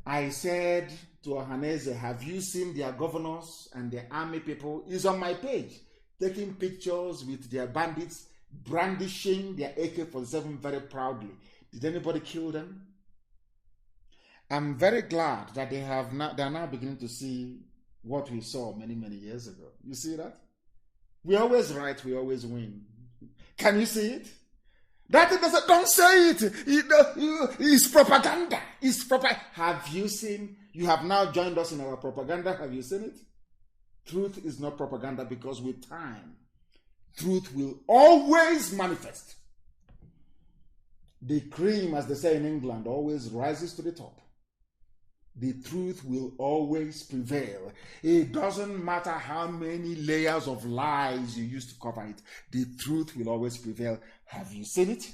I said to Ohaneze, have you seen their governors and their army people? It's on my page, taking pictures with their bandits, brandishing their AK-47 very proudly. Did anybody kill them? I'm very glad that they are now beginning to see what we saw many, many years ago. You see that? We're always right, we always win. Can you see it? That doesn't, don't say it. It's propaganda. It's Have you seen? You have now joined us in our propaganda. Have you seen it? Truth is not propaganda, because with time, truth will always manifest. The cream, as they say in England, always rises to the top. The truth will always prevail. It doesn't matter how many layers of lies you use to cover it. The truth will always prevail. Have you seen it?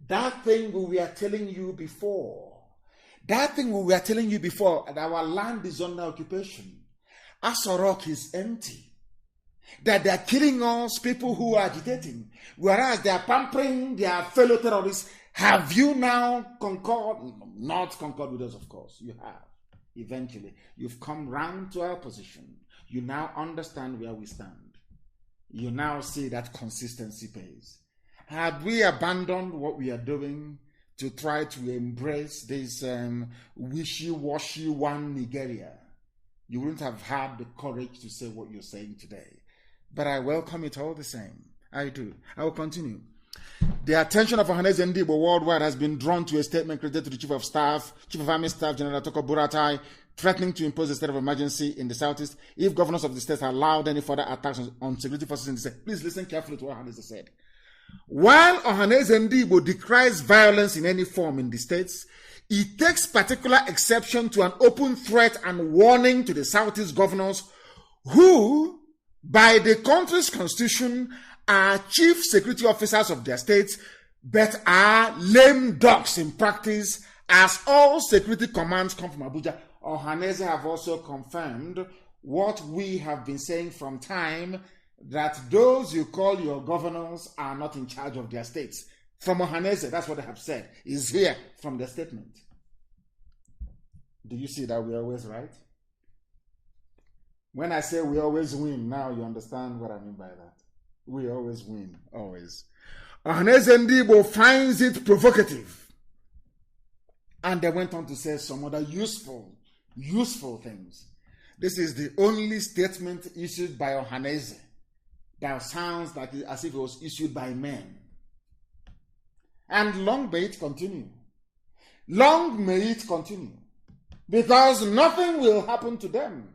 That thing we were telling you before. That our land is under occupation. Asorok is empty. That they are killing us, people who are agitating, whereas they are pampering their fellow terrorists. Have you now not concord with us, of course. You have. Eventually, you've come round to our position. You now understand where we stand. You now see that consistency pays. Had we abandoned what we are doing to try to embrace this wishy-washy one Nigeria, you wouldn't have had the courage to say what you're saying today. But I welcome it all the same. I do. I will continue. The attention of Ohaneze Ndigbo worldwide has been drawn to a statement created to the Chief of Army Staff, General Toko Buratai, threatening to impose a state of emergency in the southeast if governors of the states allowed any further attacks on security forces in the state. Please listen carefully to what Ohaneze said. While Ohaneze Ndigbo decries violence in any form in the states, he takes particular exception to an open threat and warning to the southeast governors who, by the country's constitution, are chief security officers of their states, but are lame ducks in practice, as all security commands come from Abuja. Ohaneze have also confirmed what we have been saying from time, that those you call your governors are not in charge of their states. From Ohaneze, that's what they have said, is here from the statement. Do you see that we're always right? When I say we always win, now you understand what I mean by that. We always win, always. Ohaneze Ndigbo finds it provocative. And they went on to say some other useful things. This is the only statement issued by Ohaneze that sounds like as if it was issued by men. And long may it continue. Long may it continue. Because nothing will happen to them.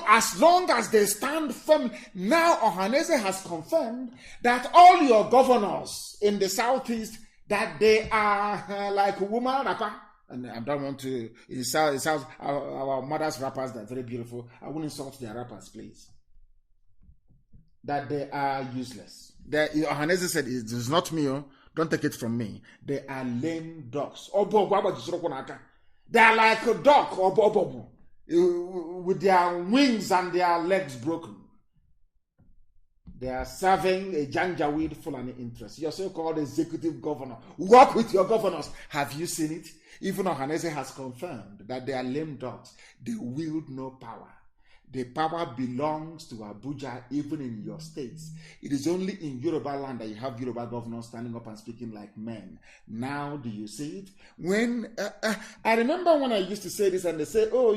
As long as they stand firm. Now Ohaneze has confirmed that all your governors in the southeast, that they are like woman rapper. And I don't want to insult our mothers' rappers, they're very beautiful. I won't insult their rappers, please. That they are useless. Ohaneze said, it is not me, don't take it from me. They are lame dogs. They are like a dog, with their wings and their legs broken. They are serving a Janjaweed Fulani interest. Your so-called executive governor. Work with your governors. Have you seen it? Even Ohaneze has confirmed that they are lame dogs. They wield no power. The power belongs to Abuja, even in your states. It is only in Yoruba land that you have Yoruba governors standing up and speaking like men. Now, do you see it? When I remember when I used to say this, and they say, "Oh,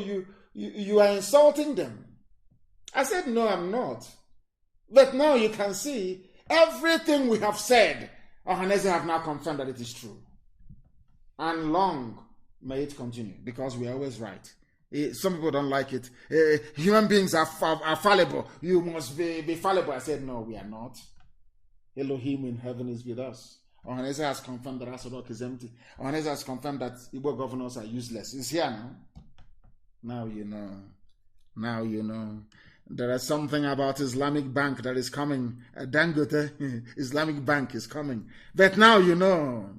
you are insulting them." I said, "No, I'm not." But now you can see everything we have said. Ohaneze have now confirmed that it is true, and long may it continue, because we are always right. Some people don't like it. Human beings are fallible. You must be fallible. I said, no, we are not. Elohim in heaven is with us. Ohaneze has confirmed that Asorok is empty. Ohaneze has confirmed that Igbo governors are useless. It's here now. Now you know. Now you know. There is something about Islamic Bank that is coming. Dangote Islamic Bank is coming. But now you know.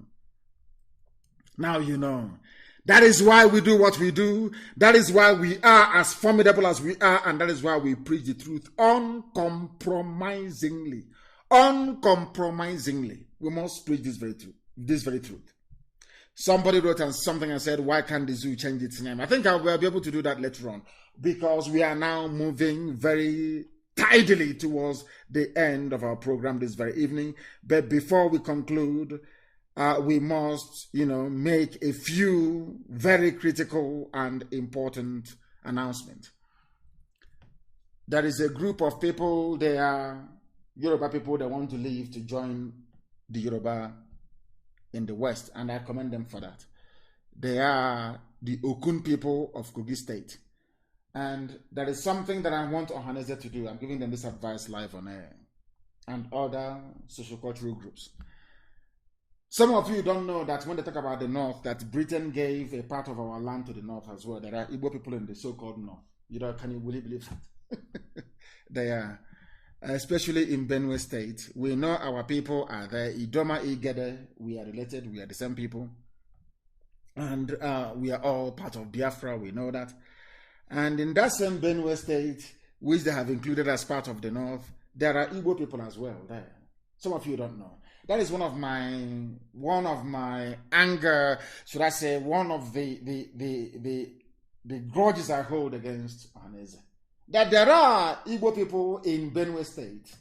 Now you know. That is why we do what we do. That is why we are as formidable as we are. And that is why we preach the truth uncompromisingly. Uncompromisingly. We must preach this very truth. Somebody wrote something and said, why can't the zoo change its name? I think I will be able to do that later on, because we are now moving very tidily towards the end of our program this very evening. But before we conclude, we must, make a few very critical and important announcement. There is a group of people, they are Yoruba people that want to leave to join the Yoruba in the West, and I commend them for that. They are the Okun people of Kogi State. And there is something that I want Ohaneze to do. I'm giving them this advice live on air, and other social cultural groups. Some of you don't know that when they talk about the North, that Britain gave a part of our land to the North as well. There are Igbo people in the so-called North. Can you really believe that? They are, especially in Benue State. We know our people are there. Idoma, Igede, we are related. We are the same people. And we are all part of Biafra. We know that. And in that same Benue State, which they have included as part of the North, there are Igbo people as well there. Some of you don't know. That is one of my anger, should I say, one of the grudges I hold against Ohaneze. That there are Igbo people in Benue State.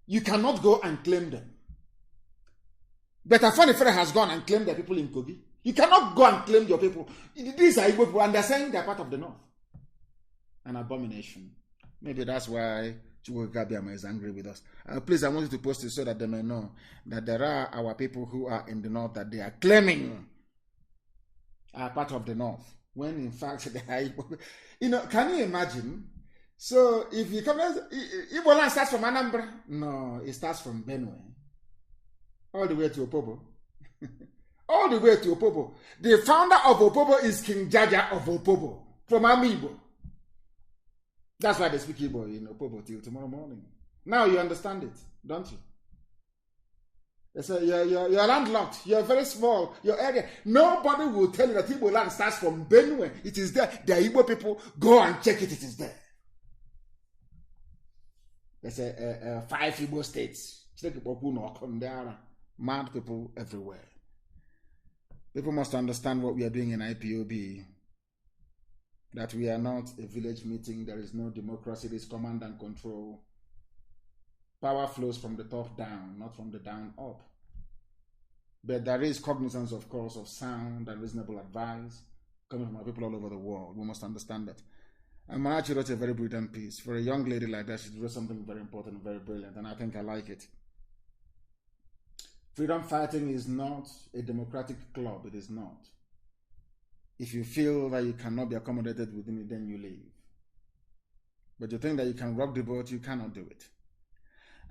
You cannot go and claim them. But Afanifere has gone and claimed the people in Kogi. You cannot go and claim your people. These are Igbo people, and they're saying they're part of the North. An abomination. Maybe that's why Chukwukabiama is angry with us. Please, I want you to post it so that they may know that there are our people who are in the North that they are claiming are part of the North, when in fact they are. Can you imagine? So if you come, Igbo land starts from Anambra. No, it starts from Benue, all the way to Opobo. All the way to Opobo. The founder of Opobo is King Jaja of Opobo from Amibo. That's why they speak Igbo in Opobo till tomorrow morning. Now you understand it, don't you? They say you're landlocked, you're very small, your area. Nobody will tell you that Igbo land starts from Benue. It is there. The Igbo people, go and check it, it is there. They say 5 Igbo states. Mad people everywhere. People must understand what we are doing in IPOB. That we are not a village meeting. There is no democracy. It is command and control. Power flows from the top down, not from the down up. But there is cognizance, of course, of sound and reasonable advice coming from our people all over the world. We must understand that. And Manachi wrote a very brilliant piece. For a young lady like that, she wrote something very important, very brilliant, and I think I like it. Freedom fighting is not a democratic club. It is not. If you feel that you cannot be accommodated within it, then you leave. But you think that you can rock the boat, you cannot do it.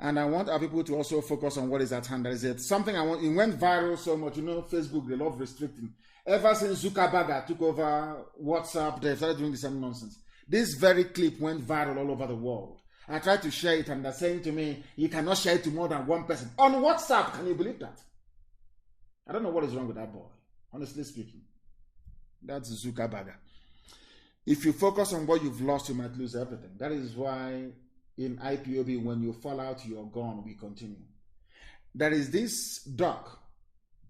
And I want our people to also focus on what is at hand. There is something I want. It went viral so much. Facebook, they love restricting. Ever since Zuckerberg took over WhatsApp, they started doing the same nonsense. This very clip went viral all over the world. I tried to share it, and they're saying to me, you cannot share it to more than one person. On WhatsApp, can you believe that? I don't know what is wrong with that boy, honestly speaking. That's Zuckerberg. If you focus on what you've lost, you might lose everything. That is why in IPOB, when you fall out, you're gone, we continue. There is this duck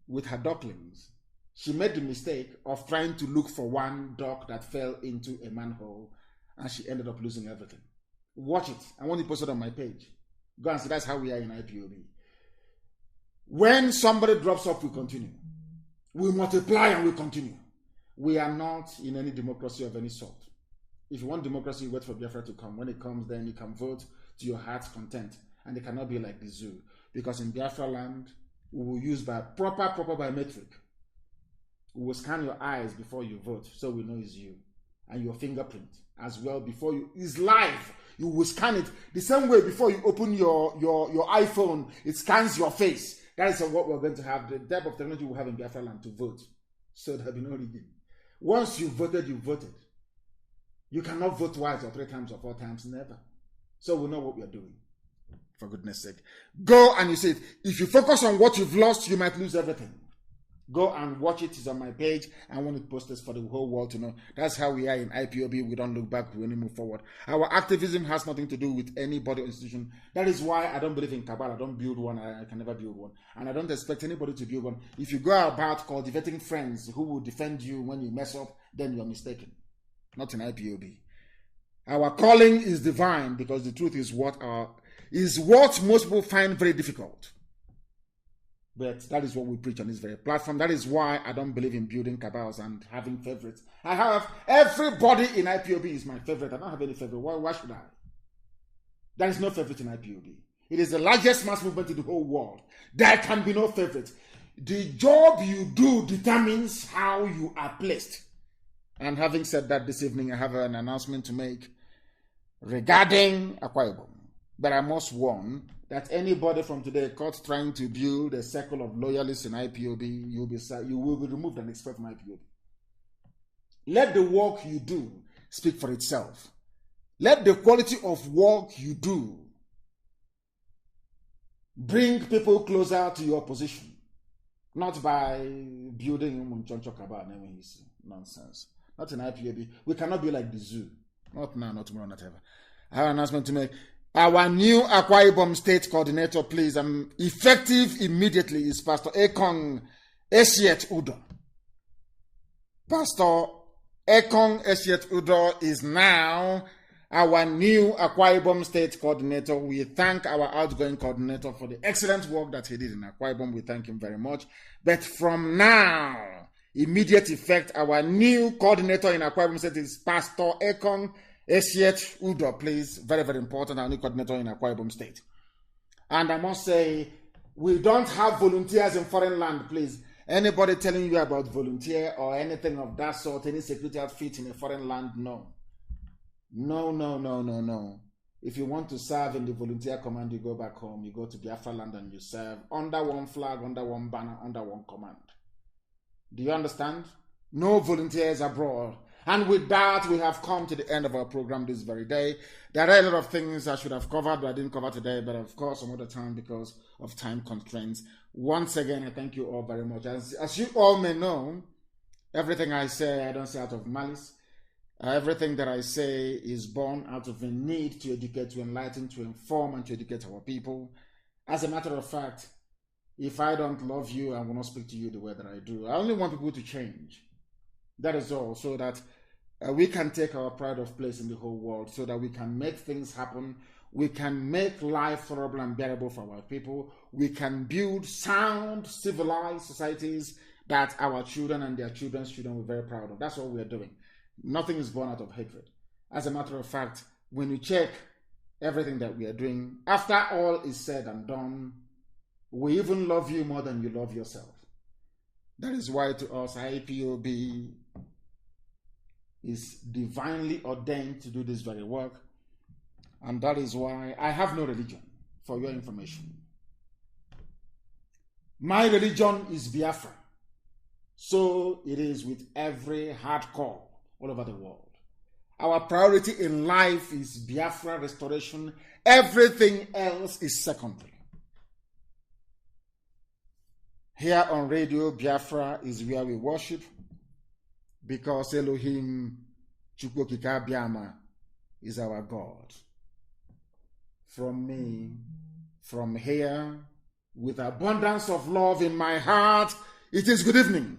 with her ducklings. She made the mistake of trying to look for one duck that fell into a manhole, and she ended up losing everything. Watch it. I want to post it on my page. Go and see. That's how we are in IPOB. When somebody drops off, we continue. We multiply and we continue. We are not in any democracy of any sort. If you want democracy, you wait for Biafra to come. When it comes, then you can vote to your heart's content. And it cannot be like the zoo. Because in Biafra land, we will use proper biometric. We will scan your eyes before you vote, so we know it's you. And your fingerprint as well before you. It's live. You will scan it the same way before you open your iPhone. It scans your face. That is what we're going to have. The depth of technology we have in Biafra land to vote. So there'll be no rigging. Once you voted, you voted. You cannot vote twice or 3 times or 4 times, never. So we know what we are doing. For goodness sake. Go and you see it. If you focus on what you've lost, you might lose everything. Go and watch it. It's on my page. I want to post this for the whole world to know. That's how we are in IPOB. We don't look back. We only move forward. Our activism has nothing to do with any body or institution. That is why I don't believe in cabal. I don't build one. I can never build one. And I don't expect anybody to build one. If you go about cultivating friends who will defend you when you mess up, then you're mistaken. Not in IPOB. Our calling is divine because the truth is what most people find very difficult. But that is what we preach on this very platform. That is why I don't believe in building cabals and having favorites. I have everybody in IPOB is my favorite. I don't have any favorite. Why should I? There is no favorite in IPOB. It is the largest mass movement in the whole world. There can be no favorite. The job you do determines how you are placed. And having said that, this evening I have an announcement to make regarding Akwa Ibom. But I must warn that anybody from today caught trying to build a circle of loyalists in IPOB, you will be removed and expelled from IPOB. Let the work you do speak for itself. Let the quality of work you do bring people closer to your position, not by building nonsense. Not in IPOB. We cannot be like the zoo. Not now, not tomorrow, not ever. I have an announcement to make. Our new Akwa Ibom State Coordinator, please, effective immediately, is Pastor Ekong Esiet Udo. Pastor Ekong Esiet Udo is now our new Akwa Ibom State Coordinator. We thank our outgoing coordinator for the excellent work that he did in Akwa Ibom. We thank him very much. But from now, immediate effect, our new coordinator in Akwa Ibom State is Pastor Ekong Esiet Udo, please. Very, very important. Our new coordinator in Akwa Ibom State. And I must say, we don't have volunteers in foreign land, please. Anybody telling you about volunteer or anything of that sort, any security outfit in a foreign land, no. No. If you want to serve in the volunteer command, you go back home, you go to Biafra land and you serve under one flag, under one banner, under one command. Do you understand? No volunteers abroad. And with that, we have come to the end of our program this very day. There are a lot of things I should have covered, but I didn't cover today, but of course some other time because of time constraints. Once again, I thank you all very much. As you all may know, everything I say, I don't say out of malice. Everything that I say is born out of a need to educate, to enlighten, to inform, and to educate our people. As a matter of fact, if I don't love you, I will not speak to you the way that I do. I only want people to change. That is all, so that we can take our pride of place in the whole world, so that we can make things happen. We can make life tolerable and bearable for our people. We can build sound, civilized societies that our children and their children's children will be very proud of. That's what we are doing. Nothing is born out of hatred. As a matter of fact, when you check everything that we are doing, after all is said and done, we even love you more than you love yourself. That is why to us, IPOB is divinely ordained to do this very work. And that is why I have no religion, for your information. My religion is Biafra. So it is with every hardcore all over the world. Our priority in life is Biafra restoration. Everything else is secondary. Here on Radio Biafra is where we worship, because Elohim Chukwokika Biama is our God. From me, from here, with abundance of love in my heart, it is good evening.